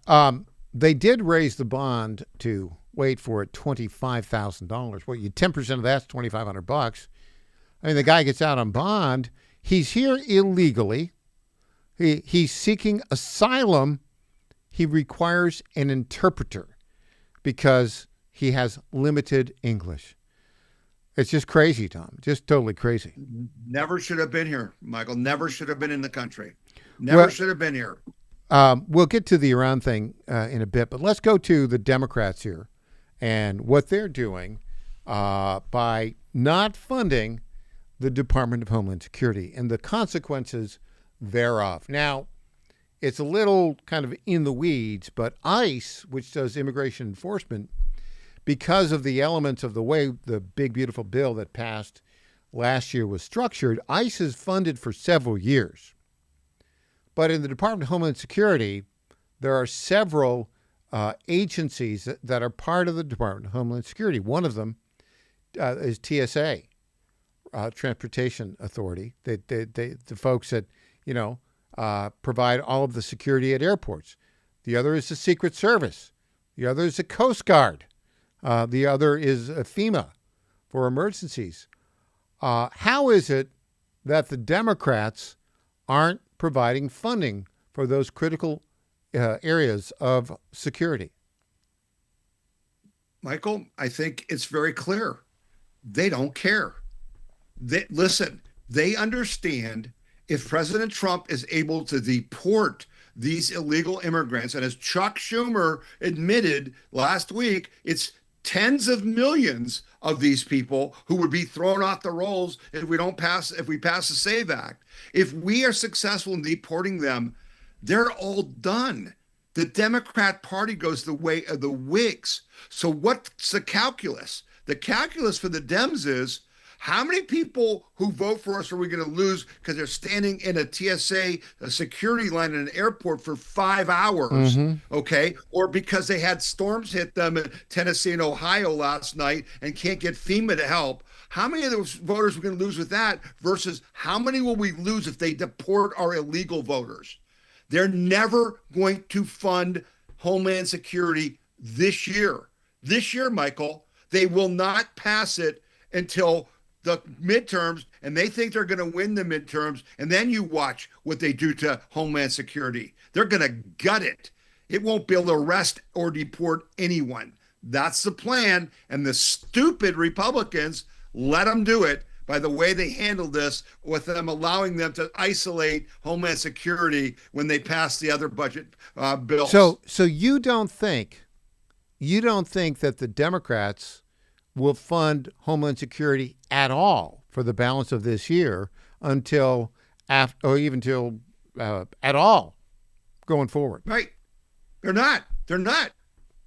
They did raise the bond to, wait for it, $25,000. Well, 10% of that's $2,500. I mean, the guy gets out on bond. He's here illegally. He's seeking asylum. He requires an interpreter because he has limited English. It's just crazy, Tom. Just totally crazy. Never should have been here, Michael. Never should have been in the country. Never should have been here. We'll get to the Iran thing in a bit, but let's go to the Democrats here and what they're doing by not funding the Department of Homeland Security and the consequences thereof. Now, it's a little kind of in the weeds, but ICE, which does immigration enforcement, because of the elements of the way the big, beautiful bill that passed last year was structured, ICE is funded for several years. But in the Department of Homeland Security, there are several agencies that are part of the Department of Homeland Security. One of them is TSA, Transportation Authority. The folks that, provide all of the security at airports. The other is the Secret Service. The other is the Coast Guard. The other is FEMA for emergencies. How is it that the Democrats aren't providing funding for those critical areas of security? Michael, I think it's very clear. They don't care. They understand if President Trump is able to deport these illegal immigrants, and as Chuck Schumer admitted last week, it's tens of millions of these people who would be thrown off the rolls if we pass the SAVE Act. If we are successful in deporting them, they're all done. The Democrat Party goes the way of the Whigs. So what's the calculus? The calculus for the Dems is, how many people who vote for us are we going to lose because they're standing in a TSA security line in an airport for 5 hours, okay? Or because they had storms hit them in Tennessee and Ohio last night and can't get FEMA to help. How many of those voters are we going to lose with that versus how many will we lose if they deport our illegal voters? They're never going to fund Homeland Security this year. This year, Michael, they will not pass it until the midterms, and they think they're going to win the midterms, and then you watch what they do to Homeland Security. They're going to gut it. It won't be able to arrest or deport anyone. That's the plan, and the stupid Republicans let them do it by the way they handled this, with them allowing them to isolate Homeland Security when they passed the other budget bills. So you don't think that the Democrats will fund Homeland Security at all for the balance of this year until after, or even till at all going forward? Right. They're not.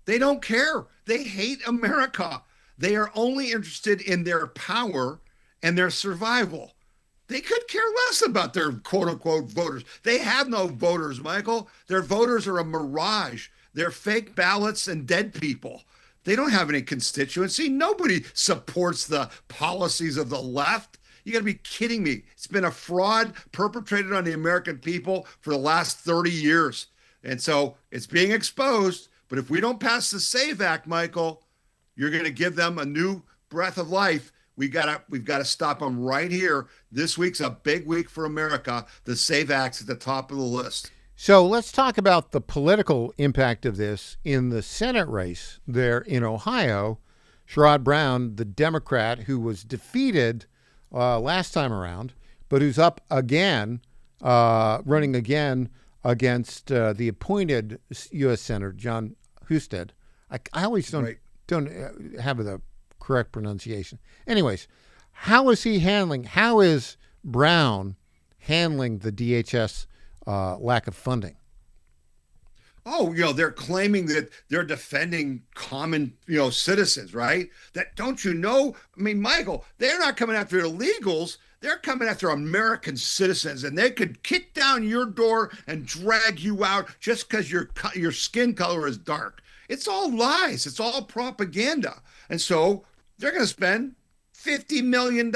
They don't care. They hate America. They are only interested in their power and their survival. They could care less about their quote unquote voters. They have no voters, Michael. Their voters are a mirage. They're fake ballots and dead people. They don't have any constituency. Nobody supports the policies of the left. You got to be kidding me. It's been a fraud perpetrated on the American people for the last 30 years. And so it's being exposed. But if we don't pass the SAVE Act, Michael, you're going to give them a new breath of life. We've got to stop them right here. This week's a big week for America. The SAVE Act's at the top of the list. So let's talk about the political impact of this in the Senate race there in Ohio. Sherrod Brown, the Democrat who was defeated last time around, but who's up again, running again against the appointed U.S. Senator John Husted. I always don't have the correct pronunciation. Anyways, how is Brown handling the DHS lack of funding? Oh, they're claiming that they're defending common, citizens, right? That, don't you know? I mean, Michael, they're not coming after illegals. They're coming after American citizens, and they could kick down your door and drag you out just because your skin color is dark. It's all lies. It's all propaganda. And so they're going to spend $50 million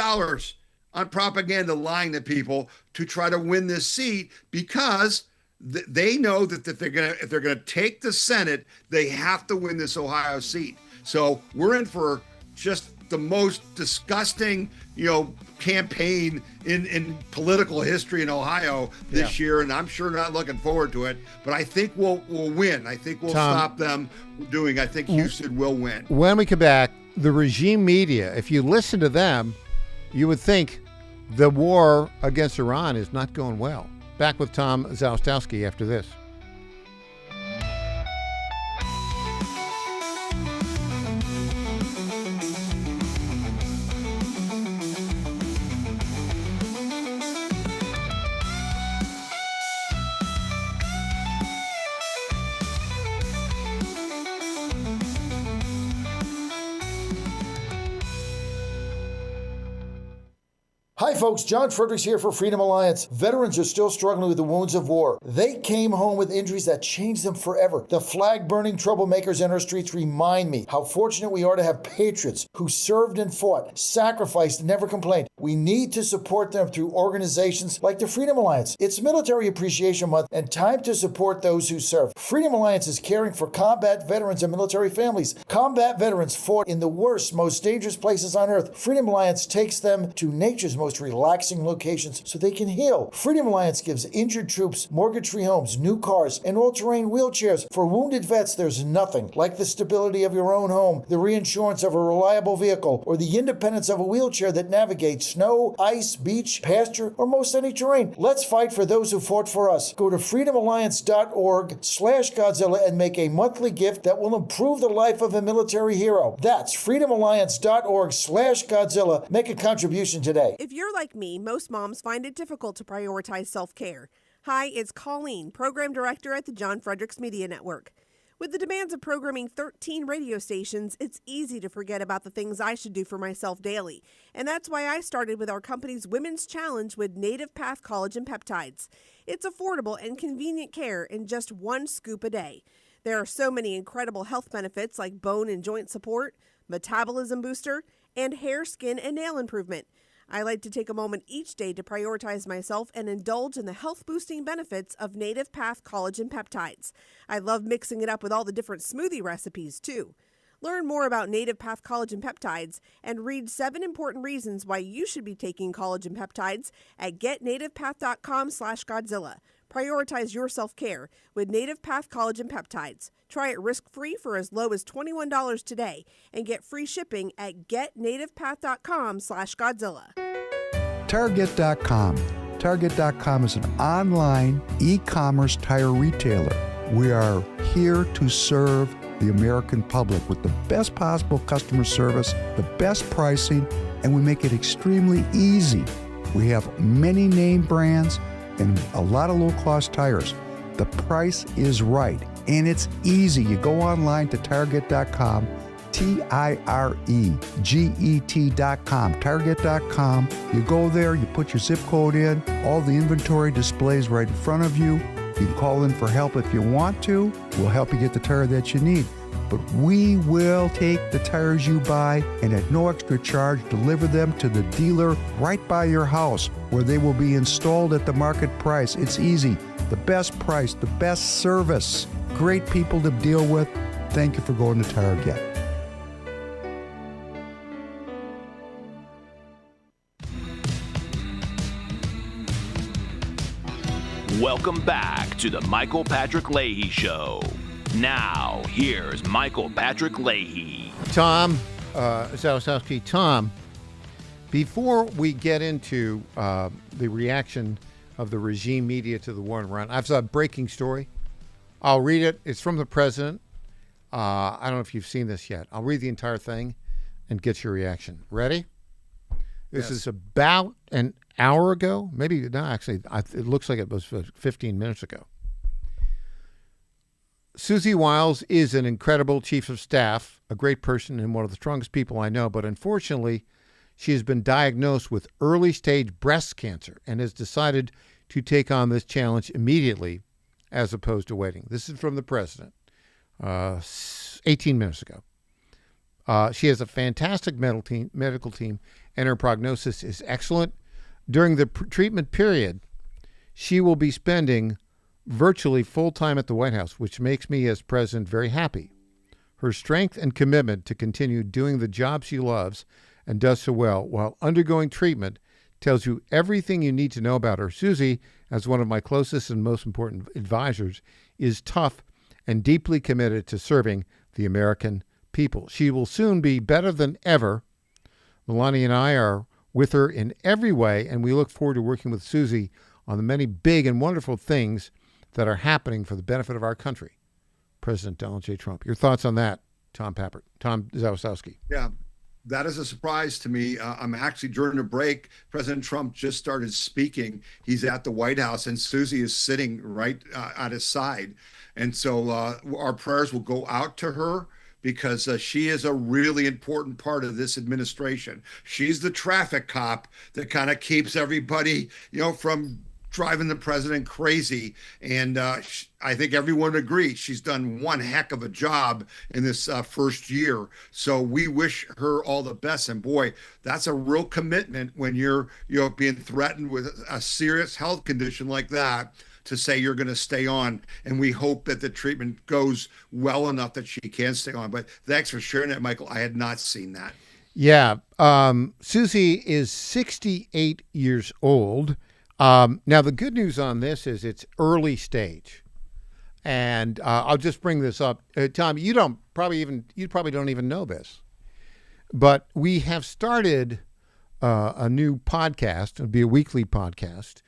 on propaganda, lying to people to try to win this seat, because they know that if they're going to take the Senate, they have to win this Ohio seat. So we're in for just the most disgusting, campaign in political history in Ohio this year, and I'm sure not looking forward to it. But I think we'll win. I think we'll stop them doing. I think Houston will win. When we come back, the regime media, if you listen to them, you would think the war against Iran is not going well. Back with Tom Zalstowski after this. Hi folks, John Fredericks here for Freedom Alliance. Veterans are still struggling with the wounds of war. They came home with injuries that changed them forever. The flag-burning troublemakers in our streets remind me how fortunate we are to have patriots who served and fought, sacrificed, and never complained. We need to support them through organizations like the Freedom Alliance. It's Military Appreciation Month and time to support those who serve. Freedom Alliance is caring for combat veterans and military families. Combat veterans fought in the worst, most dangerous places on earth. Freedom Alliance takes them to nature's most relaxing locations so they can heal. Freedom Alliance gives injured troops mortgage-free homes, new cars, and all-terrain wheelchairs. For wounded vets, there's nothing like the stability of your own home, the reinsurance of a reliable vehicle, or the independence of a wheelchair that navigates snow, ice, beach, pasture, or most any terrain. Let's fight for those who fought for us. Go to freedomalliance.org/Godzilla and make a monthly gift that will improve the life of a military hero. That's freedomalliance.org/Godzilla. Make a contribution today. If you're like me, most moms find it difficult to prioritize self-care. Hi, it's Colleen, Program Director at the John Fredericks Media Network. With the demands of programming 13 radio stations, it's easy to forget about the things I should do for myself daily. And that's why I started with our company's Women's Challenge with Native Path Collagen Peptides. It's affordable and convenient care in just 1 scoop a day. There are so many incredible health benefits like bone and joint support, metabolism booster, and hair, skin, and nail improvement. I like to take a moment each day to prioritize myself and indulge in the health-boosting benefits of Native Path Collagen Peptides. I love mixing it up with all the different smoothie recipes, too. Learn more about Native Path Collagen Peptides and read 7 important reasons why you should be taking collagen peptides at getnativepath.com/Godzilla. Prioritize your self-care with Native Path Collagen Peptides. Try it risk-free for as low as $21 today and get free shipping at getnativepath.com/Godzilla. Target.com. Target.com is an online e-commerce tire retailer. We are here to serve the American public with the best possible customer service, the best pricing, and we make it extremely easy. We have many name brands and a lot of low-cost tires. The price is right, and it's easy. You go online to Target.com, Tireget.com, Target.com. You go there, you put your zip code in, all the inventory displays right in front of you. You can call in for help if you want to. We'll help you get the tire that you need. But we will take the tires you buy and at no extra charge deliver them to the dealer right by your house where they will be installed at the market price. It's easy. The best price, the best service. Great people to deal with. Thank you for going to Target. Welcome back to the Michael Patrick Leahy Show. Now, here's Michael Patrick Leahy. Tom Zalesowski. Tom, before we get into the reaction of the regime media to the war in Iran, I've a breaking story. I'll read it. It's from the president. I don't know if you've seen this yet. I'll read the entire thing and get your reaction. Ready? This is about an hour ago. Maybe, no, actually, it looks like it was 15 minutes ago. Susie Wiles is an incredible chief of staff, a great person and one of the strongest people I know, but unfortunately, she has been diagnosed with early-stage breast cancer and has decided to take on this challenge immediately as opposed to waiting. This is from the president 18 minutes ago. She has a fantastic medical team, and her prognosis is excellent. During the treatment period, she will be spending virtually full-time at the White House, which makes me as president very happy. Her strength and commitment to continue doing the job she loves and does so well while undergoing treatment tells you everything you need to know about her. Susie, as one of my closest and most important advisors, is tough and deeply committed to serving the American people. She will soon be better than ever. Melania and I are with her in every way, and we look forward to working with Susie on the many big and wonderful things that are happening for the benefit of our country. President Donald J. Trump. Your thoughts on that, Tom Zalesowski? Yeah, that is a surprise to me. I'm actually, during the break, President Trump just started speaking. He's at the White House, and Susie is sitting right at his side. And so our prayers will go out to her, because she is a really important part of this administration. She's the traffic cop that kind of keeps everybody, from driving the president crazy. And I think everyone agrees she's done one heck of a job in this first year. So we wish her all the best. And boy, that's a real commitment when you're being threatened with a serious health condition like that, to say you're going to stay on. And we hope that the treatment goes well enough that she can stay on. But thanks for sharing that, Michael. I had not seen that. Yeah. Susie is 68 years old. Now, the good news on this is it's early stage. And I'll just bring this up. Tom, you probably don't even know this. But we have started a new podcast. It'll be a weekly podcast,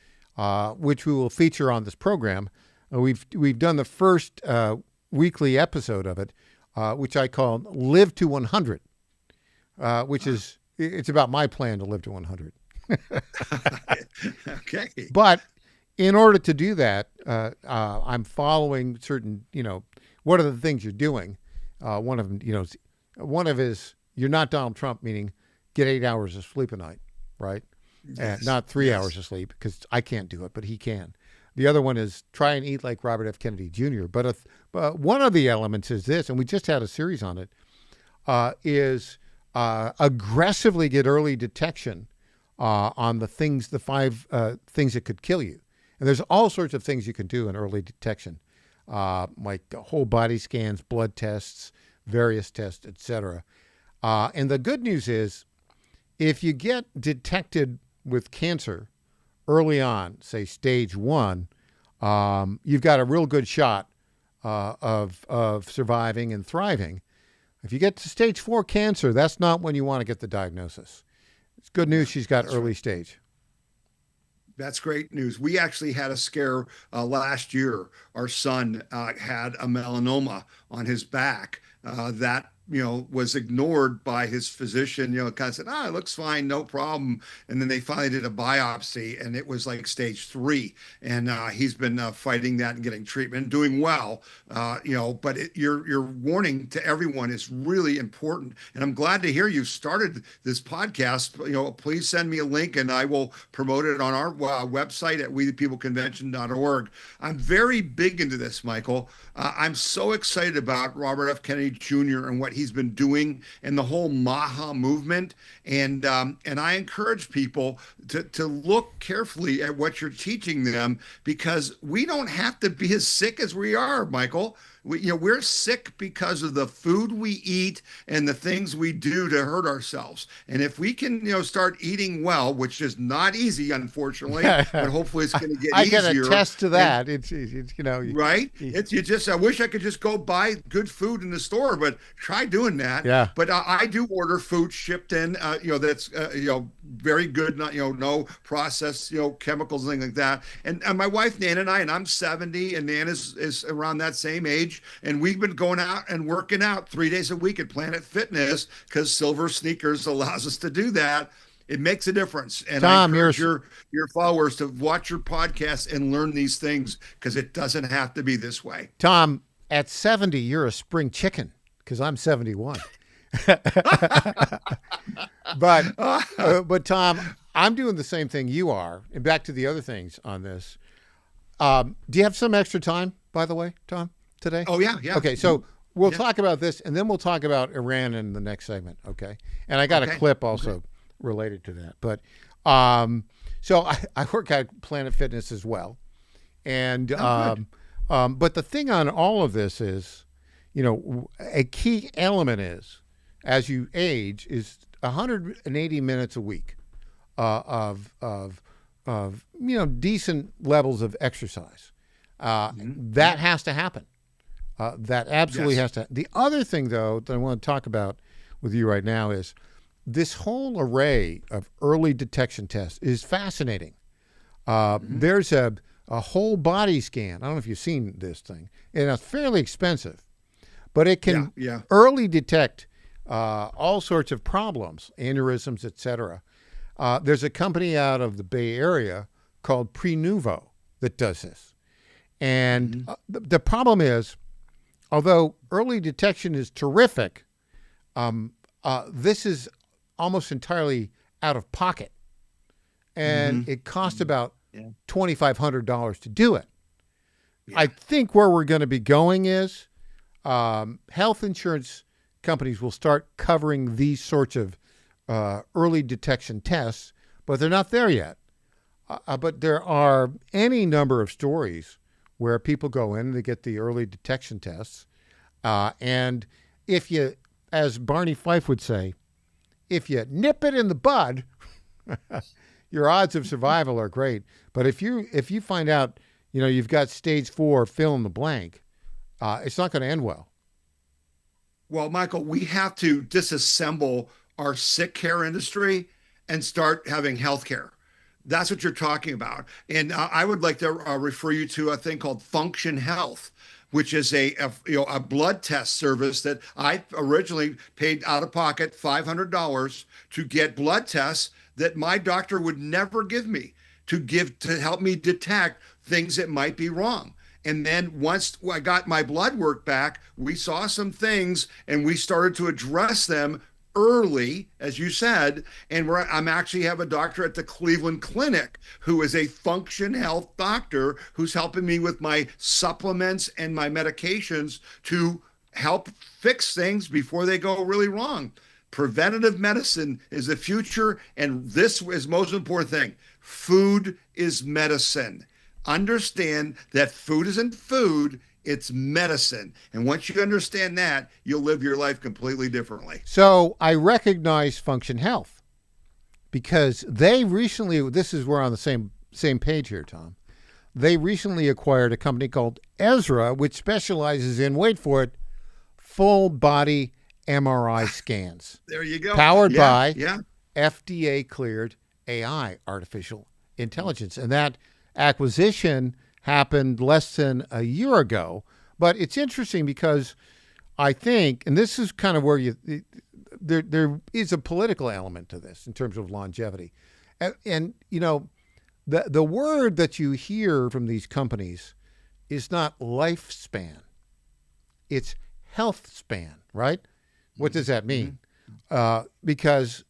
which we will feature on this program. We've done the first weekly episode of it, which I call Live to 100, which is, it's about my plan to live to 100. Okay. But in order to do that, I'm following certain, what are the things you're doing? One of them, is you're not Donald Trump, meaning get 8 hours of sleep a night, right? Yes. Not 3 hours of sleep, because I can't do it, but he can. The other one is try and eat like Robert F. Kennedy Jr. But one of the elements is this, and we just had a series on it, is aggressively get early detection on the 5 things that could kill you. And there's all sorts of things you can do in early detection, like whole body scans, blood tests, various tests, etc. And the good news is, if you get detected with cancer early on, say stage 1, you've got a real good shot of surviving and thriving. If you get to stage 4 cancer, that's not when you want to get the diagnosis. It's good news she's got early stage. That's great news. We actually had a scare last year. Our son had a melanoma on his back that was ignored by his physician. Kind of said, it looks fine, no problem. And then they finally did a biopsy, and it was like stage 3. And he's been fighting that and getting treatment, doing well. But your warning to everyone is really important. And I'm glad to hear you started this podcast. Please send me a link, and I will promote it on our website at wethepeopleconvention.org. I'm very big into this, Michael. I'm so excited about Robert F. Kennedy Jr. and what he's been doing and the whole MAHA movement. And I encourage people to look carefully at what you're teaching them, because we don't have to be as sick as we are, Michael. We're sick because of the food we eat and the things we do to hurt ourselves. And if we can, start eating well, which is not easy, unfortunately, but hopefully it's going to get easier. I can attest to that. It's right. I wish I could just go buy good food in the store, but try doing that. Yeah. But I do order food shipped in, that's very good, not no processed, chemicals, things like that. And my wife Nan and I, and I'm 70, and Nan is around that same age. And we've been going out and working out 3 days a week at Planet Fitness because Silver Sneakers allows us to do that. It makes a difference. And Tom, I encourage your followers to watch your podcast and learn these things, because it doesn't have to be this way. Tom, at 70, you're a spring chicken, because I'm 71. But Tom, I'm doing the same thing you are. And back to the other things on this. Do you have some extra time, by the way, Tom, today? Oh, yeah. Okay, so we'll talk about this, and then we'll talk about Iran in the next segment, okay? And I got a clip also related to that. But so I work at Planet Fitness as well. And but the thing on all of this is, a key element is, as you age, is 180 minutes a week of decent levels of exercise. That has to happen. That absolutely has to. The other thing, though, that I want to talk about with you right now is this whole array of early detection tests is fascinating. There's a whole body scan. I don't know if you've seen this thing, and it's fairly expensive, but it can early detect all sorts of problems, aneurysms, etc. There's a company out of the Bay Area called Prenuvo that does this. And the problem is, although early detection is terrific, this is almost entirely out of pocket. And it costs about $2,500 to do it. I think where we're going to be going is health insurance companies will start covering these sorts of early detection tests, but they're not there yet. But there are any number of stories where people go in and they get the early detection tests. And if you, as Barney Fife would say, if you nip it in the bud, your odds of survival are great. But if you find out, you've got stage 4, fill in the blank, it's not going to end well. Well, Michael, we have to disassemble our sick care industry and start having health care. That's what you're talking about. And I would like to refer you to a thing called Function Health, which is a blood test service that I originally paid out of pocket $500 to get blood tests that my doctor would never give me to help me detect things that might be wrong. And then once I got my blood work back, we saw some things and we started to address them early, as you said. And I'm actually have a doctor at the Cleveland Clinic who is a Function Health doctor who's helping me with my supplements and my medications to help fix things before they go really wrong. Preventative medicine is the future, and this is most important thing. Food is medicine. Understand that food isn't food, it's medicine. And once you understand that, you'll live your life completely differently. So I recognize Function Health because they recently, this is we're on the same page here, Tom. they recently acquired a company called Ezra, which specializes in, wait for it, full body MRI scans. There you go. Powered by yeah. FDA cleared AI, artificial intelligence. And that acquisition happened less than a year ago. But it's interesting because I think, and this is kind of where there is a political element to this in terms of longevity. And you know, the word that you hear from these companies is not lifespan. It's health span, right? What does that mean? Because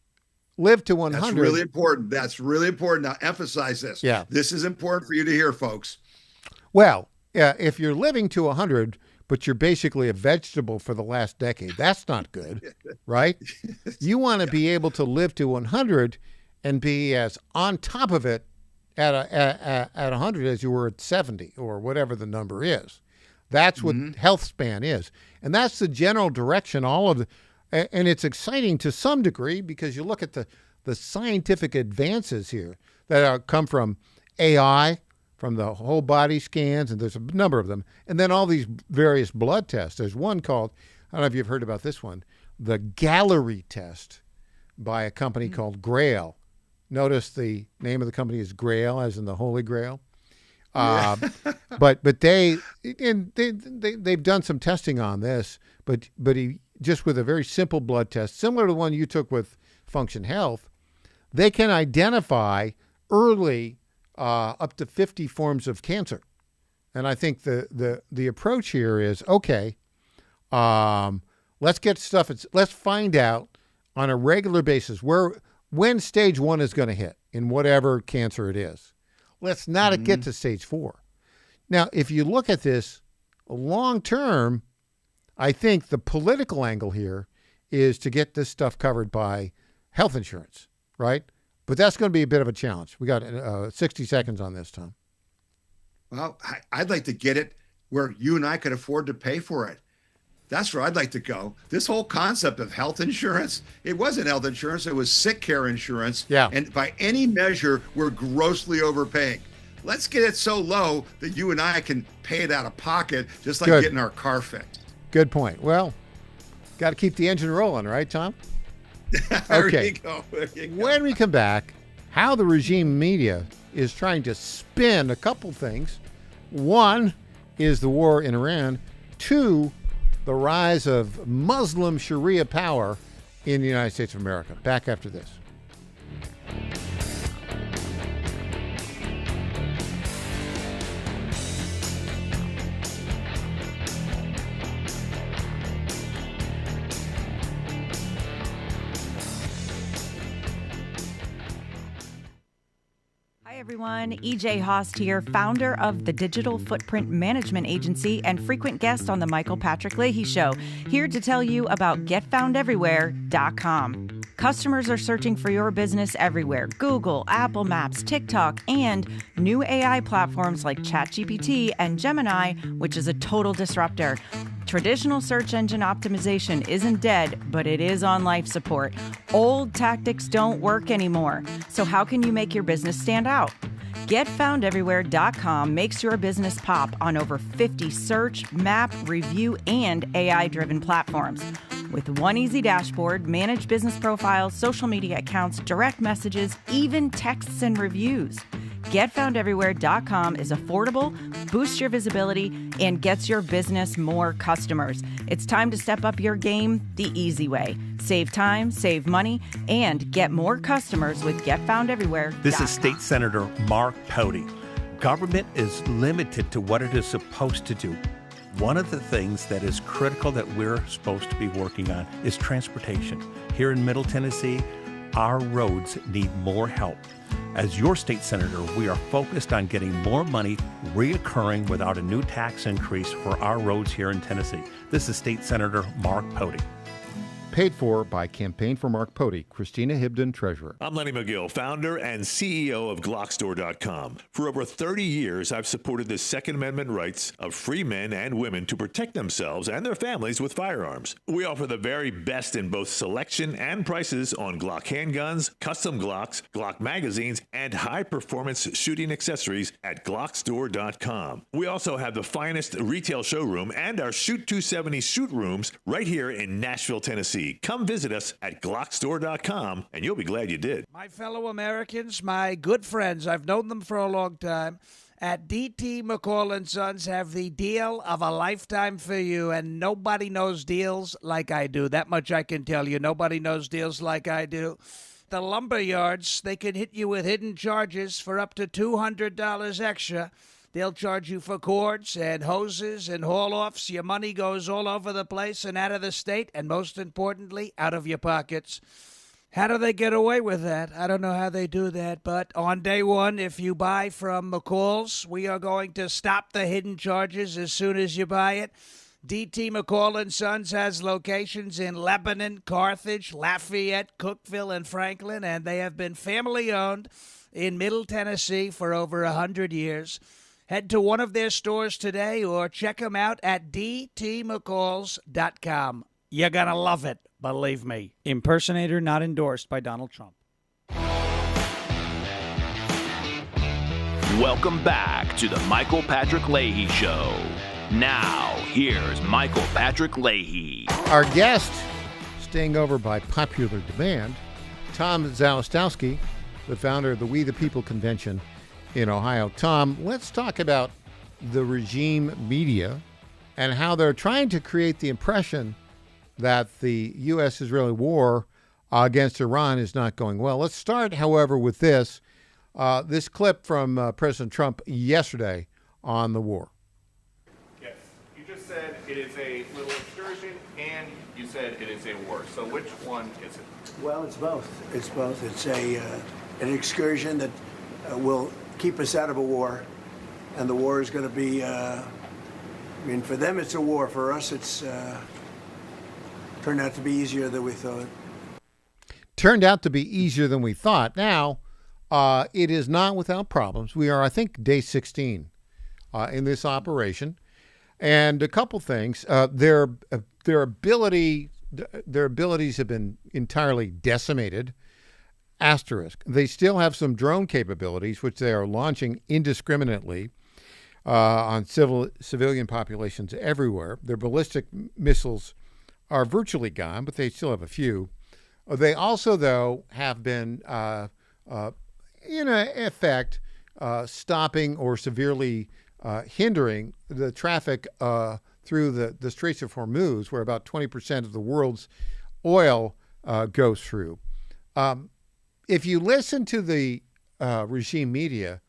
live to 100. That's really important. That's really important. Now, emphasize this. Yeah. This is important for you to hear, folks. Well, if you're living to 100, but you're basically a vegetable for the last decade, that's not good, right? You want to be able to live to 100 and be as on top of it at 100 as you were at 70 or whatever the number is. That's what health span is. And that's the general direction, and it's exciting to some degree because you look at the scientific advances here that come from AI, from the whole body scans, and there's a number of them, and then all these various blood tests. There's one called, I don't know if you've heard about this one, the Gallery test by a company called Grail. Notice the name of the company is Grail, as in the Holy Grail. But they've done some testing on this, but just with a very simple blood test, similar to the one you took with Function Health, they can identify early up to 50 forms of cancer. And I think the approach here is, okay, let's get stuff. Let's find out on a regular basis when stage 1 is going to hit in whatever cancer it is. Let's not get to stage 4. Now, if you look at this long term, I think the political angle here is to get this stuff covered by health insurance, right? But that's going to be a bit of a challenge. We got 60 seconds on this, Tom. Well, I'd like to get it where you and I could afford to pay for it. That's where I'd like to go. This whole concept of health insurance, it wasn't health insurance, it was sick care insurance. Yeah. And by any measure, we're grossly overpaying. Let's get it so low that you and I can pay it out of pocket, just like getting our car fixed. Good point. Well, got to keep the engine rolling, right, Tom? There Okay. you go. There you go. When we come back, how the regime media is trying to spin a couple things. One is the war in Iran. Two, the rise of Muslim Sharia power in the United States of America. Back after this. Hi everyone, EJ Haast here, founder of the Digital Footprint Management Agency and frequent guest on the Michael Patrick Leahy Show, here to tell you about GetFoundEverywhere.com. Customers are searching for your business everywhere: Google, Apple Maps, TikTok, and new AI platforms like ChatGPT and Gemini, which is a total disruptor. Traditional search engine optimization isn't dead, but it is on life support. Old tactics don't work anymore. So how can you make your business stand out? GetFoundEverywhere.com makes your business pop on over 50 search, map, review, and AI-driven platforms. With one easy dashboard, manage business profiles, social media accounts, direct messages, even texts and reviews. GetFoundEverywhere.com is affordable, boosts your visibility, and gets your business more customers. It's time to step up your game the easy way. Save time, save money, and get more customers with GetFoundEverywhere.com. This is State Senator Mark Pouty. Government is limited to what it is supposed to do. One of the things that is critical that we're supposed to be working on is transportation. Here in Middle Tennessee, our roads need more help. As your state senator, we are focused on getting more money reoccurring without a new tax increase for our roads here in Tennessee. This is State Senator Mark Pouty. paid for by Campaign for Mark Pody. Christina Hibden, Treasurer. I'm Lenny McGill, founder and CEO of Glockstore.com. For over 30 years, I've supported the Second Amendment rights of free men and women to protect themselves and their families with firearms. We offer the very best in both selection and prices on Glock handguns, custom Glocks, Glock magazines, and high-performance shooting accessories at Glockstore.com. We also have the finest retail showroom and our Shoot 270 shoot rooms right here in Nashville, Tennessee. Come visit us at Glockstore.com, and you'll be glad you did. My fellow Americans, my good friends, I've known them for a long time, at DT McCall & Sons have the deal of a lifetime for you, and nobody knows deals like I do. That much I can tell you. Nobody knows deals like I do. The lumber yards, they can hit you with hidden charges for up to $200 extra. They'll charge you for cords and hoses and haul-offs. Your money goes all over the place and out of the state, and most importantly, out of your pockets. How do they get away with that? I don't know how they do that, but on day one, if you buy from McCall's, we are going to stop the hidden charges as soon as you buy it. DT McCall & Sons has locations in Lebanon, Carthage, Lafayette, Cookeville, and Franklin, and they have been family-owned in Middle Tennessee for over 100 years. Head to one of their stores today or check them out at dtmccalls.com. You're going to love it, believe me. Impersonator not endorsed by Donald Trump. Welcome back to the Michael Patrick Leahy Show. Now, here's Michael Patrick Leahy. Our guest, staying over by popular demand, Tom Zalestowski, the founder of the We the People Convention in Ohio. Tom, let's talk about the regime media and how they're trying to create the impression that the U.S.-Israeli war against Iran is not going well. Let's start, however, with this clip from President Trump yesterday on the war. Yes, you just said it is a little excursion, and you said it is a war. So which one is it? Well, it's both. It's both. It's an excursion that will keep us out of a war, and the war is going to be. For them, it's a war. For us, it's turned out to be easier than we thought. Turned out to be easier than we thought. Now, it is not without problems. We are, I think, day 16 in this operation, and a couple things. Their abilities have been entirely decimated. Asterisk. They still have some drone capabilities, which they are launching indiscriminately on civilian populations everywhere. Their ballistic missiles are virtually gone, but they still have a few. They also, though, have been, in effect, stopping or severely hindering the traffic through the Straits of Hormuz, where about 20% of the world's oil goes through. If you listen to the regime media,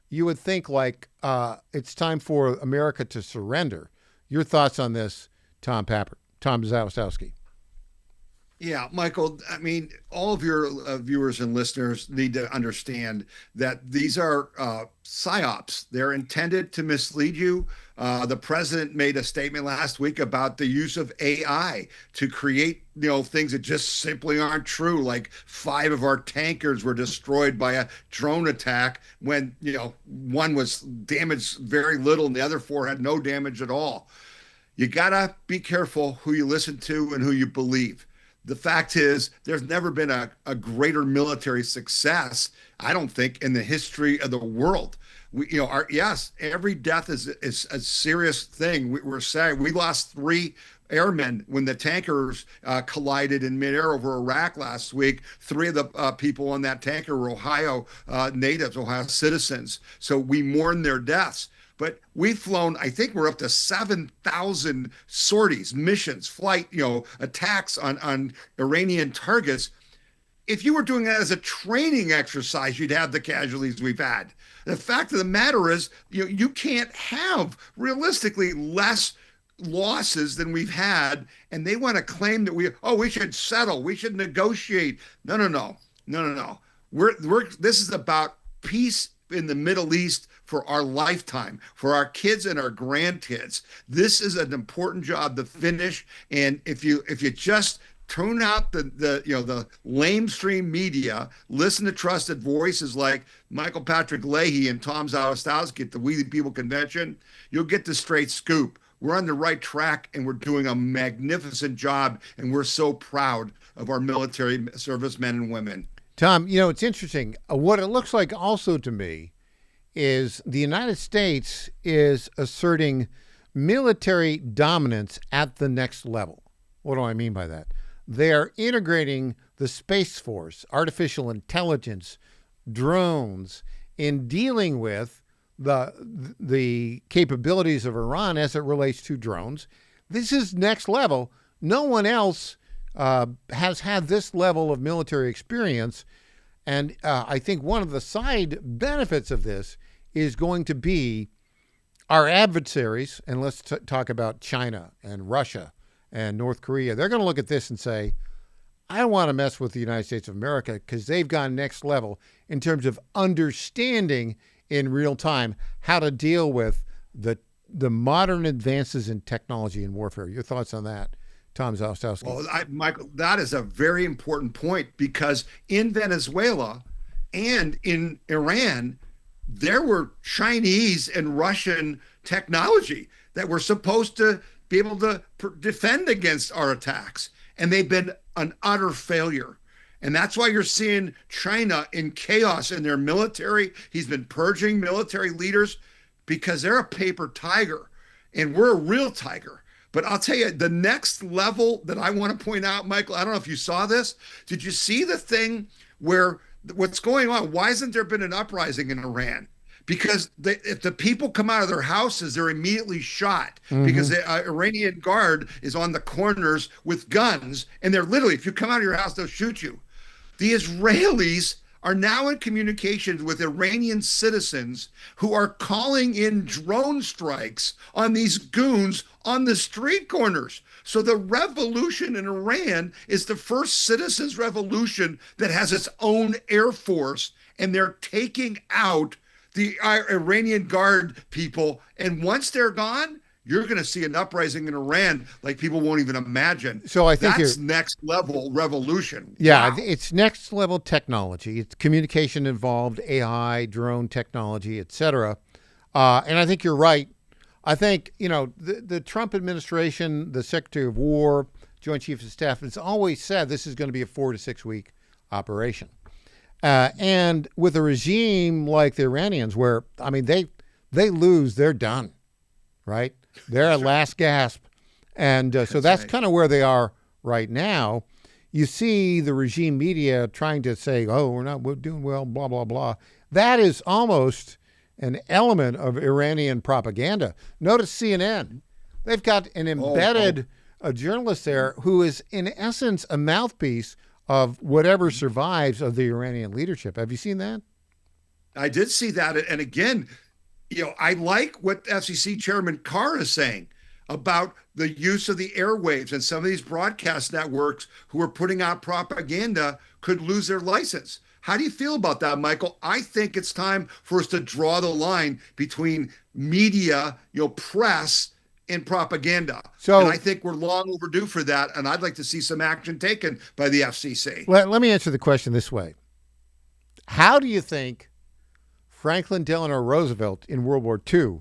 you would think it's time for America to surrender. Your thoughts on this, Tom Zalestowski? Yeah, Michael, all of your viewers and listeners need to understand that these are psyops. They're intended to mislead you. The president made a statement last week about the use of AI to create, things that just simply aren't true. Like 5 of our tankers were destroyed by a drone attack when, one was damaged very little and the other 4 had no damage at all. You gotta be careful who you listen to and who you believe. The fact is, there's never been a greater military success, I don't think, in the history of the world. Every death is a serious thing. We're saying we lost 3 airmen when the tankers collided in midair over Iraq last week. 3 of the people on that tanker were Ohio natives, Ohio citizens. So we mourn their deaths. But we've flown, I think we're up to 7,000 sorties, missions, flight, attacks on Iranian targets. If you were doing that as a training exercise, you'd have the casualties we've had. The fact of the matter is, you can't have realistically less losses than we've had. And they want to claim that we should settle, we should negotiate. No. This is about peace in the Middle East for our lifetime, for our kids and our grandkids. This is an important job to finish. And if you just tune out the lamestream media, listen to trusted voices like Michael Patrick Leahy and Tom Zalestowski at the We the People convention, you'll get the straight scoop. We're on the right track, and we're doing a magnificent job, and we're so proud of our military servicemen and women. Tom, it's interesting. What it looks like also to me is the United States is asserting military dominance at the next level. What do I mean by that? They are integrating the Space Force, artificial intelligence, drones in dealing with the capabilities of Iran as it relates to drones. This is next level. No one else has had this level of military experience. And I think one of the side benefits of this is going to be our adversaries, and let's talk about China and Russia and North Korea. They're going to look at this and say, I don't want to mess with the United States of America because they've gone next level in terms of understanding in real time how to deal with the modern advances in technology and warfare. Your thoughts on that, Tom Zalestowski? Well, Michael, that is a very important point, because in Venezuela and in Iran, there were Chinese and Russian technology that were supposed to be able to defend against our attacks. And they've been an utter failure. And that's why you're seeing China in chaos in their military. He's been purging military leaders because they're a paper tiger and we're a real tiger. But I'll tell you, the next level that I want to point out, Michael, I don't know if you saw this. Did you see the thing where what's going on? Why hasn't there been an uprising in Iran? Because if the people come out of their houses, they're immediately shot, because the Iranian guard is on the corners with guns, and they're literally, if you come out of your house, they'll shoot you. The Israelis are now in communication with Iranian citizens who are calling in drone strikes on these goons on the street corners. So the revolution in Iran is the first citizens' revolution that has its own air force, and they're taking out the Iranian Guard people. And once they're gone, you're going to see an uprising in Iran like people won't even imagine. So I think that's next level revolution. Yeah, wow. It's next level technology. It's communication involved, AI, drone technology, et cetera. And I think you're right. I think, the Trump administration, the Secretary of War, Joint Chiefs of Staff, has always said this is going to be a 4 to 6 week operation. And with a regime like the Iranians, where, they lose, they're done, right? They're at last gasp. And so that's kind of where they are right now. You see the regime media trying to say, we're doing well, blah, blah, blah. That is almost an element of Iranian propaganda. Notice CNN. They've got an embedded journalist there who is, in essence, a mouthpiece of whatever survives of the Iranian leadership. Have you seen that? I did see that. And again, I like what FCC Chairman Carr is saying about the use of the airwaves, and some of these broadcast networks who are putting out propaganda could lose their license. How do you feel about that, Michael? I think it's time for us to draw the line between media, press, and propaganda. And I think we're long overdue for that, and I'd like to see some action taken by the FCC. Let me answer the question this way. How do you think Franklin Delano Roosevelt in World War II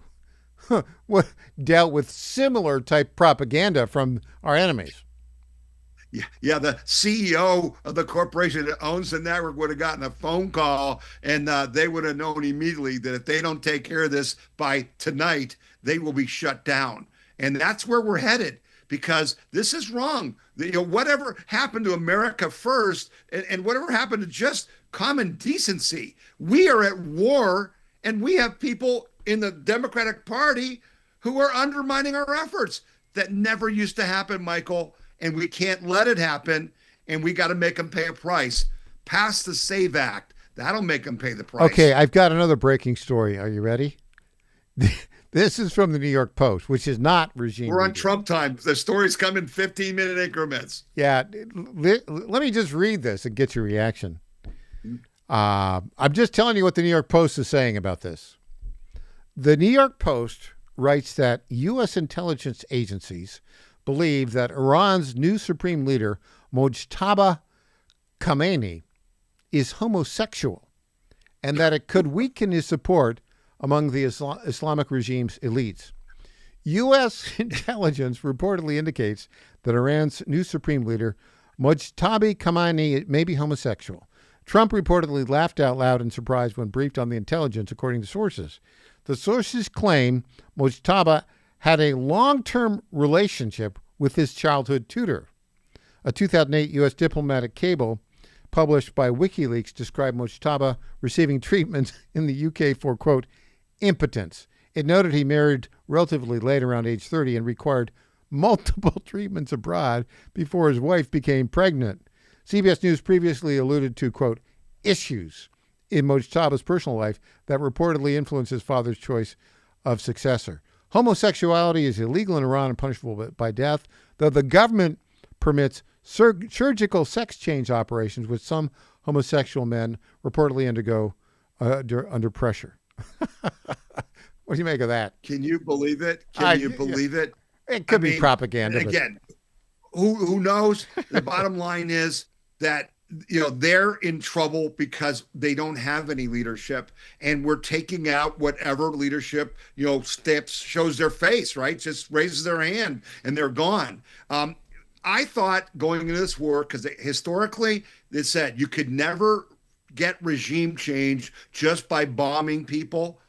dealt with similar type propaganda from our enemies? Yeah, the CEO of the corporation that owns the network would have gotten a phone call, and they would have known immediately that if they don't take care of this by tonight, they will be shut down. And that's where we're headed, because this is wrong. Whatever happened to America first, and whatever happened to just common decency. We are at war, and we have people in the Democratic Party who are undermining our efforts. That never used to happen, Michael, and we can't let it happen, and we got to make them pay a price. Pass the SAVE Act. That'll make them pay the price. Okay, I've got another breaking story. Are you ready? This is from the New York Post, which is not regime. We're on media. Trump time. The stories come in 15-minute increments. Yeah. Let me just read this and get your reaction. I'm just telling you what the New York Post is saying about this. The New York Post writes that U.S. intelligence agencies believe that Iran's new supreme leader, Mojtaba Khamenei is homosexual and that it could weaken his support among the Islamic regime's elites. U.S. intelligence reportedly indicates that Iran's new supreme leader, Mojtaba Khamenei, may be homosexual. Trump reportedly laughed out loud in surprise when briefed on the intelligence, according to sources. The sources claim Mojtaba had a long-term relationship with his childhood tutor. A 2008 U.S. diplomatic cable published by WikiLeaks described Mojtaba receiving treatment in the UK for, quote, impotence. It noted he married relatively late, around age 30, and required multiple treatments abroad before his wife became pregnant. CBS News previously alluded to, quote, issues in Mojtaba's personal life that reportedly influenced his father's choice of successor. Homosexuality is illegal in Iran and punishable by death, though the government permits surgical sex change operations, which some homosexual men reportedly undergo under pressure. What do you make of that? Can you believe it? Can you believe it? It could be propaganda. Again, who knows? The bottom line is that, they're in trouble because they don't have any leadership, and we're taking out whatever leadership, steps, shows their face, right? Just raises their hand and they're gone. I thought going into this war, because historically they said you could never get regime change just by bombing people.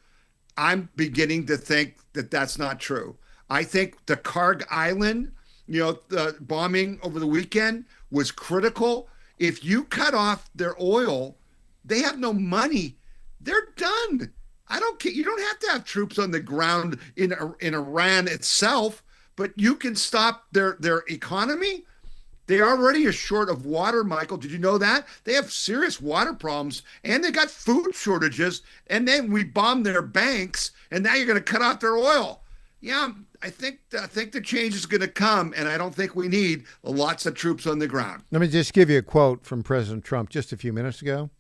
I'm beginning to think that that's not true. I think the Karg Island, the bombing over the weekend was critical. If you cut off their oil, they have no money. They're done. I don't care. You don't have to have troops on the ground in Iran itself, but you can stop their economy. They already are short of water, Michael. Did you know that? They have serious water problems, and they got food shortages, and then we bomb their banks, and now you're going to cut off their oil. Yeah, I think the change is going to come, and I don't think we need lots of troops on the ground. Let me just give you a quote from President Trump just a few minutes ago.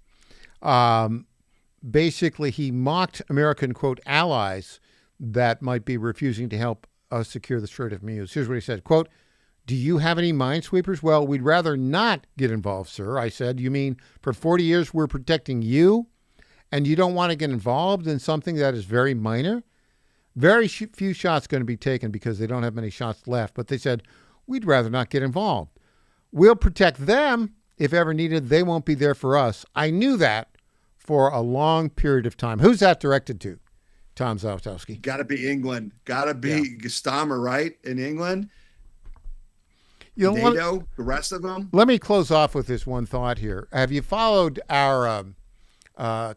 Basically, he mocked American, quote, allies that might be refusing to help us secure the Strait of Hormuz. Here's what he said, quote, do you have any minesweepers? Well, we'd rather not get involved, sir. I said, you mean for 40 years we're protecting you and you don't want to get involved in something that is very minor? Very few shots going to be taken because they don't have many shots left. But they said, we'd rather not get involved. We'll protect them if ever needed. They won't be there for us. I knew that for a long period of time. Who's that directed to? Tom Zaltowski. Got to be England. Got to be Gestamer, right? In England. NATO, the rest of them. Let me close off with this one thought here. Have you followed our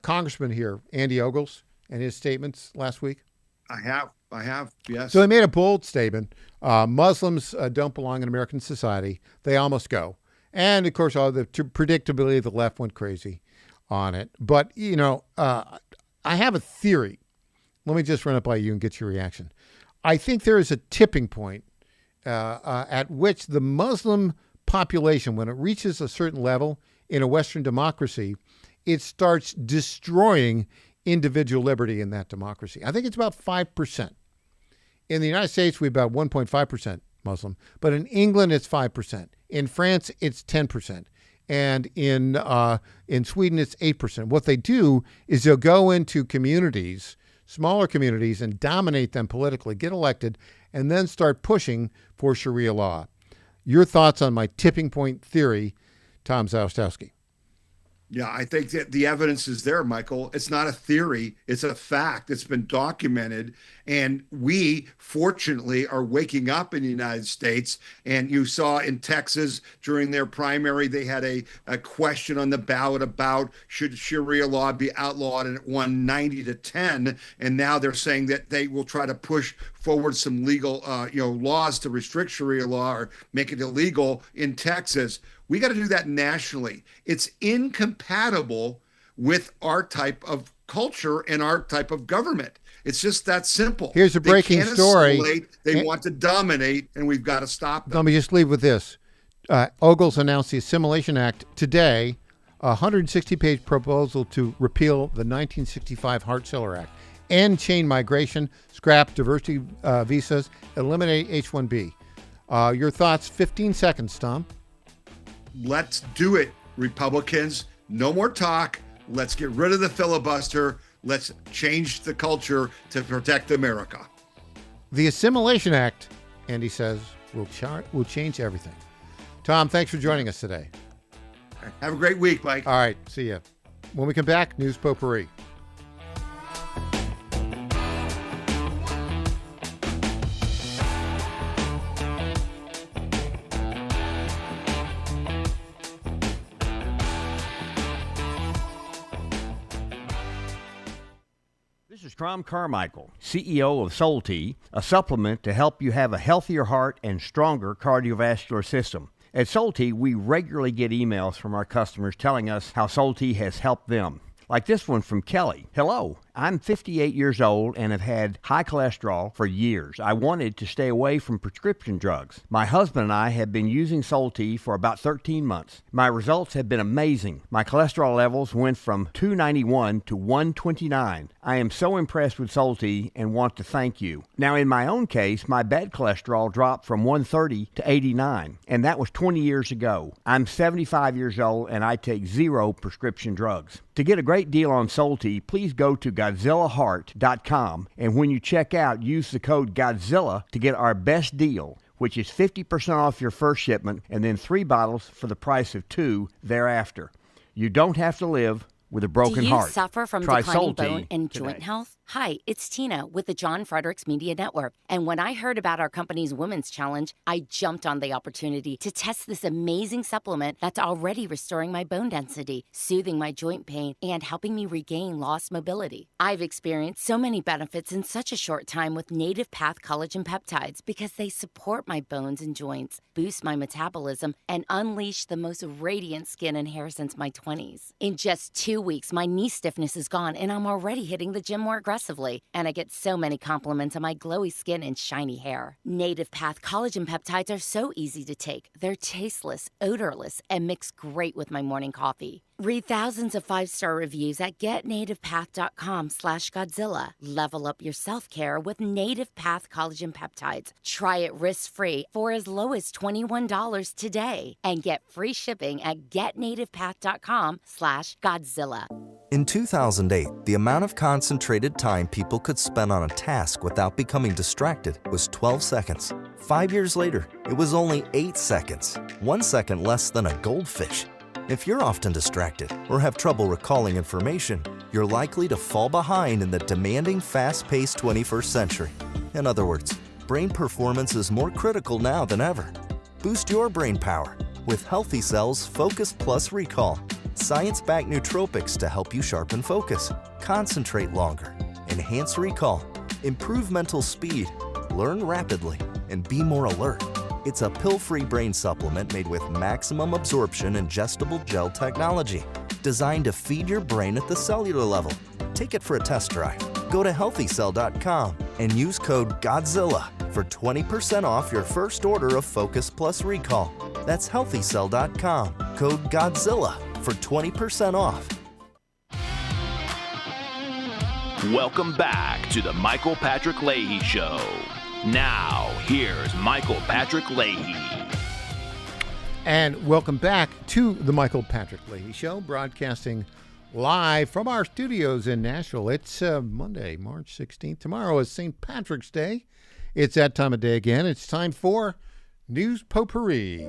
congressman here, Andy Ogles, and his statements last week? I have, yes. So he made a bold statement. Muslims don't belong in American society. They almost go. And, of course, all the predictability, the left went crazy on it. But, I have a theory. Let me just run it by you and get your reaction. I think there is a tipping point at which the Muslim population, when it reaches a certain level in a Western democracy, it starts destroying individual liberty in that democracy. I think it's about 5%. In the United States, we're about 1.5% Muslim, but in England, it's 5%. In France, it's 10%. And in Sweden, it's 8%. What they do is they'll go into communities, smaller communities, and dominate them politically, get elected, and then start pushing for Sharia law. Your thoughts on my tipping point theory, Tom Zaltowski? Yeah, I think that the evidence is there, Michael. It's not a theory. It's a fact. It's been documented. And we, fortunately, are waking up in the United States. And you saw in Texas during their primary, they had a question on the ballot about should Sharia law be outlawed, and it won 90-10. And now they're saying that they will try to push forward some legal laws to restrict Sharia law or make it illegal in Texas. We got to do that nationally. It's incompatible with our type of culture and our type of government. It's just that simple. Here's a breaking story. They want to dominate, and we've got to stop them. Let me just leave with this. Ogles announced the Assimilation Act today, a 160-page proposal to repeal the 1965 Hart-Celler Act, end chain migration, scrap diversity visas, eliminate H-1B. Your thoughts, 15 seconds, Tom. Let's do it, Republicans. No more talk. Let's get rid of the filibuster. Let's change the culture to protect America. The Assimilation Act, Andy says, will change everything. Tom, thanks for joining us today. Have a great week, Mike. All right, see ya. When we come back, News Potpourri. This is Tom Carmichael, CEO of Soul Tea, a supplement to help you have a healthier heart and stronger cardiovascular system. At Soul Tea, we regularly get emails from our customers telling us how Soul Tea has helped them. Like this one from Kelly. Hello, I'm 58 years old and have had high cholesterol for years. I wanted to stay away from prescription drugs. My husband and I have been using Soul Tea for about 13 months. My results have been amazing. My cholesterol levels went from 291 to 129. I am so impressed with Soul Tea and want to thank you. Now, in my own case, my bad cholesterol dropped from 130 to 89, and that was 20 years ago. I'm 75 years old and I take 0 prescription drugs. To get a great deal on Soul Tea, please go to GodzillaHeart.com, and when you check out, use the code Godzilla to get our best deal, which is 50% off your first shipment and then 3 bottles for the price of 2 thereafter. You don't have to live with a broken heart. Do you suffer from Try declining Soul bone Tea and today. joint health? Hi, it's Tina with the John Fredericks Media Network. And when I heard about our company's Women's Challenge, I jumped on the opportunity to test this amazing supplement that's already restoring my bone density, soothing my joint pain, and helping me regain lost mobility. I've experienced so many benefits in such a short time with Native Path Collagen Peptides because they support my bones and joints, boost my metabolism, and unleash the most radiant skin and hair since my 20s. In just 2 weeks, my knee stiffness is gone, and I'm already hitting the gym more aggressively. And I get so many compliments on my glowy skin and shiny hair. Native Path Collagen Peptides are so easy to take. They're tasteless, odorless, and mix great with my morning coffee. Read thousands of 5-star reviews at getnativepath.com/Godzilla. Level up your self-care with Native Path Collagen Peptides. Try it risk-free for as low as $21 today. And get free shipping at getnativepath.com/Godzilla. In 2008, the amount of concentrated time people could spend on a task without becoming distracted was 12 seconds. 5 years later, it was only 8 seconds, 1 second less than a goldfish. If you're often distracted or have trouble recalling information, you're likely to fall behind in the demanding, fast-paced 21st century. In other words, brain performance is more critical now than ever. Boost your brain power with Healthy Cells Focus Plus Recall. Science-backed nootropics to help you sharpen focus, concentrate longer, enhance recall, improve mental speed, learn rapidly, and be more alert. It's a pill-free brain supplement made with maximum absorption ingestible gel technology, designed to feed your brain at the cellular level. Take it for a test drive. Go to healthycell.com and use code GODZILLA for 20% off your first order of Focus Plus Recall. That's healthycell.com, code GODZILLA for 20% off. Welcome back to the Michael Patrick Leahy Show. Now, here's Michael Patrick Leahy. And welcome back to the Michael Patrick Leahy Show, broadcasting live from our studios in Nashville. It's Monday, March 16th. Tomorrow is St. Patrick's Day. It's that time of day again. It's time for News Potpourri.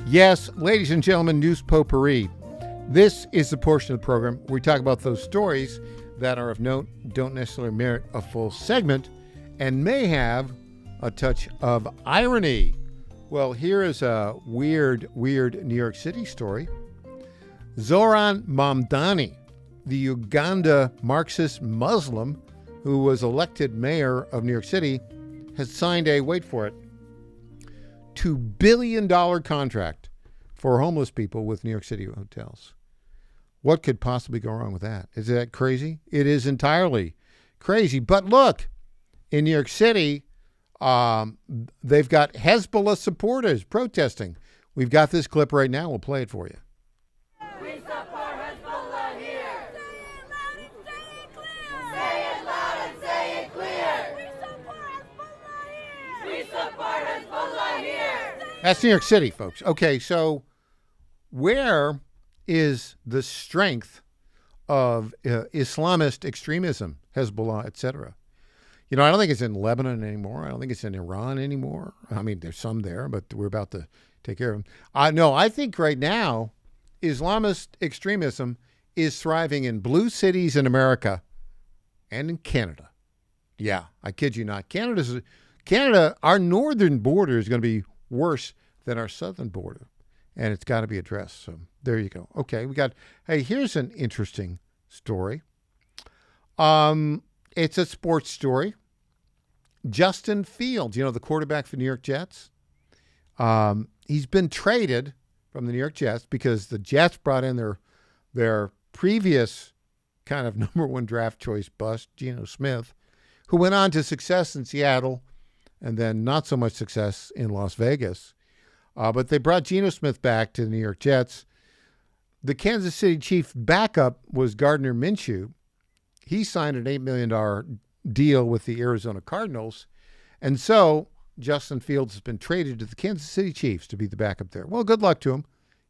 Yes, ladies and gentlemen, News Potpourri. This is the portion of the program where we talk about those stories that are of note, don't necessarily merit a full segment, and may have a touch of irony. Well, here is a weird New York City story. Zoran Mamdani, the Uganda Marxist Muslim who was elected mayor of New York City, has signed a, wait for it, $2 billion contract for homeless people with New York City hotels. What could possibly go wrong with that? Is that crazy? It is entirely crazy. But look, in New York City, they've got Hezbollah supporters protesting. We've got this clip right now. We'll play it for you. We support Hezbollah here. Say it loud and say it clear. We support Hezbollah here. We support Hezbollah here. That's New York City, folks. Okay, so where is the strength of Islamist extremism, Hezbollah, etc.? You know, I don't think it's in Lebanon anymore. I don't think it's in Iran anymore. I mean, there's some there, but we're about to take care of them. No, I think right now Islamist extremism is thriving in blue cities in America and in Canada. Yeah, I kid you not. Canada, our northern border is going to be worse than our southern border, and it's got to be addressed. So there you go. Okay, hey, here's an interesting story. It's a sports story. Justin Fields, you know, the quarterback for New York Jets, he's been traded from the New York Jets because the Jets brought in their previous kind of number one draft choice bust, Geno Smith, who went on to success in Seattle and then not so much success in Las Vegas. But they brought Geno Smith back to the New York Jets. The Kansas City Chiefs backup was Gardner Minshew. He signed an $8 million deal with the Arizona Cardinals. And so Justin Fields has been traded to the Kansas City Chiefs to be the backup there. Well, good luck to him.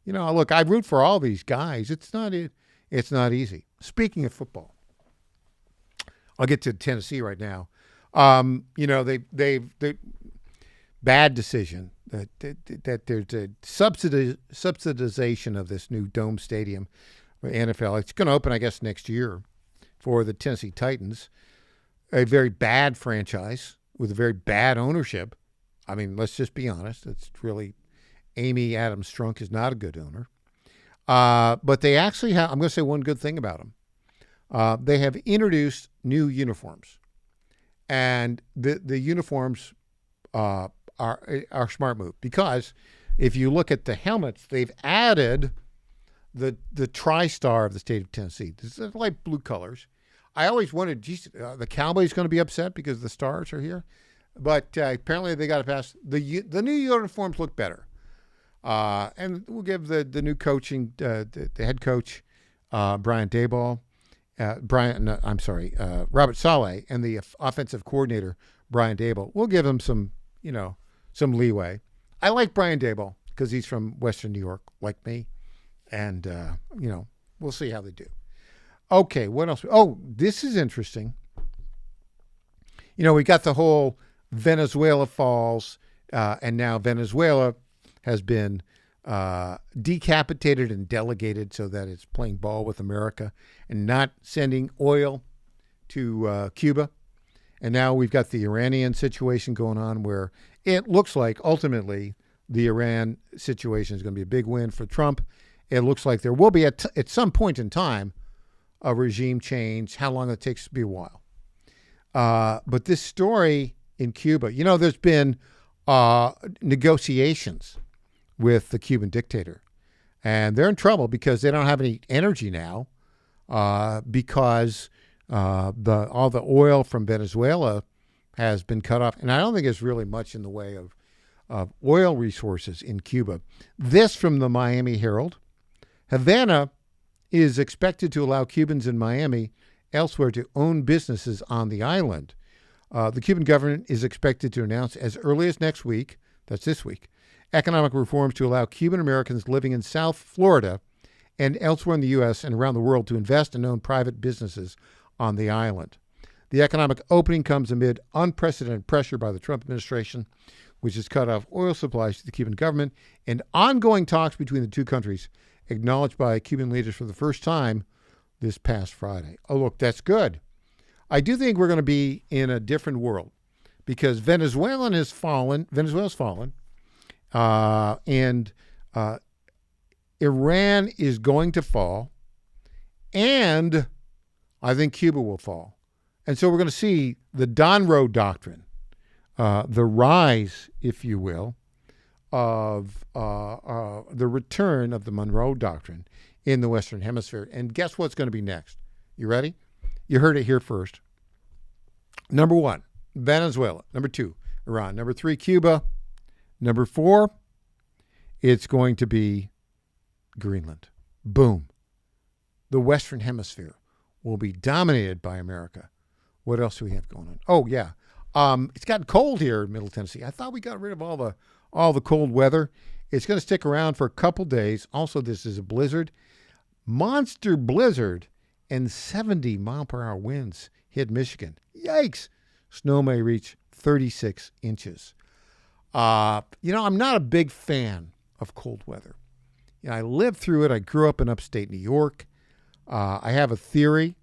You know, look, I root for all these guys. It's not easy. Speaking of football, I'll get to Tennessee right now. You know, they bad decision that there's a subsidization of this new dome stadium for NFL. It's going to open, I guess, next year for the Tennessee Titans, a very bad franchise with a very bad ownership. I mean, let's just be honest. It's really Amy Adams Strunk is not a good owner. But they actually have, I'm going to say one good thing about them. They have introduced new uniforms. And the uniforms are a smart move because if you look at the helmets, they've added the tri-star of the state of Tennessee. This is like blue colors. I always wondered, geez, the Cowboys going to be upset because the stars are here, but apparently they got to pass. The new uniforms look better, and we'll give the new coaching the head coach Brian Daboll, Robert Saleh, and the offensive coordinator Brian Daboll. We'll give them some leeway. I like Brian Daboll because he's from Western New York, like me. And, we'll see how they do. Okay, what else? Oh, this is interesting. You know, we got the whole Venezuela falls, and now Venezuela has been decapitated and delegated so that it's playing ball with America and not sending oil to Cuba. And now we've got the Iranian situation going on where it looks like ultimately the Iran situation is going to be a big win for Trump. It looks like there will be at some point in time a regime change. How long it takes to be a while. But this story in Cuba, you know, there's been negotiations with the Cuban dictator. And they're in trouble because they don't have any energy now because all the oil from Venezuela has been cut off. And I don't think there's really much in the way of oil resources in Cuba. This from the Miami Herald. Havana is expected to allow Cubans in Miami elsewhere to own businesses on the island. The Cuban government is expected to announce as early as next week, that's this week, economic reforms to allow Cuban Americans living in South Florida and elsewhere in the U.S. and around the world to invest and own private businesses on the island. The economic opening comes amid unprecedented pressure by the Trump administration, which has cut off oil supplies to the Cuban government, and ongoing talks between the two countries acknowledged by Cuban leaders for the first time this past Friday. Oh, look, that's good. I do think we're going to be in a different world because Venezuela's fallen, and Iran is going to fall, and I think Cuba will fall. And so we're going to see the Donroe Doctrine, the rise, if you will, of the return of the Monroe Doctrine in the Western Hemisphere. And guess what's going to be next? You ready? You heard it here first. Number 1, Venezuela. Number 2, Iran. Number 3, Cuba. Number 4, it's going to be Greenland. Boom. The Western Hemisphere will be dominated by America. What else do we have going on? Oh, yeah. It's gotten cold here in Middle Tennessee. I thought we got rid of all all the cold weather. It's going to stick around for a couple days. Also, this is a blizzard. Monster blizzard and 70-mile-per-hour winds hit Michigan. Yikes! Snow may reach 36 inches. I'm not a big fan of cold weather. I lived through it. I grew up in upstate New York. I have a theory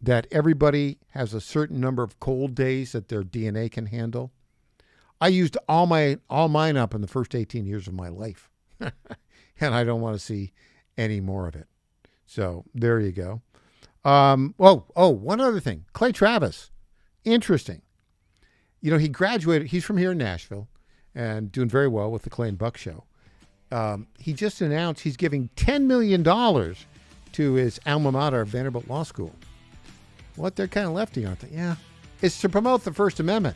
that everybody has a certain number of cold days that their DNA can handle. I used all mine up in the first 18 years of my life, and I don't want to see any more of it. So there you go. One other thing. Clay Travis. Interesting. He graduated. He's from here in Nashville and doing very well with the Clay and Buck Show. He just announced he's giving $10 million to his alma mater, Vanderbilt Law School. What, they're kind of lefty, aren't they? Yeah. It's to promote the First Amendment.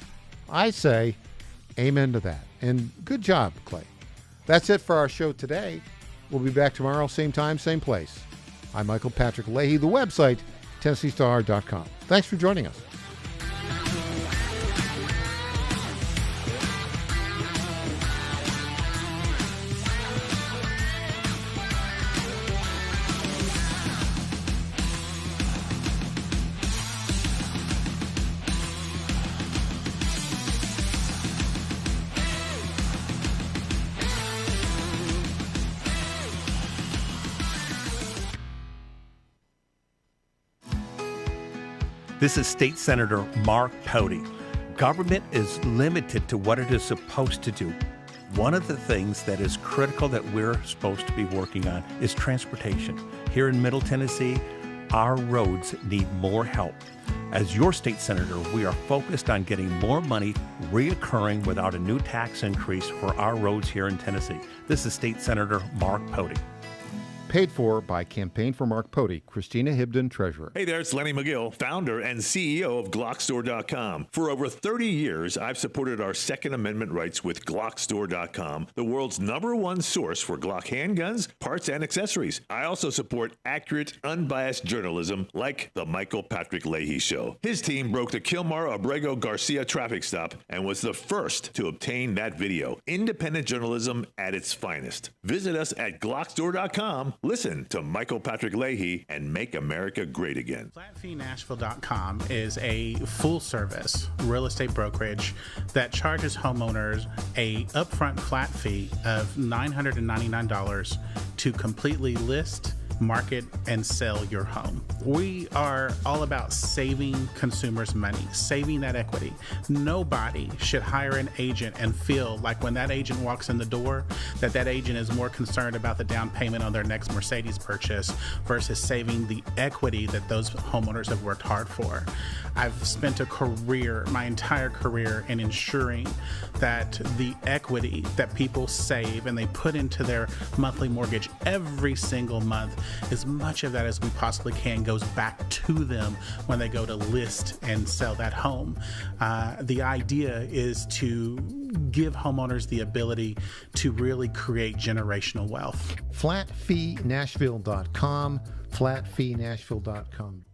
I say amen to that. And good job, Clay. That's it for our show today. We'll be back tomorrow, same time, same place. I'm Michael Patrick Leahy, the website, TennesseeStar.com. Thanks for joining us. This is State Senator Mark Pody. Government is limited to what it is supposed to do. One of the things that is critical that we're supposed to be working on is transportation. Here in Middle Tennessee, our roads need more help. As your state senator, we are focused on getting more money reoccurring without a new tax increase for our roads here in Tennessee. This is State Senator Mark Pody. Paid for by Campaign for Mark Pody, Christina Hibden, Treasurer. Hey there, it's Lenny McGill, founder and CEO of GlockStore.com. For over 30 years, I've supported our Second Amendment rights with GlockStore.com, the world's #1 source for Glock handguns, parts, and accessories. I also support accurate, unbiased journalism like The Michael Patrick Leahy Show. His team broke the Kilmar Abrego Garcia traffic stop and was the first to obtain that video. Independent journalism at its finest. Visit us at GlockStore.com. Listen to Michael Patrick Leahy and make America great again. FlatFeeNashville.com is a full-service real estate brokerage that charges homeowners a upfront flat fee of $999 to completely list, market, and sell your home. We are all about saving consumers money, saving that equity. Nobody should hire an agent and feel like when that agent walks in the door, that agent is more concerned about the down payment on their next Mercedes purchase versus saving the equity that those homeowners have worked hard for. I've spent my entire career in ensuring that the equity that people save and they put into their monthly mortgage every single month, as much of that as we possibly can goes back to them when they go to list and sell that home. The idea is to give homeowners the ability to really create generational wealth. FlatFeeNashville.com, FlatFeeNashville.com.